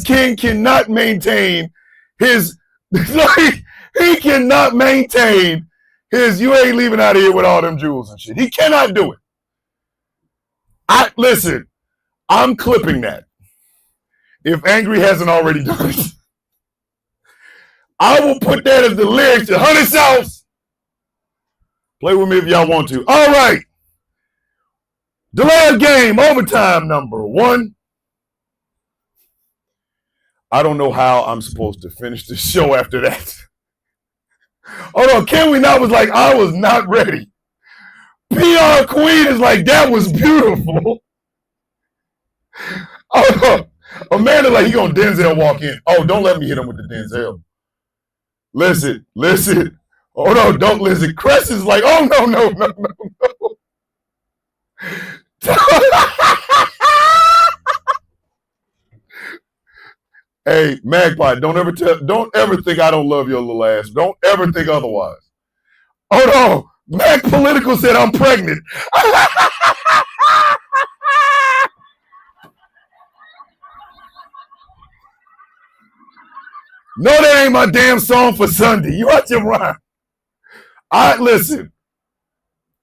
King cannot maintain his, like, he cannot maintain his, you ain't leaving out of here with all them jewels and shit. He cannot do it. Listen, I'm clipping that. If Angry hasn't already done it. I will put that as the lyrics to Honey Sauce. Play with me if y'all want to. All right. Delay of game, overtime number 1. I don't know how I'm supposed to finish the show after that. Hold on, Can We Not was like, I was not ready. PR Queen is like, that was beautiful. Oh, Amanda like, he gonna Denzel walk in. Oh, don't let me hit him with the Denzel. Listen. Oh no, don't listen. Cress is like, oh no. Hey, Magpie, don't ever think I don't love your little ass. Don't ever think otherwise. Oh no, Mac Political said I'm pregnant. No, that ain't my damn song for Sunday. You out your rhyme. Listen,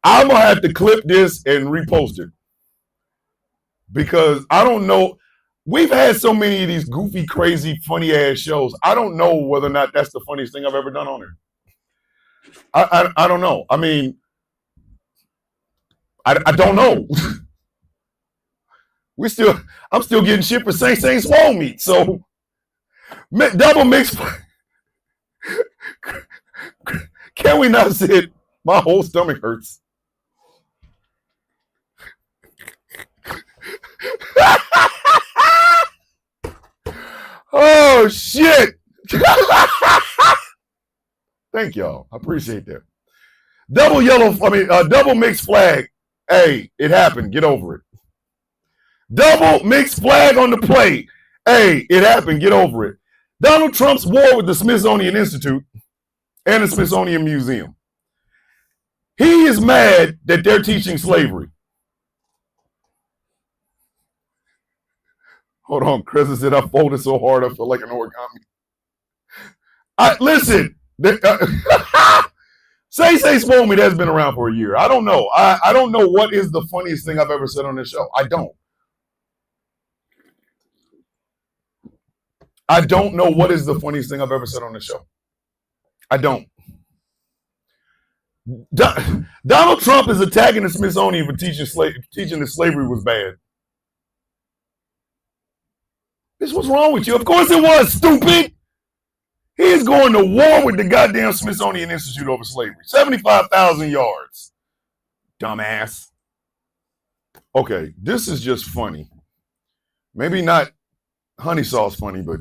I'm gonna have to clip this and repost it. Because I don't know. We've had so many of these goofy, crazy, funny ass shows. I don't know whether or not that's the funniest thing I've ever done on here. I don't know. I mean, I don't know. I'm still getting shit for Saint Swole meat. So double mix. Can we not sit? My whole stomach hurts. Oh shit. Thank y'all. I appreciate that. Double mixed flag Hey, it happened. Get over it. Double mixed flag on the play. Hey, it happened. Get over it. Donald Trump's war with the Smithsonian Institute and the Smithsonian Museum. He is mad that they're teaching slavery. Hold on, Chris said I folded so hard I feel like an origami. Listen, Say Spoil Me, that's been around for a year. I don't know. I don't know what is the funniest thing I've ever said on this show. I don't know what is the funniest thing I've ever said on the show. I don't. Donald Trump is attacking the Smithsonian for teaching that slavery was bad. This what's wrong with you? Of course it was, stupid. He is going to war with the goddamn Smithsonian Institute over slavery. 75,000 yards. Dumbass. Okay, this is just funny. Maybe not honey sauce funny, but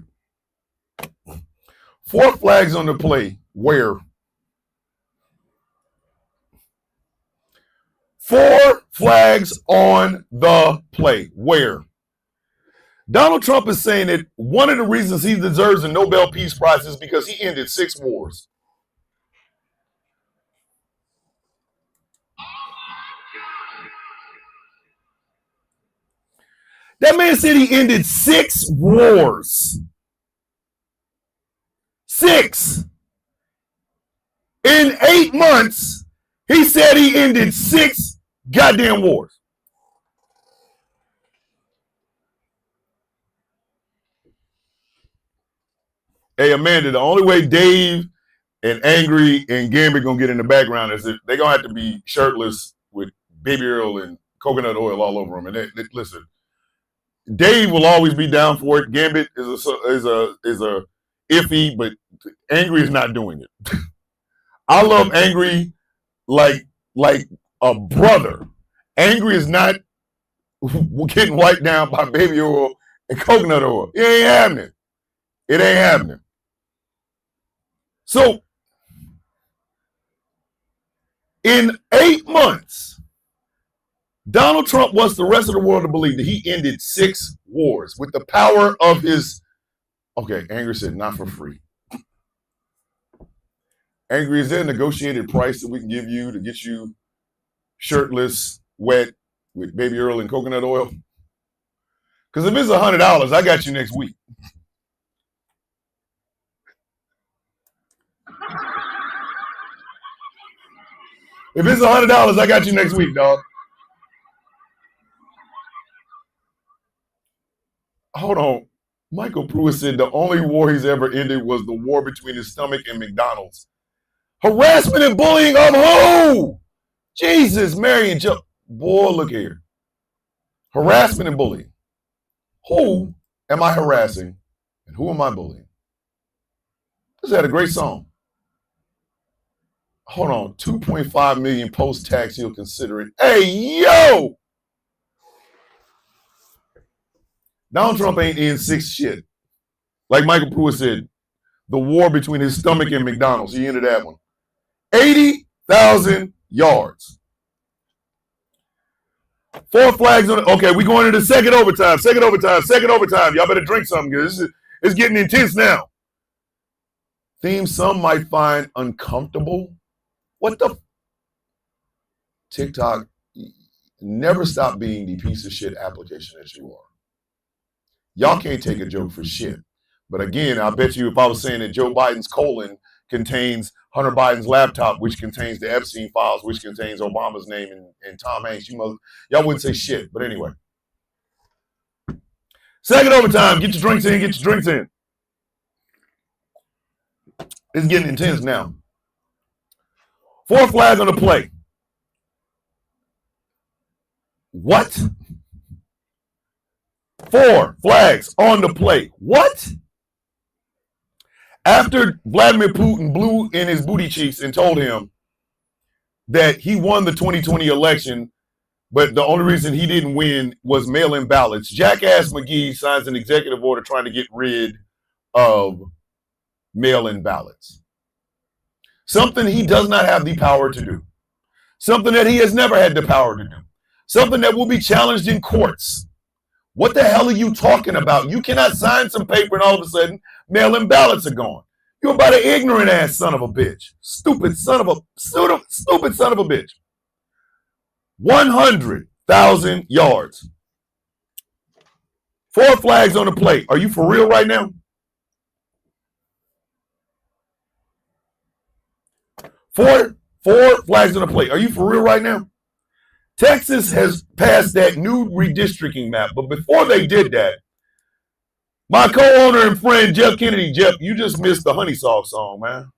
4 flags on the play. Where? 4 flags on the play. Where? Donald Trump is saying that one of the reasons he deserves a Nobel Peace Prize is because he ended 6 wars. That man said he ended 6 wars. 6. In 8 months, he said he ended 6 goddamn wars. Hey, Amanda, the only way Dave and Angry and Gambit gonna get in the background is that they're gonna have to be shirtless with baby oil and coconut oil all over them. And listen, Dave will always be down for it. Gambit is a iffy, but Angry is not doing it. I love Angry like a brother. Angry is not getting wiped down by baby oil and coconut oil. It ain't happening. It ain't happening. So, in 8 months, Donald Trump wants the rest of the world to believe that he ended 6 wars with the power of his. Okay, Angry said not for free. Angry, is there a negotiated price that we can give you to get you shirtless, wet, with baby oil and coconut oil? Because if it's $100, I got you next week. If it's $100, I got you next week, dog. Hold on. Michael Pruitt said the only war he's ever ended was the war between his stomach and McDonald's. Harassment and bullying of who? Jesus, Mary and Joe. Boy, look here. Harassment and bullying. Who am I harassing and who am I bullying? This had a great song. Hold on, 2.5 million post-tax, he'll consider it. Hey, yo! Donald Trump ain't in 6 shit. Like Michael Pruitt said, the war between his stomach and McDonald's, he ended that one. 80,000 yards. 4 flags on it. Okay, we going into second overtime. Y'all better drink something, because it's getting intense now. Theme some might find uncomfortable. What the? TikTok, never stop being the piece of shit application that you are. Y'all can't take a joke for shit. But again, I bet you if I was saying that Joe Biden's colon contains Hunter Biden's laptop, which contains the Epstein files, which contains Obama's name and Tom Hanks, y'all wouldn't say shit. But anyway. Second overtime. Get your drinks in. It's getting intense now. 4 flags on the play. What? 4 flags on the play. What? After Vladimir Putin blew in his booty cheeks and told him that he won the 2020 election, but the only reason he didn't win was mail-in ballots, Jackass McGee signs an executive order trying to get rid of mail-in ballots. Something he does not have the power to do. Something that he has never had the power to do. something that will be challenged in courts. What the hell are you talking about? You cannot sign some paper and all of a sudden mail-in ballots are gone. You're about an ignorant ass son of a bitch. Stupid son of a bitch. 100,000 yards. 4 flags on the plate. Are you for real right now? 4 flags on the plate. Are you for real right now? Texas has passed that new redistricting map, but before they did that, my co-owner and friend Jeff Kennedy, Jeff, you just missed the Honey Sauce song, man.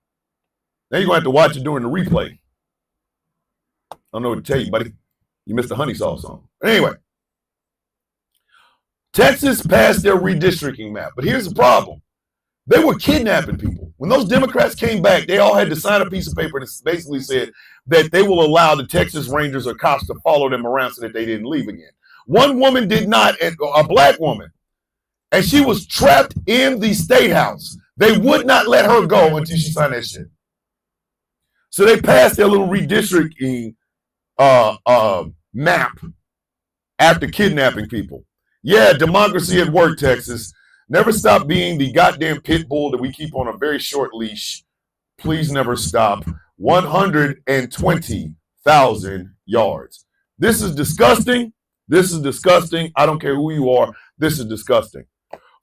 Now you're gonna have to watch it during the replay. I don't know what to tell you, buddy. You missed the Honey Sauce song. Anyway, Texas passed their redistricting map, but here's the problem. They were kidnapping people. When those Democrats came back, they all had to sign a piece of paper that basically said that they will allow the Texas Rangers or cops to follow them around so that they didn't leave again. One woman did not, a black woman, and she was trapped in the state house. They would not let her go until she signed that shit. So they passed their little redistricting map after kidnapping people. Yeah, democracy at work, Texas. Never stop being the goddamn pit bull that we keep on a very short leash. Please never stop. 120,000 yards. This is disgusting. This is disgusting. I don't care who you are. This is disgusting.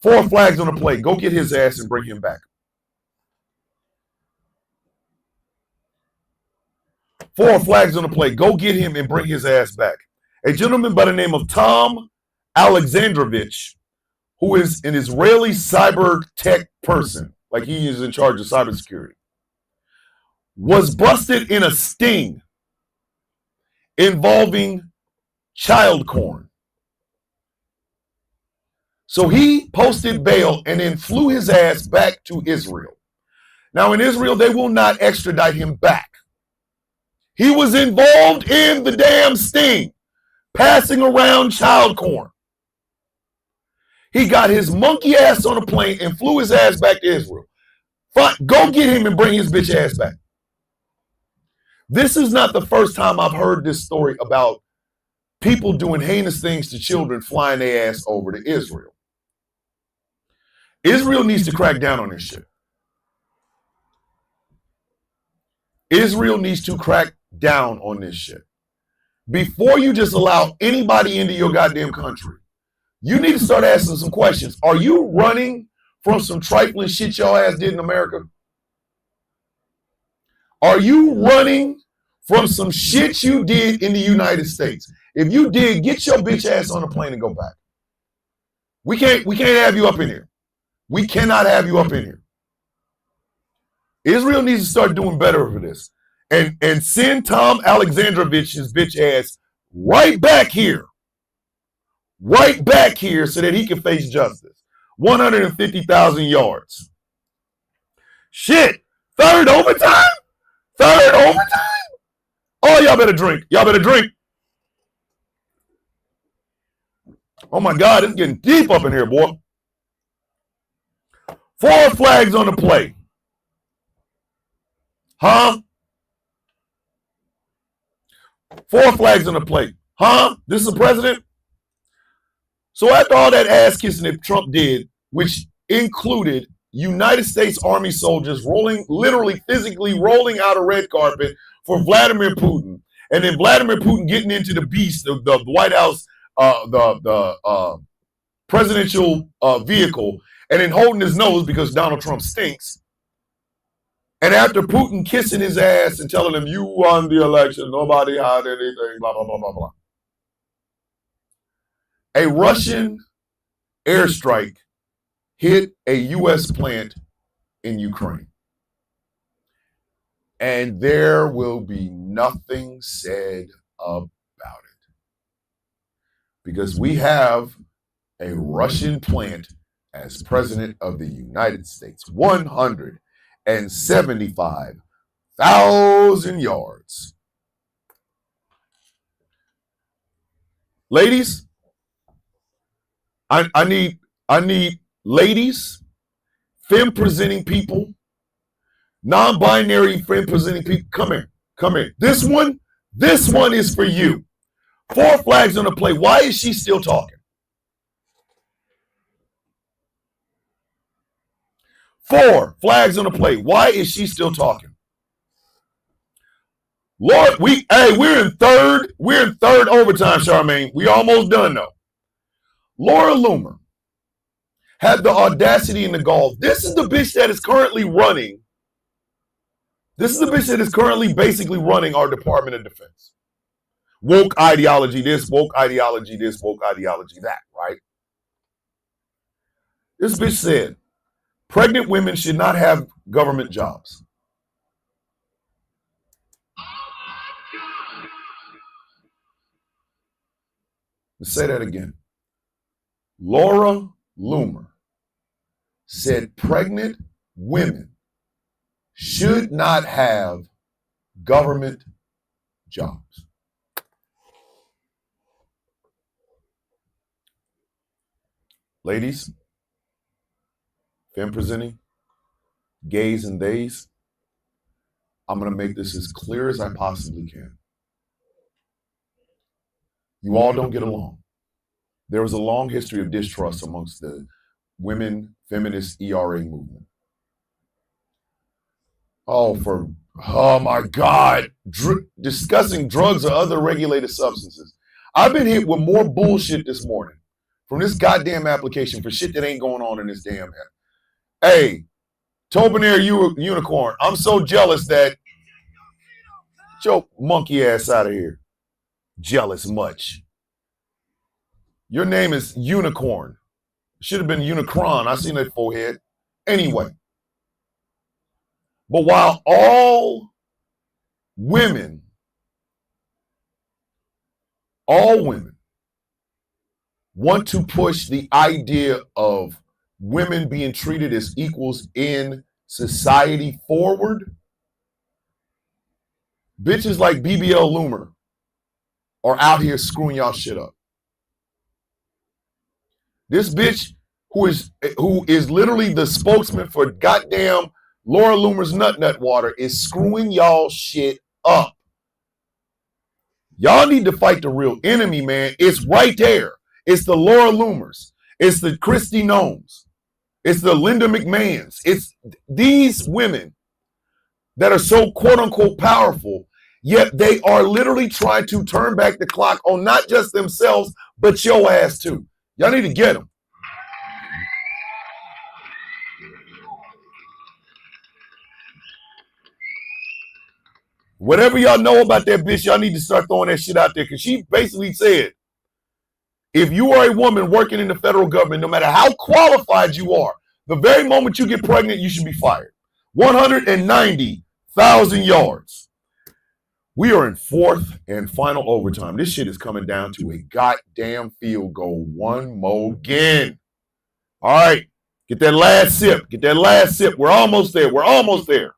4 flags on the plate. Go get his ass and bring him back. 4 flags on the plate. Go get him and bring his ass back. A gentleman by the name of Tom Alexandrovich, who is an Israeli cyber tech person, like he is in charge of cybersecurity, was busted in a sting involving child porn. So he posted bail and then flew his ass back to Israel. Now in Israel, they will not extradite him back. He was involved in the damn sting, passing around child porn. He got his monkey ass on a plane and flew his ass back to Israel. Fine, go get him and bring his bitch ass back. This is not the first time I've heard this story about people doing heinous things to children flying their ass over to Israel. Israel needs to crack down on this shit. Israel needs to crack down on this shit. Before you just allow anybody into your goddamn country, you need to start asking some questions. Are you running from some trifling shit your ass did in America? Are you running from some shit you did in the United States? If you did, get your bitch ass on a plane and go back. We can't have you up in here. We cannot have you up in here. Israel needs to start doing better for this. And send Tom Alexandrovich's bitch ass right back here. Right back here so that he can face justice. 150,000 yards. Shit. Third overtime? Third overtime? Oh, y'all better drink. Y'all better drink. Oh my God, it's getting deep up in here, boy. 4 flags on the play. Huh? 4 flags on the plate. Huh? This is the president? So after all that ass kissing that Trump did, which included United States Army soldiers literally physically rolling out a red carpet for Vladimir Putin, and then Vladimir Putin getting into the beast of the White House, the presidential vehicle, and then holding his nose because Donald Trump stinks. And after Putin kissing his ass and telling him, you won the election, nobody had anything, blah, blah, blah, blah, blah. A Russian airstrike hit a U.S. plant in Ukraine. And there will be nothing said about it. Because we have a Russian plant as president of the United States. 175,000 yards. Ladies, I need ladies, femme presenting people, non-binary femme presenting people. Come here. This one is for you. 4 flags on the play. Why is she still talking? 4 flags on the play. Why is she still talking? Lord, we're in third overtime, Charmaine. We almost done though. Laura Loomer had the audacity and the gall. This is the bitch that is currently running. This is the bitch that is currently basically running our Department of Defense. Woke ideology this, woke ideology this, woke ideology that, right? This bitch said, pregnant women should not have government jobs. Let's say that again. Laura Loomer said pregnant women should not have government jobs. Ladies, femme presenting, gays and theys, I'm going to make this as clear as I possibly can. You all don't get along. There was a long history of distrust amongst the women feminist ERA movement. Oh my God, discussing drugs or other regulated substances. I've been hit with more bullshit this morning from this goddamn application for shit that ain't going on in this damn head. Hey, Tobinair Unicorn, I'm so jealous that, get your monkey ass out of here. Jealous much. Your name is Unicorn. Should have been Unicron. I seen that forehead. Anyway. But while all women want to push the idea of women being treated as equals in society forward, bitches like BBL Loomer are out here screwing y'all shit up. This bitch who is literally the spokesman for goddamn Laura Loomer's Nut Water is screwing y'all shit up. Y'all need to fight the real enemy, man. It's right there. It's the Laura Loomers. It's the Christy Gnomes. It's the Linda McMahons. It's these women that are so quote unquote powerful, yet they are literally trying to turn back the clock on not just themselves, but your ass too. Y'all need to get them. Whatever y'all know about that bitch, y'all need to start throwing that shit out there. Because she basically said, if you are a woman working in the federal government, no matter how qualified you are, the very moment you get pregnant, you should be fired. 190,000 yards. We are in 4th and final overtime. This shit is coming down to a goddamn field goal. One more again. All right. Get that last sip. Get that last sip. We're almost there. We're almost there.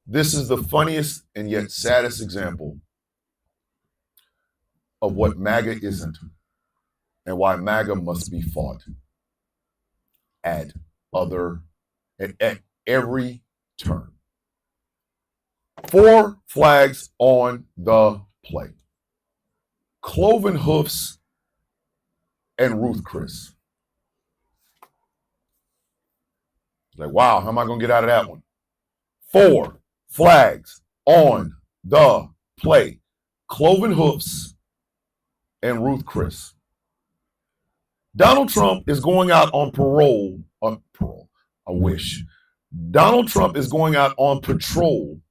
This is the funniest and yet saddest example of what MAGA isn't and why MAGA must be fought at every turn. 4 flags on the play. Cloven Hoofs and Ruth Chris. Like, wow, how am I going to get out of that one? 4 flags on the play. Cloven Hoofs and Ruth Chris. Donald Trump is going out on parole. I wish. Donald Trump is going out on patrol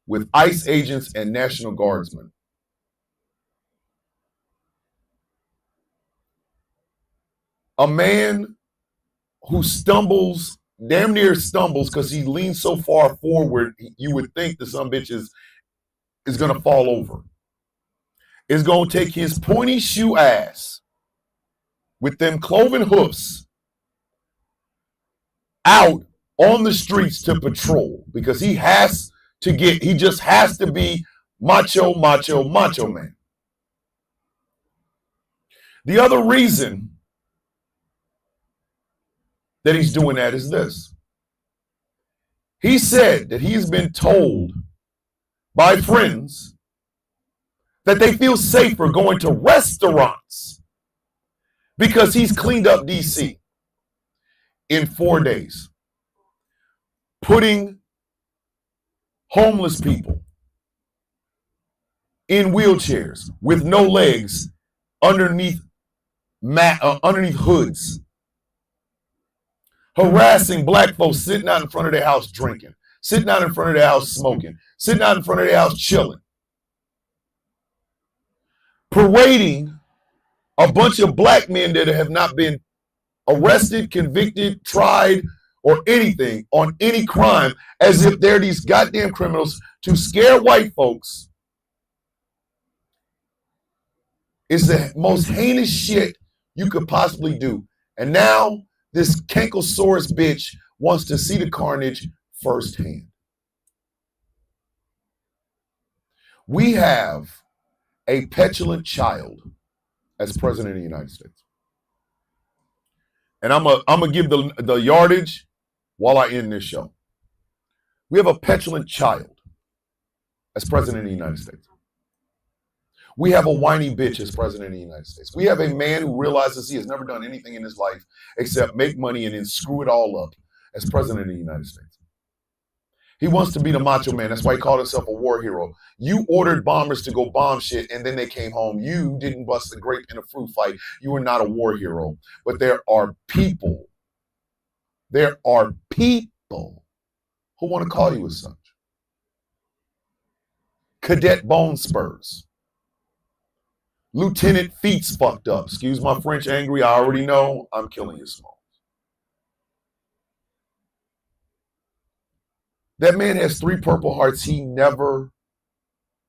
with ICE agents and National Guardsmen. A man who damn near stumbles because he leans so far forward, you would think that some bitch is going to fall over. Is going to take his pointy shoe ass with them cloven hoofs out on the streets to patrol because he just has to be macho man. The other reason that he's doing that is this. He said that he's been told by friends that they feel safer going to restaurants because he's cleaned up DC in 4 days, putting homeless people in wheelchairs with no legs underneath hoods, harassing black folks sitting out in front of their house drinking, sitting out in front of their house smoking, sitting out in front of their house chilling, parading a bunch of black men that have not been arrested, convicted, tried, or anything on any crime as if they're these goddamn criminals to scare white folks. Is the most heinous shit you could possibly do. And now this Kankosaurus bitch wants to see the carnage firsthand. We have a petulant child as president of the United States. And I'm gonna give the yardage while I end this show. We have a petulant child as president of the United States. We have a whiny bitch as president of the United States. We have a man who realizes he has never done anything in his life except make money and then screw it all up as president of the United States. He wants to be the macho man. That's why he called himself a war hero. You ordered bombers to go bomb shit and then they came home. You didn't bust a grape in a fruit fight. You were not a war hero. But there are people who want to call you as such. Cadet Bone Spurs. Lieutenant Feet's fucked up. Excuse my French, angry. I already know I'm killing you, Small. That man has 3 Purple Hearts he never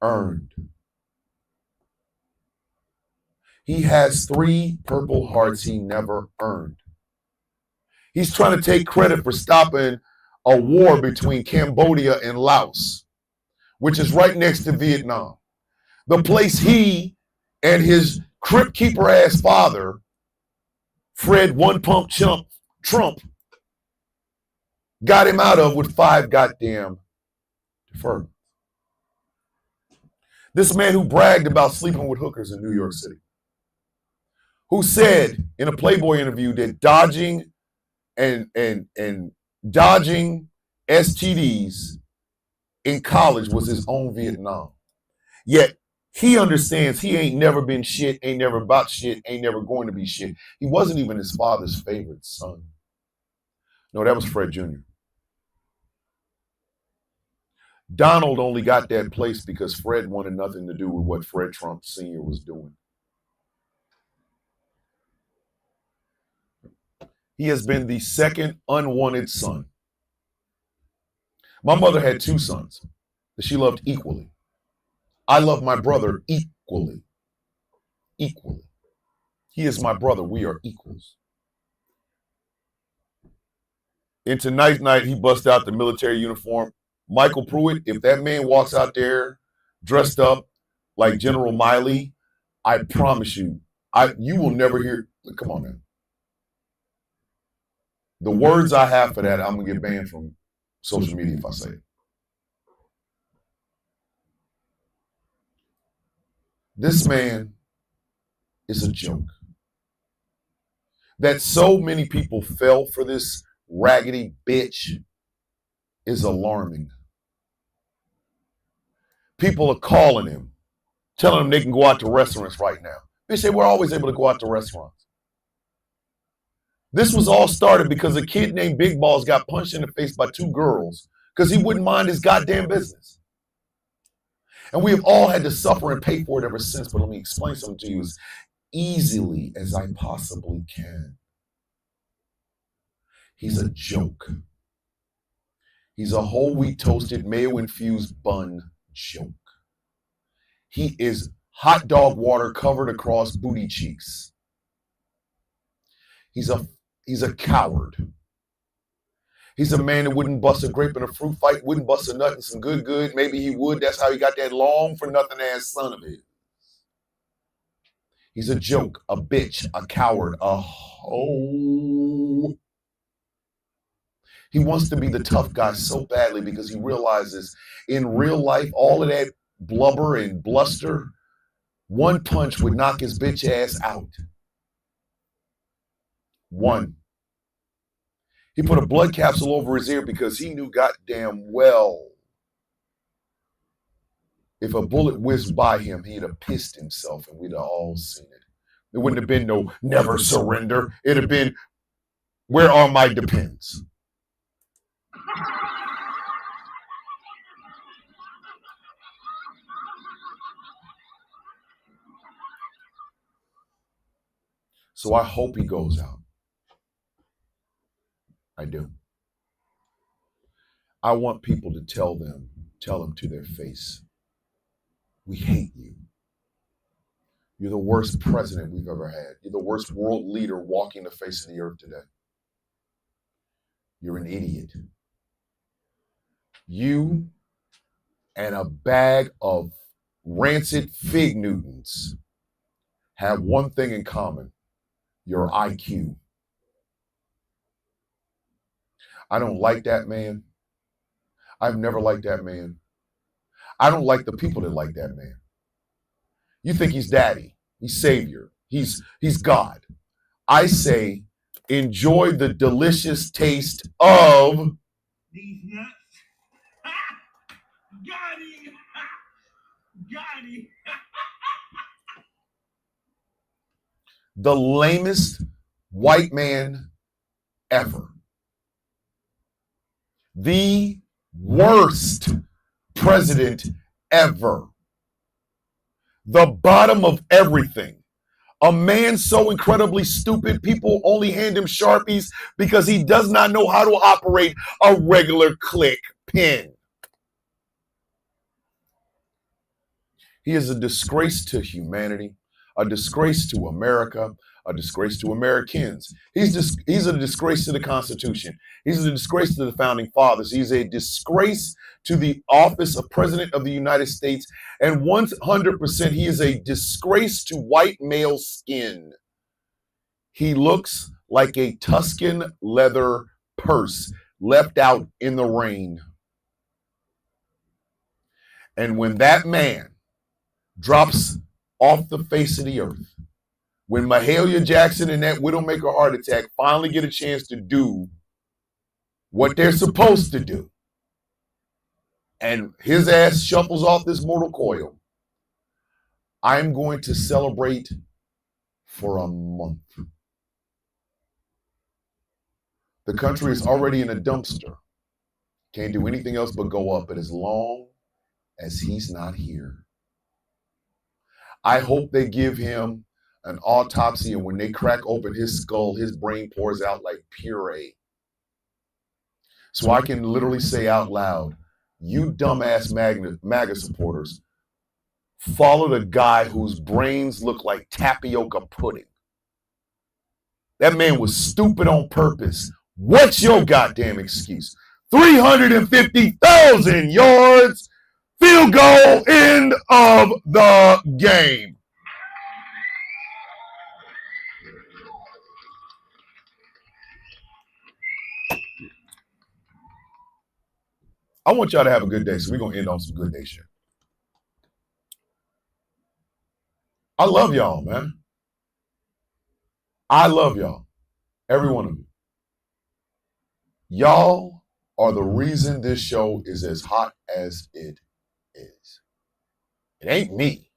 earned. He has 3 Purple Hearts he never earned. He's trying to take credit for stopping a war between Cambodia and Laos, which is right next to Vietnam. The place he and his crypt keeper ass father, Fred One Pump Chump Trump, got him out of with 5 goddamn deferments. This man who bragged about sleeping with hookers in New York City, who said in a Playboy interview that dodging STDs in college was his own Vietnam. Yet he understands he ain't never been shit, ain't never about shit, ain't never going to be shit. He wasn't even his father's favorite son. No, that was Fred Jr. Donald only got that place because Fred wanted nothing to do with what Fred Trump Sr. was doing. He has been the second unwanted son. My mother had 2 sons that she loved equally. I love my brother equally. Equally. He is my brother. We are equals. And tonight night, he bust out the military uniform. Michael Pruitt, if that man walks out there dressed up like General Miley, I promise you, you will never hear, come on, man. The words I have for that, I'm going to get banned from social media if I say it. This man is a joke. That so many people fell for this raggedy bitch is alarming. People are calling him, telling him they can go out to restaurants right now. They say we're always able to go out to restaurants. This was all started because a kid named Big Balls got punched in the face by 2 girls because he wouldn't mind his goddamn business. And we have all had to suffer and pay for it ever since. But let me explain something to you as easily as I possibly can. He's a joke. He's a whole wheat toasted mayo infused bun joke. He is hot dog water covered across booty cheeks. He's a coward. He's a man that wouldn't bust a grape in a fruit fight, wouldn't bust a nut in some good. Maybe he would. That's how he got that long for nothing ass son of his. He's a joke, a bitch, a coward, a hoe. He wants to be the tough guy so badly because he realizes in real life, all of that blubber and bluster, one punch would knock his bitch ass out. One. He put a blood capsule over his ear because he knew goddamn well if a bullet whizzed by him, he'd have pissed himself and we'd have all seen it. There wouldn't have been no never surrender. It'd have been, where are my depends? So I hope he goes out. I do. I want people to tell them to their face, we hate you. You're the worst president we've ever had. You're the worst world leader walking the face of the earth today. You're an idiot. You and a bag of rancid fig Newtons have one thing in common, your IQ. I don't like that man. I've never liked that man. I don't like the people that like that man. You think he's daddy, he's savior, he's God. I say, enjoy the delicious taste of These nuts. Got him. Got him. the lamest white man ever. The worst president ever. The bottom of everything. A man so incredibly stupid, people only hand him Sharpies because he does not know how to operate a regular click pen. He is a disgrace to humanity, a disgrace to America, a disgrace to Americans. He's a disgrace to the Constitution. He's a disgrace to the Founding Fathers. He's a disgrace to the office of President of the United States. And 100%, he is a disgrace to white male skin. He looks like a Tuscan leather purse left out in the rain. And when that man drops off the face of the earth, when Mahalia Jackson and that Widowmaker heart attack finally get a chance to do what they're supposed to do, and his ass shuffles off this mortal coil, I'm going to celebrate for a month. The country is already in a dumpster. Can't do anything else but go up, but as long as he's not here, I hope they give him an autopsy, and when they crack open his skull, his brain pours out like puree. So I can literally say out loud, you dumbass MAGA supporters, follow the guy whose brains look like tapioca pudding. That man was stupid on purpose. What's your goddamn excuse? 350,000 yards, field goal, end of the game. I want y'all to have a good day, so we're going to end on some good day shit. I love y'all, man. I love y'all. Every one of you. Y'all are the reason this show is as hot as it is. It ain't me.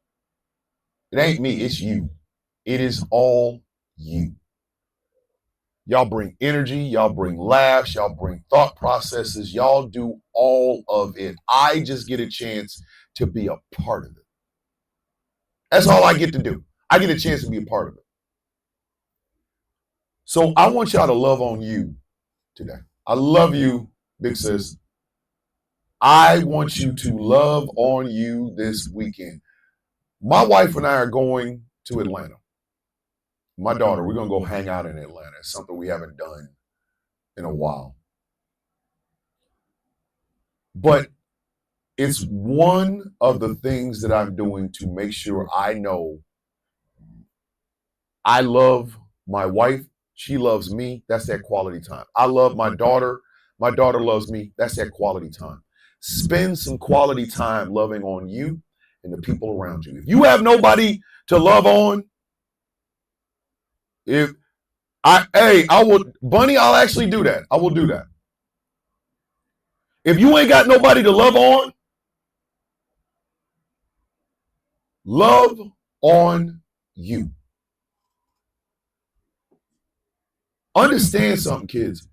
It ain't me. It's you. It is all you. Y'all bring energy. Y'all bring laughs. Y'all bring thought processes. Y'all do all of it. I just get a chance to be a part of it. That's all I get to do. I get a chance to be a part of it. So I want y'all to love on you today. I love you, big sis. I want you to love on you this weekend. My wife and I are going to Atlanta. My daughter, we're going to go hang out in Atlanta. It's something we haven't done in a while. But it's one of the things that I'm doing to make sure I know I love my wife. She loves me. That's that quality time. I love my daughter. My daughter loves me. That's that quality time. Spend some quality time loving on you and the people around you. If you have nobody to love on, I will, Bunny, I'll actually do that. I will do that. If you ain't got nobody to love on you. Understand something, kids.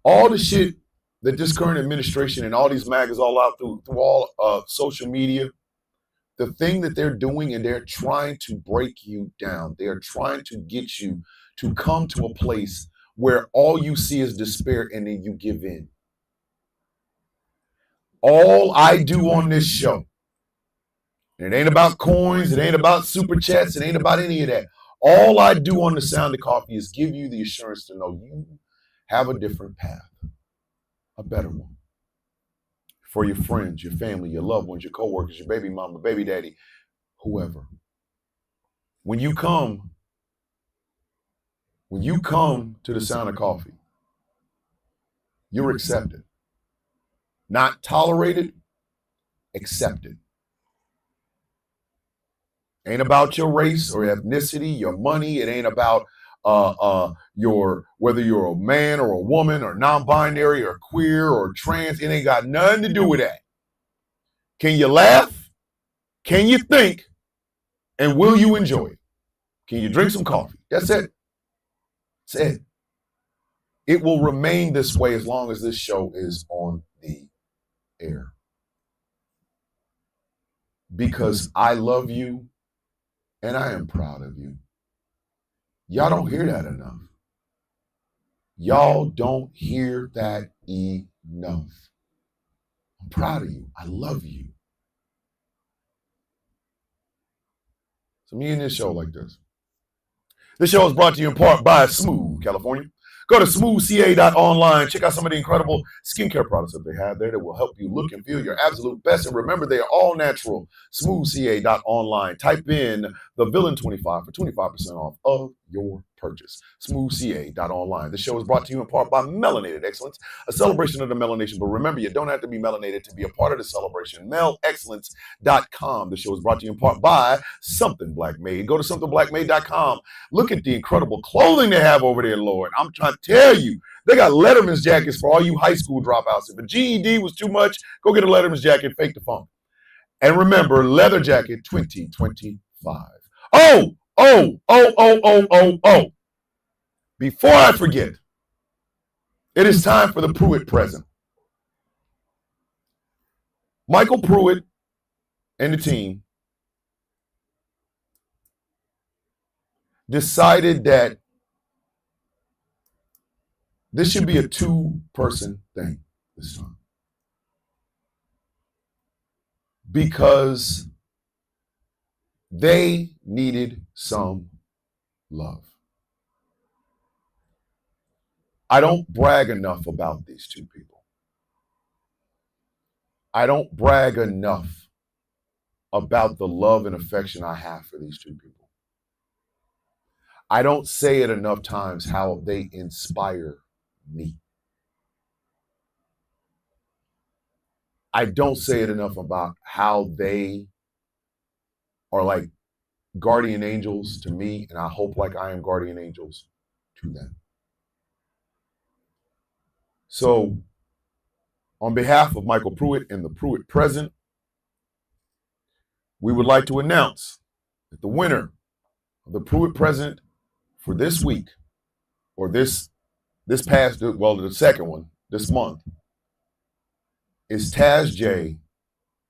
All the shit that this current administration and all these MAGAs all out through all social media, the thing that they're doing, and they're trying to break you down. They're trying to get you to come to a place where all you see is despair and then you give in. All I do on this show, and it ain't about coins, it ain't about super chats, it ain't about any of that. All I do on the Sound of Coffee is give you the assurance to know you have a different path, a better one. For your friends, your family, your loved ones, your coworkers, your baby mama, baby daddy, whoever. When you come to the Sound of Coffee, you're accepted. Not tolerated, accepted. Ain't about your race or ethnicity, your money. It ain't about whether you're a man or a woman or non-binary or queer or trans. It ain't got nothing to do with that. Can you laugh? Can you think? And will you enjoy it? Can you drink some coffee? That's it. That's it. It will remain this way as long as this show is on the air. Because I love you and I am proud of you. Y'all don't hear that enough. Y'all don't hear that enough. I'm proud of you. I love you. So me and this show like this. This show is brought to you in part by Smooth California. Go to smoothca.online. Check out some of the incredible skincare products that they have there that will help you look and feel your absolute best. And remember, they are all natural. Smoothca.online. Type in the villain 25 for 25% off of your purchase. Smoothca.online. The show is brought to you in part by Melanated Excellence, a celebration of the melanation. But remember, you don't have to be melanated to be a part of the celebration. MELExcellence.com. The show is brought to you in part by Something Black Made. Go to somethingblackmade.com. Look at the incredible clothing they have over there, Lord. I'm trying to tell you, they got Letterman's jackets for all you high school dropouts. If a GED was too much, go get a Letterman's jacket, fake the funk. And remember, Leather Jacket 2025. Oh. Before I forget, it is time for the Pruitt present. Michael Pruitt and the team decided that this should be a two-person thing this time. Because they needed some love. I don't brag enough about these two people. I don't brag enough about the love and affection I have for these two people. I don't say it enough times how they inspire me. I don't say it enough about how they are like guardian angels to me, and I hope like I am guardian angels to them. So, on behalf of Michael Pruitt and the Pruitt Present, we would like to announce that the winner of the Pruitt Present for this week, or this past, well, the second one, this month, is Taz J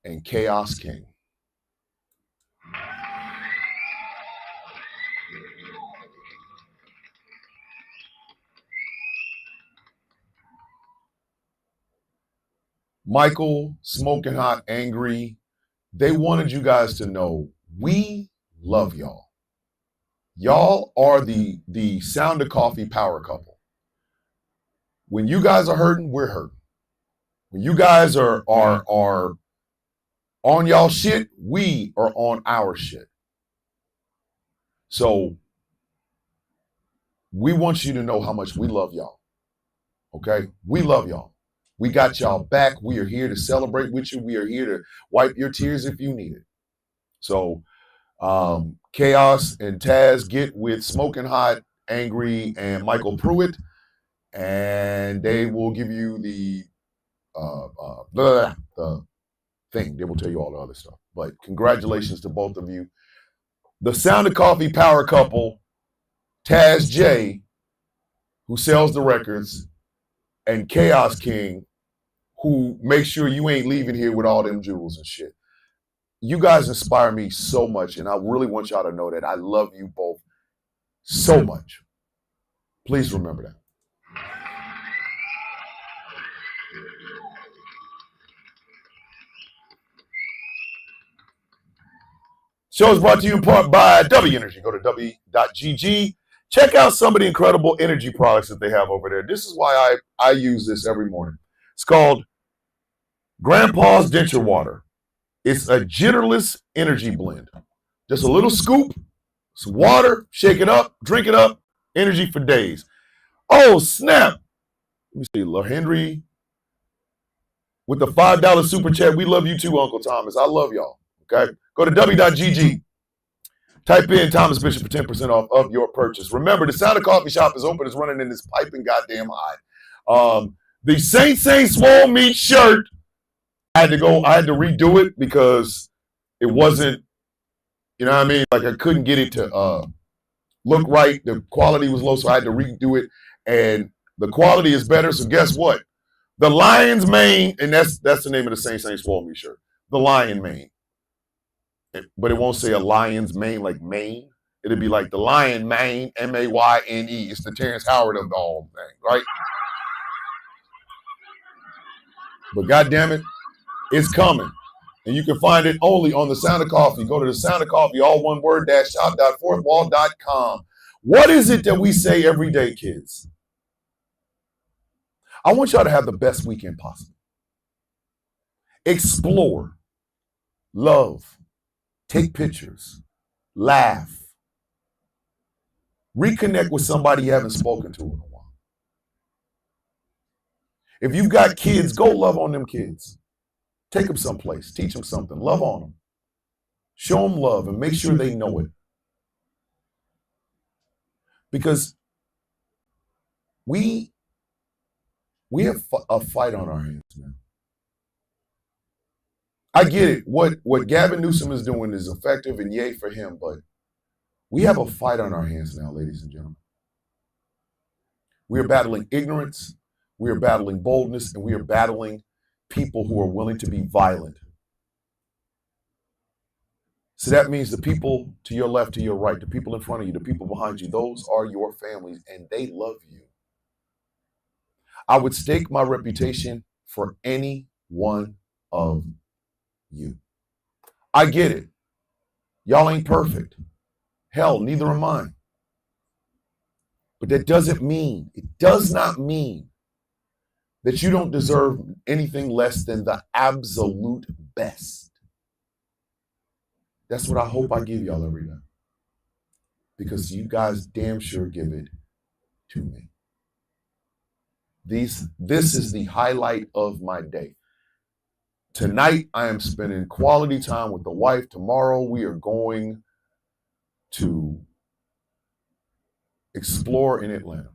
and Chaos King. Michael, Smoking Hot, Angry, they wanted you guys to know we love y'all. Y'all are the Sound of Coffee power couple. When you guys are hurting, we're hurting. When you guys are on y'all shit, we are on our shit. So we want you to know how much we love y'all. Okay? We love y'all. We got y'all back. We are here to celebrate with you. We are here to wipe your tears if you need it. So, Chaos and Taz get with Smoking Hot, Angry, and Michael Pruitt, and they will give you the thing. They will tell you all the other stuff. But congratulations to both of you. The Sound of Coffee power couple, Taz J, who sells the records, and Chaos King, who makes sure you ain't leaving here with all them jewels and shit. You guys inspire me so much, and I really want y'all to know that I love you both so much. Please remember that. Show is brought to you in part by W Energy. Go to W.GG. Check out some of the incredible energy products that they have over there. This is why I use this every morning. It's called Grandpa's Denture Water. It's a jitterless energy blend. Just a little scoop, some water, shake it up, drink it up, energy for days. Oh, snap. Let me see, LaHenry with the $5 super chat. We love you too, Uncle Thomas. I love y'all. Okay? Go to W.GG. Type in Thomas Bishop for 10% off of your purchase. Remember, the Sound of Coffee shop is open. It's running in this piping goddamn hot. The Saint Swole Meat shirt, I had to redo it because it wasn't, you know what I mean? Like I couldn't get it to look right. The quality was low, so I had to redo it. And the quality is better, so guess what? The Lion's Mane, and that's the name of the Saint Swole Meat shirt. The Lion Mane. But it won't say a lion's mane like Maine. It'd be like the Lion Mane, M-A-Y-N-E. It's the Terrence Howard of the whole thing, right? But goddamn it, it's coming. And you can find it only on the Sound of Coffee. Go to the Sound of Coffee, all one word, shop.fourthwall.com. What is it that we say every day, kids? I want y'all to have the best weekend possible. Explore, love, take pictures, laugh, reconnect with somebody you haven't spoken to in a while. If you've got kids, go love on them kids. Take them someplace, teach them something, love on them. Show them love and make sure they know it. Because we have a fight on our hands now. I get it. What Gavin Newsom is doing is effective and yay for him, but we have a fight on our hands now, ladies and gentlemen. We are battling ignorance, we are battling boldness, and we are battling people who are willing to be violent. So that means the people to your left, to your right, the people in front of you, the people behind you, those are your families, and they love you. I would stake my reputation for any one of you. I get it. Y'all ain't perfect. Hell, neither am I. But that doesn't mean, it does not mean that you don't deserve anything less than the absolute best. That's what I hope I give y'all every day. Because you guys damn sure give it to me. This is the highlight of my day. Tonight, I am spending quality time with the wife. Tomorrow, we are going to explore in Atlanta.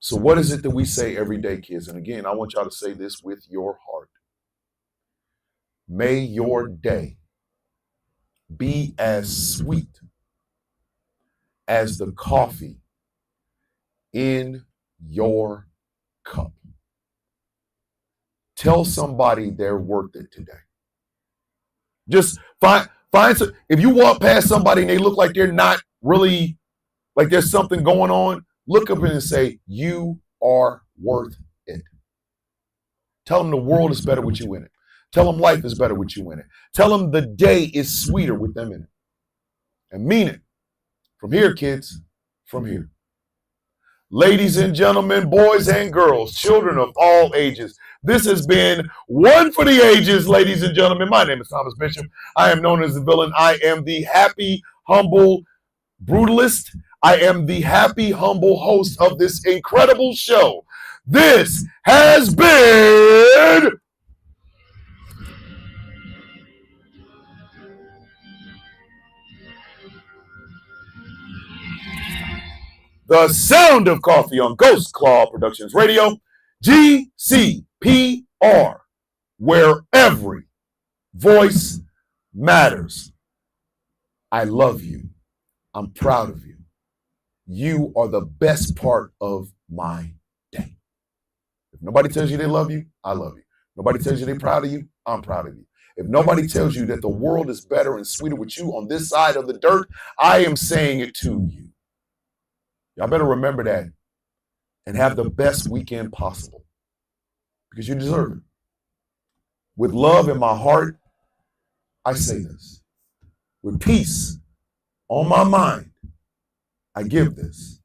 So what is it that we say every day, kids? And again, I want y'all to say this with your heart. May your day be as sweet as the coffee in your cup. Tell somebody they're worth it today. Just find some, if you walk past somebody and they look like they're not really, like there's something going on, look up and say, you are worth it. Tell them the world is better with you in it. Tell them life is better with you in it. Tell them the day is sweeter with them in it. And mean it. From here, kids, from here. Ladies and gentlemen, boys and girls, children of all ages, this has been One for the Ages, ladies and gentlemen. My name is Thomas Bishop. I am known as the villain. I am the happy, humble brutalist. I am the happy, humble host of this incredible show. This has been The Sound of Coffee on Ghost Claw Productions Radio, GCPR, where every voice matters. I love you. I'm proud of you. You are the best part of my day. If nobody tells you they love you, I love you. Nobody tells you they're proud of you, I'm proud of you. If nobody tells you that the world is better and sweeter with you on this side of the dirt, I am saying it to you. Y'all better remember that and have the best weekend possible because you deserve it. With love in my heart, I say this. With peace on my mind, I give this.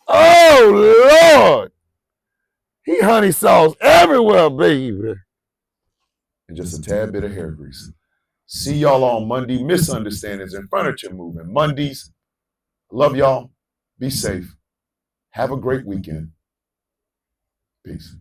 Oh, Lord. He honey sauce everywhere, baby. And just a tad bit of hair grease. See y'all on Monday. Misunderstandings and furniture movement. Mondays. Love y'all. Be safe. Have a great weekend. Peace.